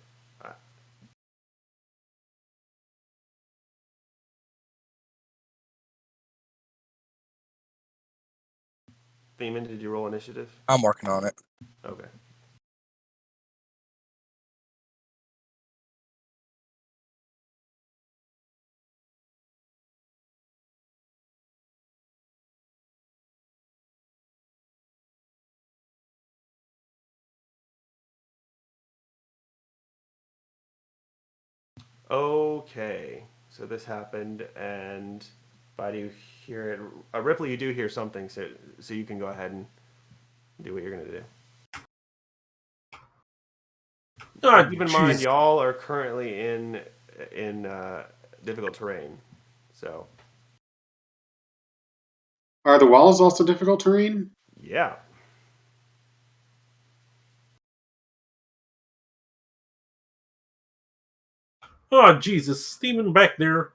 Theman, did you roll initiative? I'm working on it. Okay. Okay. So this happened, and why do you hear it? Ripley, you do hear something, so you can go ahead and do what you're gonna do. Ah, Keep in mind, jeez. y'all are currently in difficult terrain, so Are the walls also difficult terrain? yeah. Oh, Jesus. Steaming back there.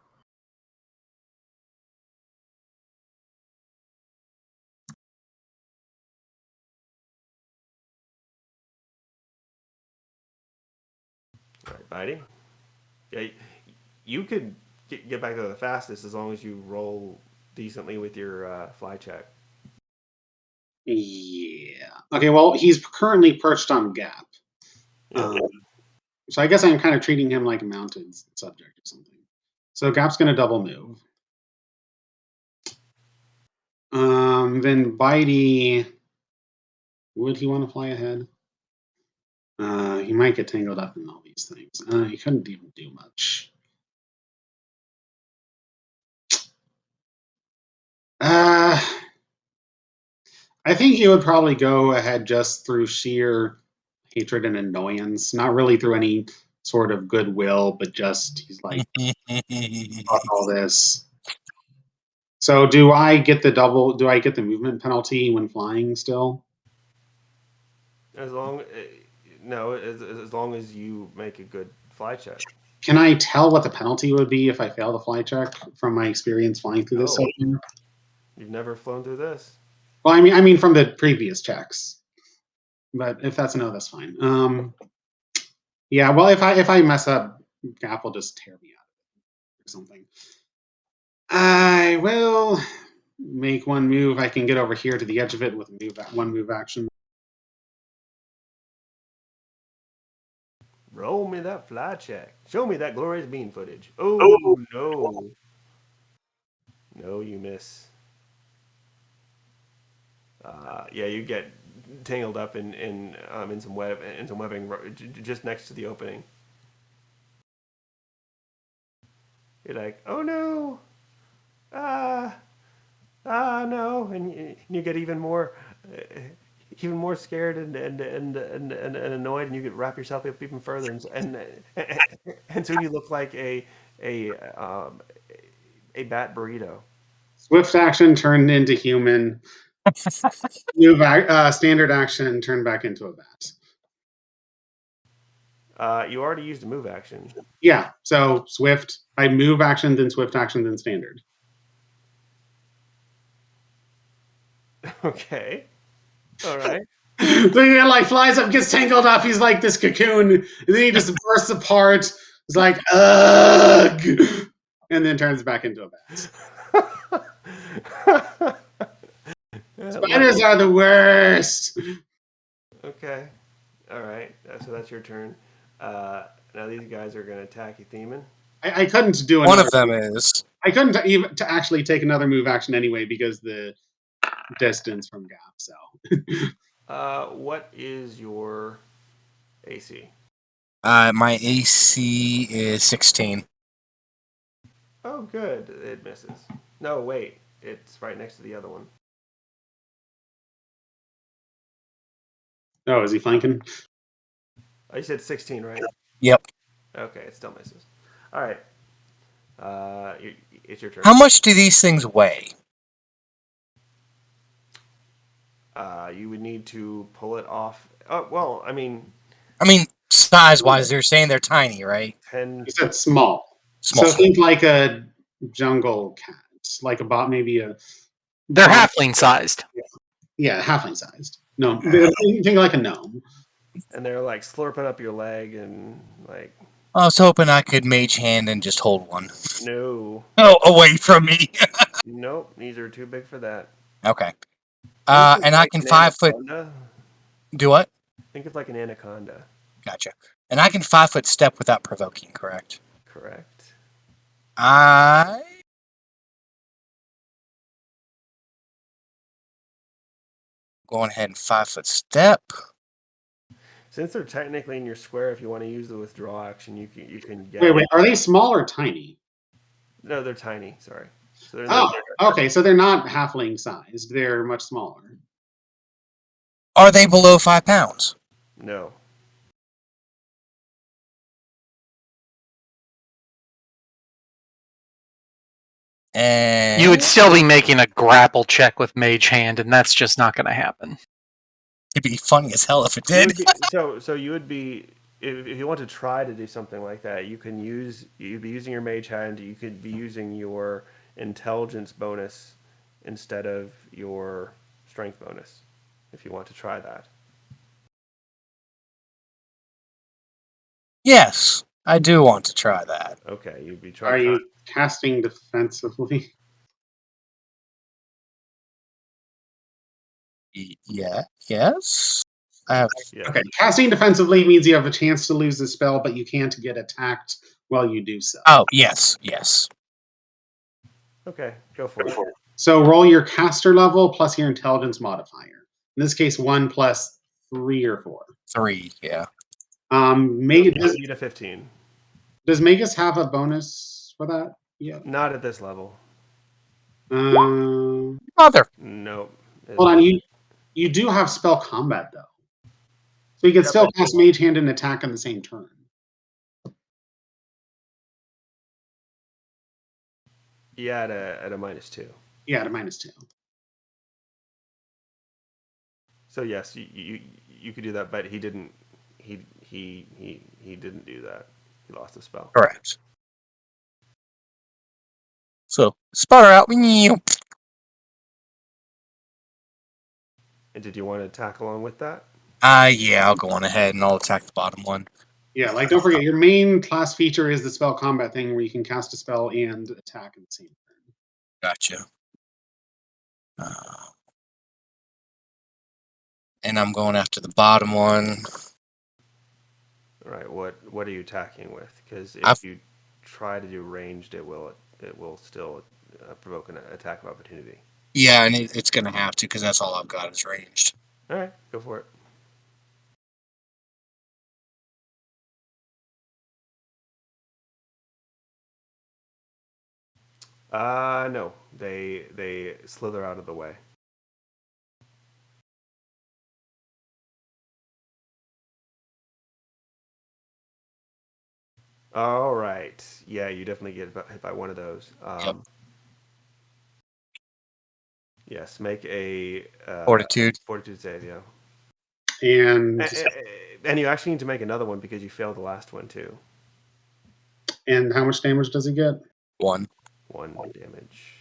All right, Bitey. Yeah, you could get back there the fastest as long as you roll decently with your fly check. Yeah. Okay. Well, he's currently perched on Gap. Yeah. So I guess I'm kind of treating him like a mounted subject or something. So Gap's going to double move. Then Bitey, would he want to fly ahead? He might get tangled up in all these things. He couldn't even do much. Uh, I think he would probably go ahead just through sheer hatred and annoyance, not really through any sort of goodwill, but just he's like, fuck all this. So do I get the double? Do I get the movement penalty when flying still? As long no, as long as you make a good fly check. Can I tell what the penalty would be if I fail the fly check from my experience flying through this Oh, so far? you've never flown through this. Well, I mean from the previous checks. But if that's a no, that's fine. Yeah. Well, if I mess up, Gap will just tear me out or something. I will make one move. I can get over here to the edge of it with one move action. Roll me that fly check. Show me that glorious bean footage. Oh no, no, you miss. Yeah, you get tangled up in some webbing just next to the opening. You're like, oh no, no, and you get even more scared and annoyed, and you get wrap yourself up even further, and soon you look like a um, a bat burrito. Swift action turned into human. Standard action turned back into a bat. You already used a move action. Yeah, so swift. I move action, then swift action, then standard. Okay, all right. So he like flies up, gets tangled up. He's like this cocoon, and then he just bursts apart. He's like, ugh, and then turns back into a bat. Spiders are the worst. Okay, all right. So that's your turn. Now these guys are going to attack you, Theman. I couldn't do One another. of them is. I couldn't even to actually take another move action anyway because the distance from Gap. So What is your AC? My AC is 16. Oh, good. It misses. No, wait. It's right next to the other one. oh, is he flanking? Oh, you said 16, right? Yep. Okay, it still misses. All right. It's your turn. How much do these things weigh? You would need to pull it off. Oh, well, I mean, I mean, size-wise, they're saying they're tiny, right? 10. You said small. Small. So think like a jungle cat, like a bot, maybe a. They're bot- halfling sized. Yeah, halfling sized. No, think like a gnome. And they're like slurping up your leg and like, I was hoping I could mage hand and just hold one. no. Oh, away from me. Nope. These are too big for that. Okay. Think of And I like can an 5 foot. anaconda. Do what? Think of like an anaconda. Gotcha. And I can 5 foot step without provoking, correct? Correct. I going ahead and 5 foot step. Since they're technically in your square, if you want to use the withdraw action, you can get. Wait, are they small or tiny? No, they're tiny. Sorry. So they're Oh, okay. So they're not halfling sized. They're much smaller. Are they below 5 pounds? no. And You would still be making a grapple check with Mage Hand, and that's just not going to happen. it'd be funny as hell if it You did. would be, so you would be if you want to try to do something like that, you'd be using your mage hand. You could be using your intelligence bonus instead of your strength bonus if you want to try that. Yes, I do want to try that. Okay, you'd be Are trying. you casting defensively? Yeah. Yes. I have. Yeah. Okay, casting defensively means you have a chance to lose the spell, but you can't get attacked while you do so. Oh, yes. Yes. Okay, go for it. So roll your caster level plus your intelligence modifier. In this case, 1 plus 3 or 4. 3. Yeah. Beat a 15. Does Magus have a bonus for that? Yeah. Not at this level. Mother. Nope. Hold on, you do have spell combat though, so you can Yeah, still but- cast Mage Hand and attack on the same turn. Yeah, at a -2. Yeah, at a -2. So yes, you could do that, but he didn't. He didn't do that. He lost the spell. Correct. So, sputter out. And did you want to attack along with that? Yeah, I'll go on ahead and I'll attack the bottom one. Yeah, like don't forget your main class feature is the spell combat thing where you can cast a spell and attack at the same turn. Gotcha. And I'm going after the bottom one. All right. What are you attacking with? Because if I've- you try to do ranged, it will still provoke an attack of opportunity. Yeah, and it's going to have to because that's all I've got is ranged. All right, go for it. No. They slither out of the way. All right. Yeah, you definitely get hit by one of those. Yep. Yes, make a Fortitude. fortitude save. Yeah. And And you actually need to make another one because you failed the last one too. and how much damage does he get? 1. 1 damage.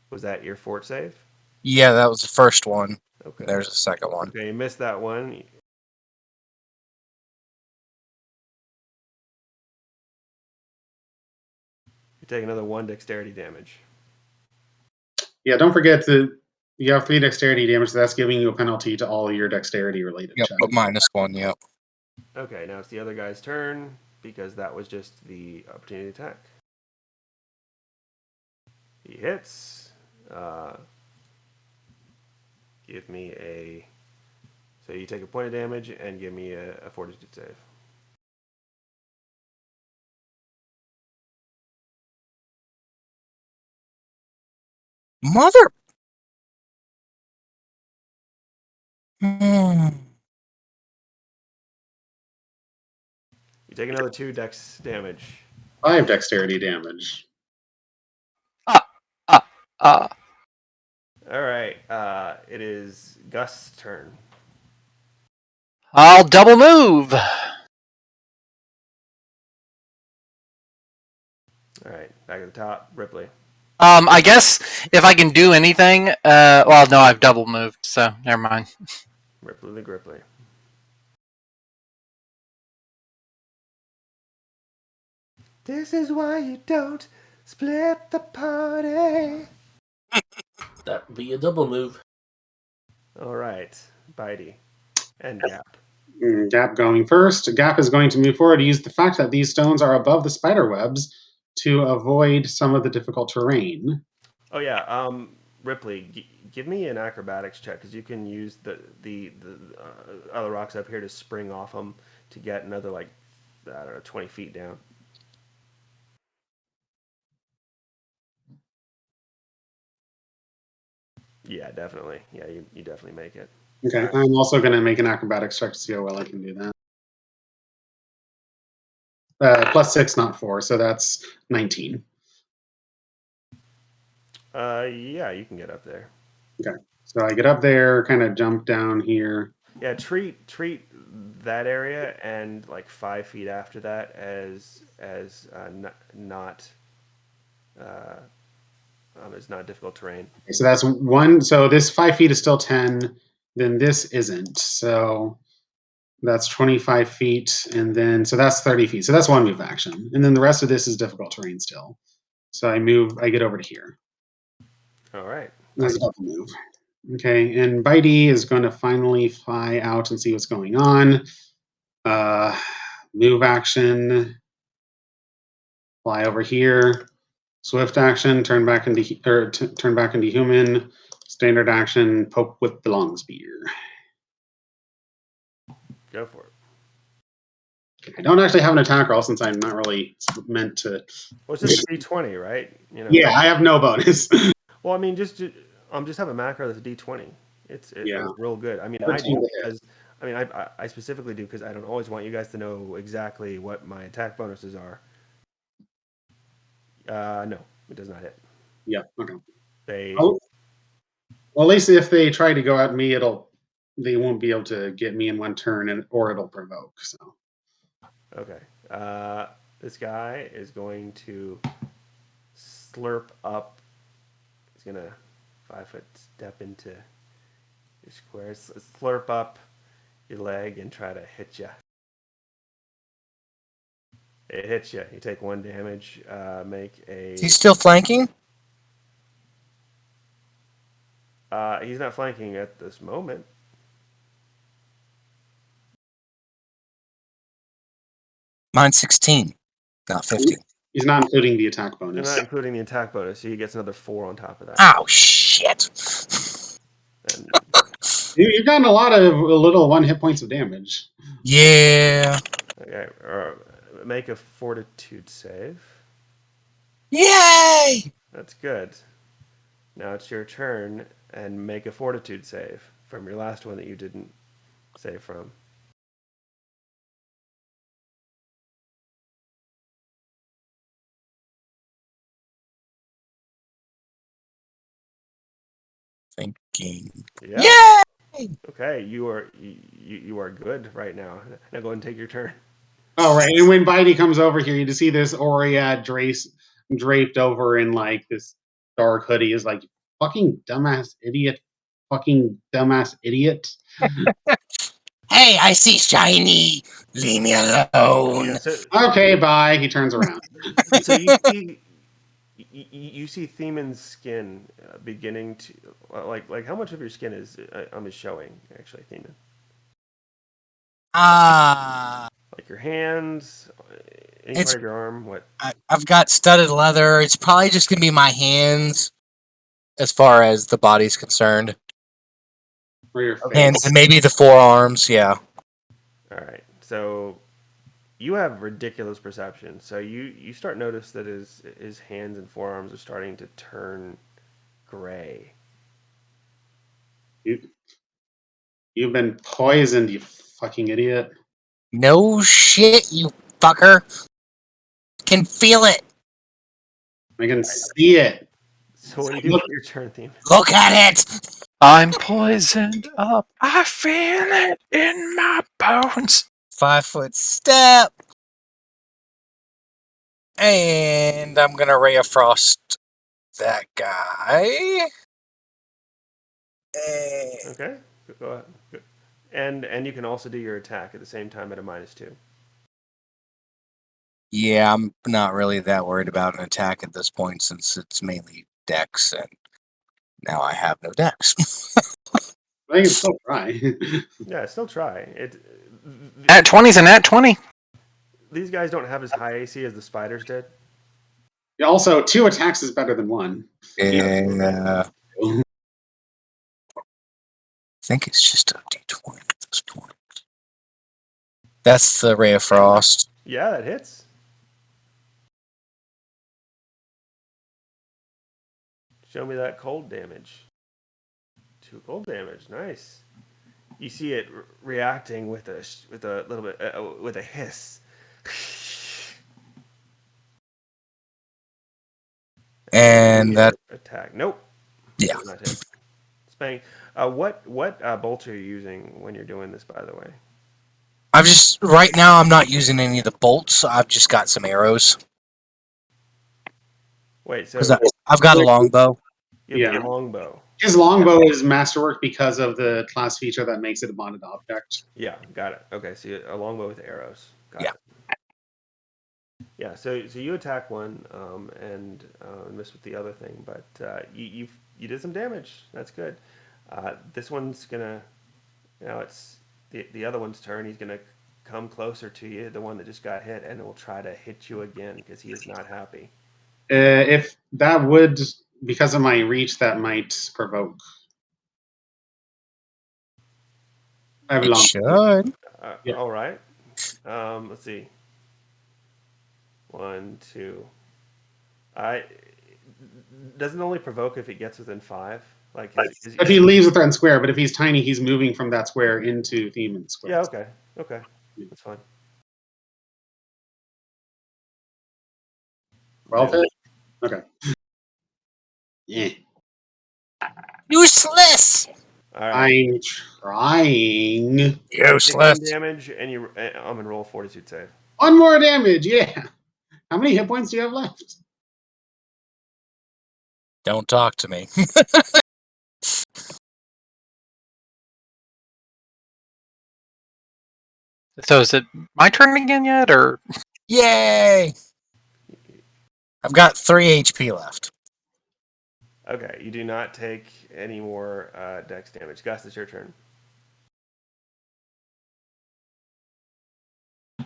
Was that your fort save? Yeah, that was the first one. Okay. There's the second one. Okay, you missed that one. You're taking another 1 dexterity damage. Yeah, don't forget that you have 3 dexterity damage, so that's giving you a penalty to all your dexterity related Yep, checks. but -1. Yep. Okay, now it's the other guy's turn because that was just the opportunity attack. He hits. Give me a. So you take a point of damage and give me a fortitude save. Mother. Hmm. You take another 2 dex damage. 5 dexterity damage. Uh, uh, All right, it is Gus' turn. I'll double move. All right, back at the top, Ripley. I guess if I can do anything, well, no, I've double moved, so never mind. Ripley the Gripply. This is why you don't split the party. That would be a double move. All right, Bitey and Gap. Gap going first. Gap is going to move forward to use the fact that these stones are above the spider webs to avoid some of the difficult terrain. Oh yeah, Ripley, give me an acrobatics check because you can use the other rocks up here to spring off them to get another like I don't know 20 feet down. Yeah, definitely. Yeah, you definitely make it. Okay, Right. I'm also going to make an acrobatics check to see how well I can do that. +6, not 4, so that's 19. Yeah, you can get up there. Okay, so I get up there, kind of jump down here. Yeah, treat that area and like 5 feet after that as not it's not difficult terrain. So that's 1. So this 5 feet is still 10. Then this isn't. So that's 25 feet. And then, so that's 30 feet. So that's 1 move action. And then the rest of this is difficult terrain still. So I get over to here. All right. That's a double move. Okay, and Bitey is going to finally fly out and see what's going on. Move action, fly over here. Swift action, turn back into human. Standard action, poke with the long spear. Go for it. I don't actually have an attack roll since I'm not really meant to. Well, it's just a D20, right? You know. Yeah, I have no bonus. Well, I mean, just have a macro that's a D20. It's Yeah. real good. I mean, I 13 do to hit. because I specifically do because I don't always want you guys to know exactly what my attack bonuses are. No, it does not hit. Yeah. Okay. They Oh, well, at least if they try to go at me, they won't be able to get me in 1 turn, or it'll provoke. So. okay. This guy is going to slurp up. He's gonna 5-foot step into your square, slurp up your leg, and try to hit you. It hits you. You take 1 damage. Make a. Is he still flanking? He's not flanking at this moment. Mine's 16, not 15. He's not including the attack They're bonus. not including the attack bonus, so he gets another 4 on top of that. Oh, shit. And You've gotten a lot of little 1 hit points of damage. Yeah. okay, make a fortitude save. Yay! That's good. Now it's your turn, and make a fortitude save from your last one that you didn't save from. Thinking. Yeah. Yay! Okay, you are good right now. Now go ahead and take your turn. Oh, right. And when Bitey comes over here, you just see this Oriad draped over in like this dark hoodie. Is like, fucking dumbass idiot. Fucking dumbass idiot. Hey, I see shiny. Leave me alone. Yeah. Okay, bye. He turns around. So you see Themon's skin beginning to like how much of your skin is showing actually, Themon? Ah, Like your hands, any it's part of your arm? What? I've got studded leather. It's probably just gonna be my hands, as far as the body's concerned. For your Okay. face. Hands and maybe the forearms. Yeah. All right. So you have ridiculous perception. So you start notice that his hands and forearms are starting to turn gray. You, you've been poisoned, you fucking idiot. No shit, you fucker. Can feel it. I can see it. So what do you do for your turn, Theme? Look at it. I'm poisoned up. I feel it in my bones. 5-foot step. And I'm gonna ray of frost that guy. Okay. Go ahead. Good. And you can also do your attack at the same time at a -2. Yeah, I'm not really that worried about an attack at this point since it's mainly dex, and now I have no dex. I can still try. Yeah, still try it. At 20's a nat 20. These guys don't have as high AC as the spiders did. Also, 2 attacks is better than 1. Yeah, I think it's just a d20 at this point. That's the ray of frost. Yeah, that hits. Show me that cold damage. 2 cold damage. Nice. You see it reacting with a little bit with a hiss. And that, attack. Nope. yeah. Does not hit. Spank. What bolts are you using when you're doing this? By the way. I've just, right now, I'm not using any of the bolts. I've just got some arrows. Wait. Because So I've got a longbow. you have Yeah. a longbow. His longbow is masterwork because of the class feature that makes it a bonded object. Yeah, got it. Okay, so a longbow with arrows. Got Yeah. it. Yeah, so you attack one and miss with the other thing, but you did some damage. That's good. This one's gonna now it's the other one's turn. He's gonna come closer to you, the one that just got hit, and will try to hit you again because he is not happy. If that would, because of my reach, that might provoke. I have It long. should. Yeah. All right. Let's see. 1, 2. I doesn't only provoke if it gets within 5. Like If he leaves a threatened square, but if he's tiny, he's moving from that square into Themon's square. yeah. Okay. Okay. That's fine. 12 hit? Okay. Yeah. Useless! All right. I'm trying. Take 1 Useless. damage, and I'm gonna roll a fortitude save. 1 more damage, yeah. How many hit points do you have left? Don't talk to me. So is it my turn again yet, or Yay! I've got 3 HP left. Okay, you do not take any more dex damage. Gus, it's your turn. Yeah,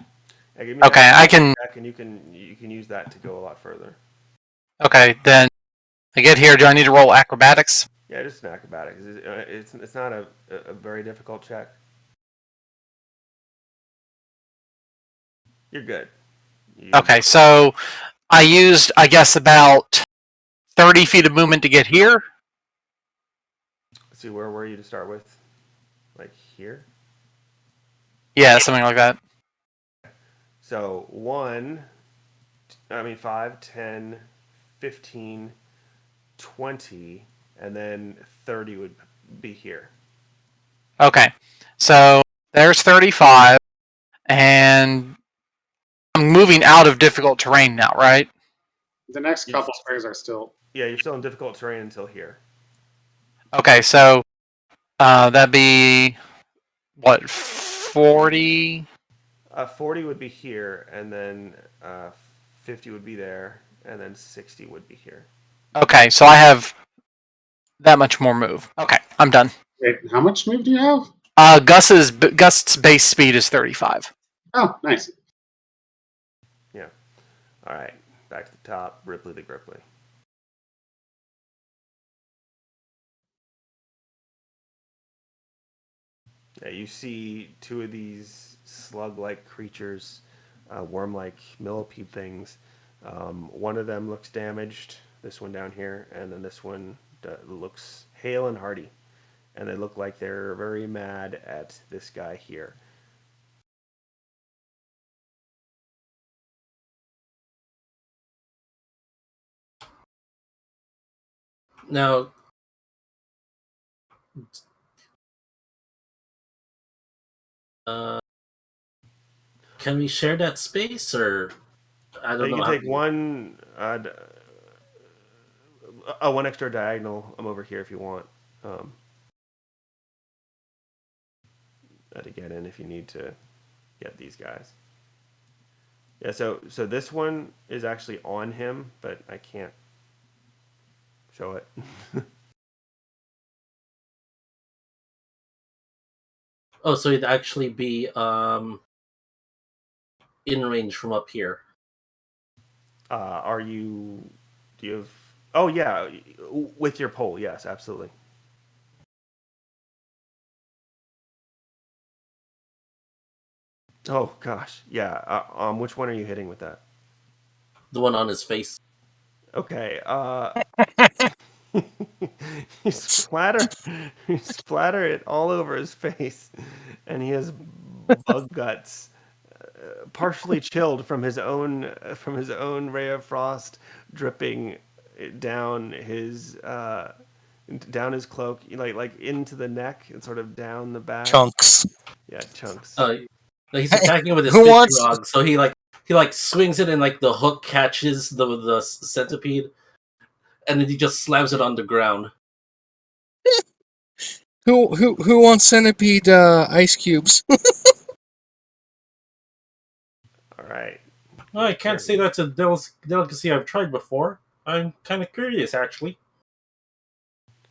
give me an okay? I can. check, and you can use that to go a lot further. Okay, then I get here. Do I need to roll acrobatics? Yeah, just an acrobatics. It's not a very difficult check. You're good. Okay, so I used, I guess, about 30 feet of movement to get here. Let's see, where were you to start with? Like here? Yeah, something like that. So 5, 10, 15, 20, and then 30 would be here. Okay, so there's 35, and I'm moving out of difficult terrain now, right? The next Yes. couple squares are still. Yeah, you're still in difficult terrain until here. Okay, so that'd be what, 40? 40 would be here, and then 50 would be there, and then 60 would be here. Okay, so I have that much more move. Okay, I'm done. Wait, how much move do you have? Gust's base speed is 35. Oh, nice. Yeah. All right. Back to the top. Ripley the Gripply. Yeah, you see two of these slug-like creatures, worm-like millipede things. One of them looks damaged. This one down here, and then this one looks hale and hearty. And they look like they're very mad at this guy here. Now, can we share that space, or I don't You know? can take one one extra diagonal. I'm over here if you want. To get in if you need to get these guys. Yeah, so this one is actually on him, but I can't show it. Oh, so it'd actually be in range from up here. Are you? Do you have? Oh yeah, with your pole. Yes, absolutely. Oh gosh, yeah. Which one are you hitting with that? The one on his face. Okay. you splatter it all over his face, and he has bug guts, partially chilled from his own ray of frost dripping down his cloak, like into the neck and sort of down the back. Chunks. Yeah, chunks. He's attacking with his Who fishing wants- rod, so he swings it, and like the hook catches the centipede, and then he just slams it on the ground. Who wants centipede ice cubes? All right. Well, I can't say that's a delicacy I've tried before. I'm kind of curious, actually.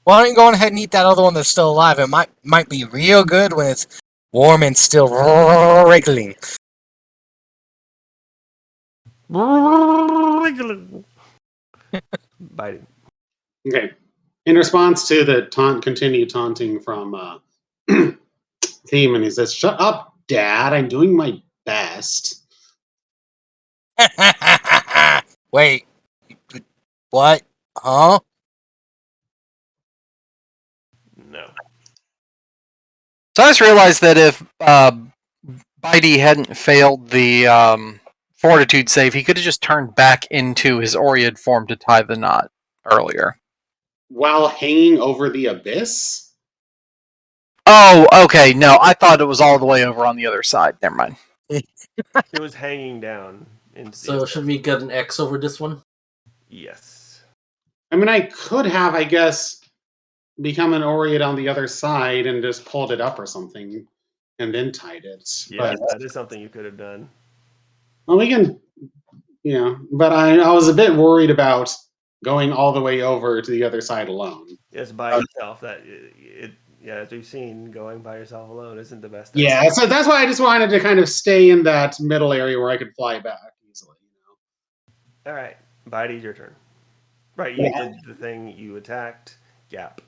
Why don't you go ahead and eat that other one that's still alive? It might be real good when it's warm and still wriggling. Biting. Okay. In response to the continued taunting from Theme, and he says, "Shut up, Dad. I'm doing my best." Wait, what? Huh? No. So I just realized that if Bitey hadn't failed the fortitude save, he could have just turned back into his Oread form to tie the knot earlier. While hanging over the abyss? Oh, okay. No, I thought it was all the way over on the other side. Never mind. It was hanging down into So the should we get an X over this one? Yes. I mean, I could have, I guess, become an Oread on the other side and just pulled it up or something and then tied it. Yeah, But, that is something you could have done. well, we can, but I was a bit worried about going all the way over to the other side alone. Yes, by yourself. As we've seen, going by yourself alone isn't the best. Yeah, so that's why I just wanted to kind of stay in that middle area where I could fly back easily. All right, Bitey, your turn. Right, you Yeah. did the thing. You attacked. Gap.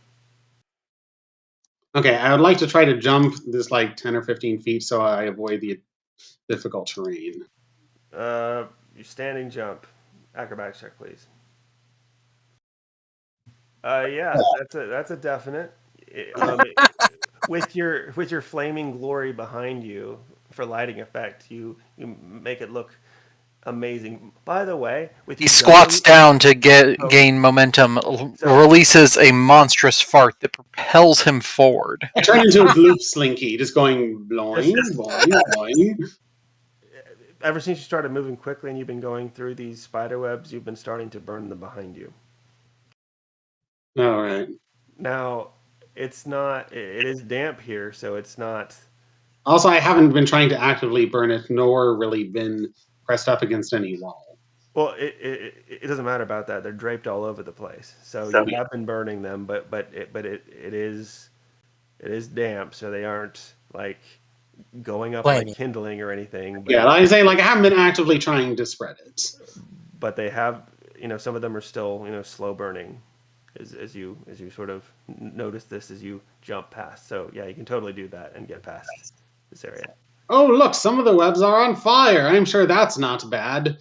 Okay, I would like to try to jump this like 10 or 15 feet so I avoid the difficult terrain. You standing jump. Acrobatics check, please. Yeah, that's a definite. With your flaming glory behind you for lighting effect, you make it look amazing. By the way, with He you squats jumping, down to so, gain momentum, so releases a monstrous fart that propels him forward. I turn into a gloop slinky, just going just bloing, boing, boing. ever since you started moving quickly and you've been going through these spider webs, you've been starting to burn them behind you. All right. Now, it's not. It is damp here, so it's not. Also, I haven't been trying to actively burn it, nor really been pressed up against any wall. Well, it doesn't matter about that. They're draped all over the place, so So you have been burning them, it is damp, so they aren't like going up like Flaming. kindling or anything. yeah, like I say, like I haven't been actively trying to spread it. But they have, some of them are still, slow burning, as you sort of notice this as you jump past. So yeah, you can totally do that and get past this area. Oh, look, some of the webs are on fire. I'm sure that's not bad.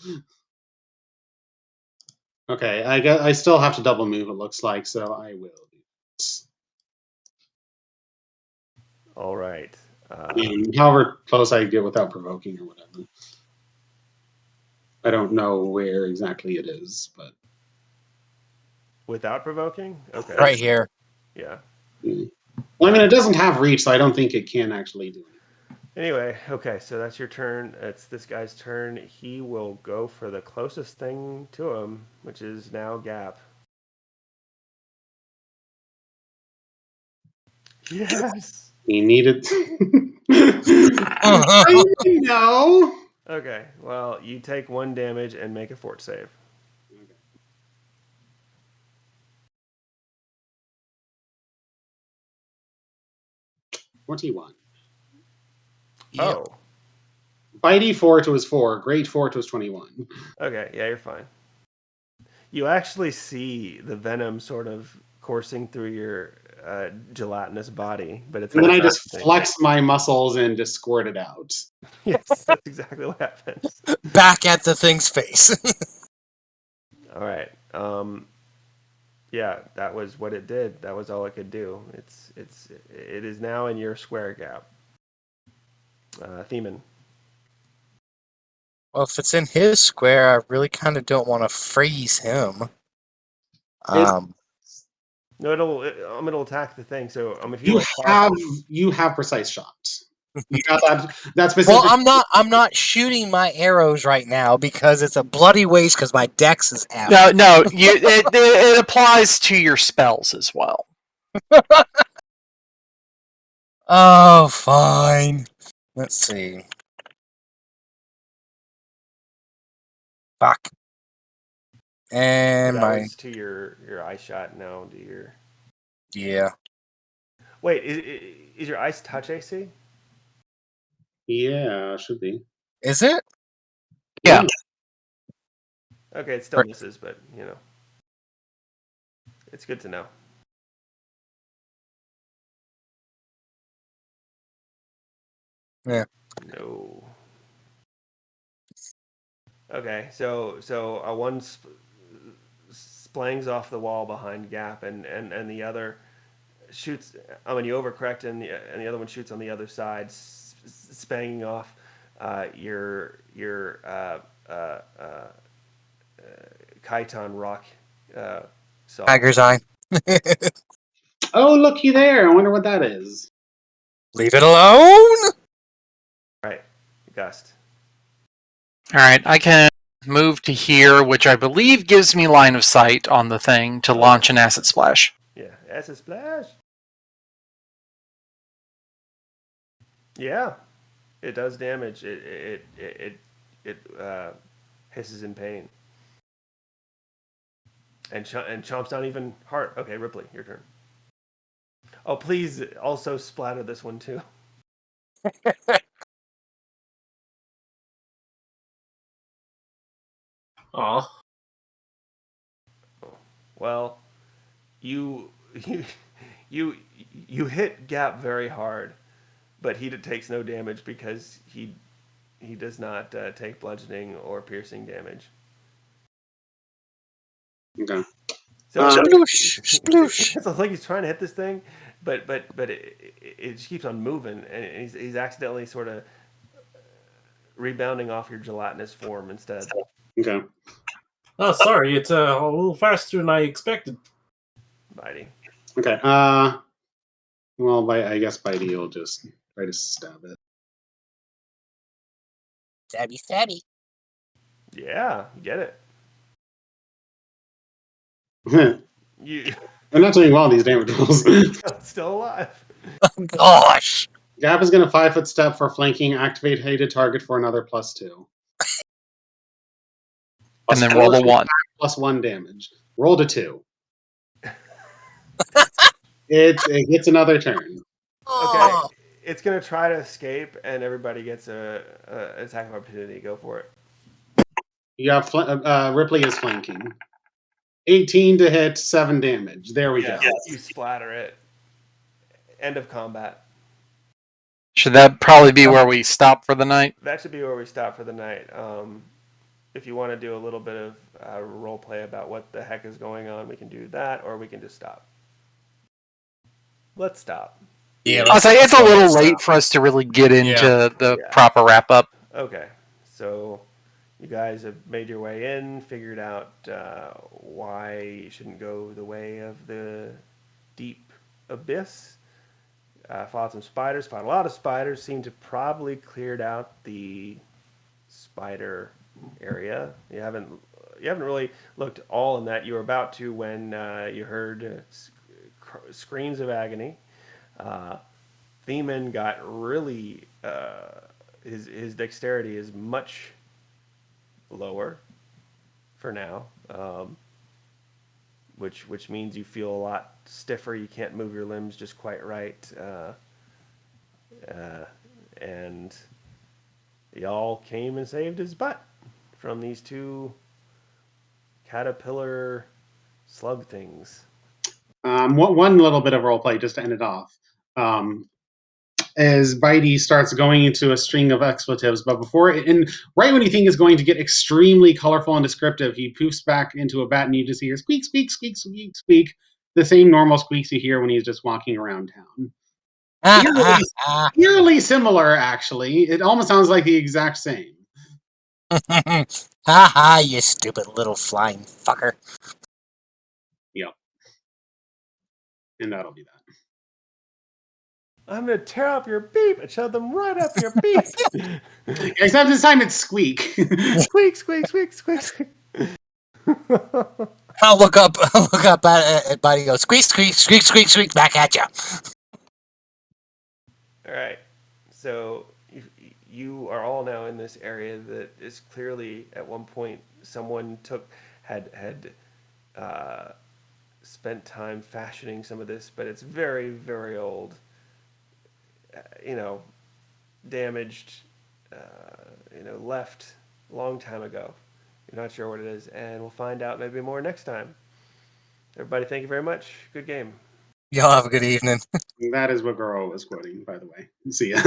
Okay, I still have to double move. It looks like, so I will do it. All right. However close I get without provoking or whatever. I don't know where exactly it is, but Without provoking? Okay. Right here. Yeah. well, I mean, it doesn't have reach, so I don't think it can actually do anything. Anyway, okay, so that's your turn. It's this guy's turn. He will go for the closest thing to him, which is now Gap. Yes. He needed. I know. Okay, well, you take 1 damage and make a fort save. 21. Yep. Oh, Bitey Fort was 4. Great Fort was 21. okay, yeah, you're fine. You actually see the venom sort of coursing through your gelatinous body, but it's And then not I doing just anything. flex my muscles and just squirt it out. Yes, that's exactly what happens. Back at the thing's face. All right. Yeah, that was what it did. That was all it could do. It is now in your square Gap. Theman. Well, if it's in his square, I really kind of don't want to freeze him. It, No, it'll attack the thing. So if you you like have you have precise shots. You got that Well, specific. I'm not shooting my arrows right now because it's a bloody waste because my dex is F. No, it applies to your spells as well. Oh, fine. Let's see. Fuck. And that my was to your ice shot. Now to your. yeah. Wait, is your ice touch AC? Yeah, should be. Is it? Yeah. Okay, it still misses, but it's good to know. Yeah. No. Okay, so one splangs off the wall behind Gap, and the other shoots. When you overcorrect, and the other one shoots on the other side, spanging off your chiton rock saw. Tiger's eye. Oh, looky there! I wonder what that is. Leave it alone. Right, Gust. All right, I can move to here, which I believe gives me line of sight on the thing to launch an acid splash. Yeah, acid splash. Yeah, it does damage. It hisses in pain. And chomps down even hard. Okay, Ripley, your turn. Oh, please also splatter this one too. Aw. Well, you you hit Gap very hard, but he takes no damage because he does not take bludgeoning or piercing damage. Okay. So Sploosh, sploosh. it's like he's trying to hit this thing, but it just keeps on moving, and he's accidentally sort of rebounding off your gelatinous form instead. Okay. Oh, sorry, it's a little faster than I expected. Biting. Okay. Well, I guess Bitey will just try to stab it. Stabby, stabby. Yeah, get it. I'm You not doing well on these damage rolls. still alive. Gosh. Gap is going to 5-foot step for flanking. Activate hated target for another +2. And then roll the 1. +1 damage. Roll to 2. It gets another turn. Okay, it's gonna try to escape, and everybody gets a attack of opportunity. Go for it. You have Ripley is flanking. 18 to hit, 7 damage. There we go. You splatter it. End of combat. Should that probably be where we stop for the night? That should be where we stop for the night. If you want to do a little bit of role play about what the heck is going on, we can do that, or we can just stop. Let's stop. Yeah, I'll say it's a little late for us to really get into the Yeah. proper wrap up. Okay, so you guys have made your way in, figured out why you shouldn't go the way of the deep abyss. Fought some spiders, fought a lot of spiders. Seemed to probably cleared out the spider area. You haven't really looked all in that. You were about to when you heard screams of agony. Theman got really his dexterity is much lower for now, which means you feel a lot stiffer. You can't move your limbs just quite right, and y'all came and saved his butt from these two caterpillar slug things. One little bit of roleplay just to end it off. As Bitey starts going into a string of expletives, but right when you think it's going to get extremely colorful and descriptive, he poofs back into a bat, and you just hear squeak, squeak, squeak, squeak, squeak, the same normal squeaks you hear when he's just walking around town. Eerily similar, actually. It almost sounds like the exact same. Ha ha, you stupid little flying fucker. Yep. And that'll be that. I'm gonna tear up your beep and shove them right up your beep. Except this time it's squeak. Squeak, squeak, squeak, squeak, squeak. I'll look up at Buddy. Go squeak, squeak, squeak, squeak, squeak. Back at you. All right. So you are all now in this area that is clearly at one point someone had spent time fashioning some of this, but it's very, very old. Damaged. Left a long time ago. You're not sure what it is, and we'll find out maybe more next time. Everybody, thank you very much. Good game. Y'all have a good evening. That is what Goro was quoting, by the way. See ya.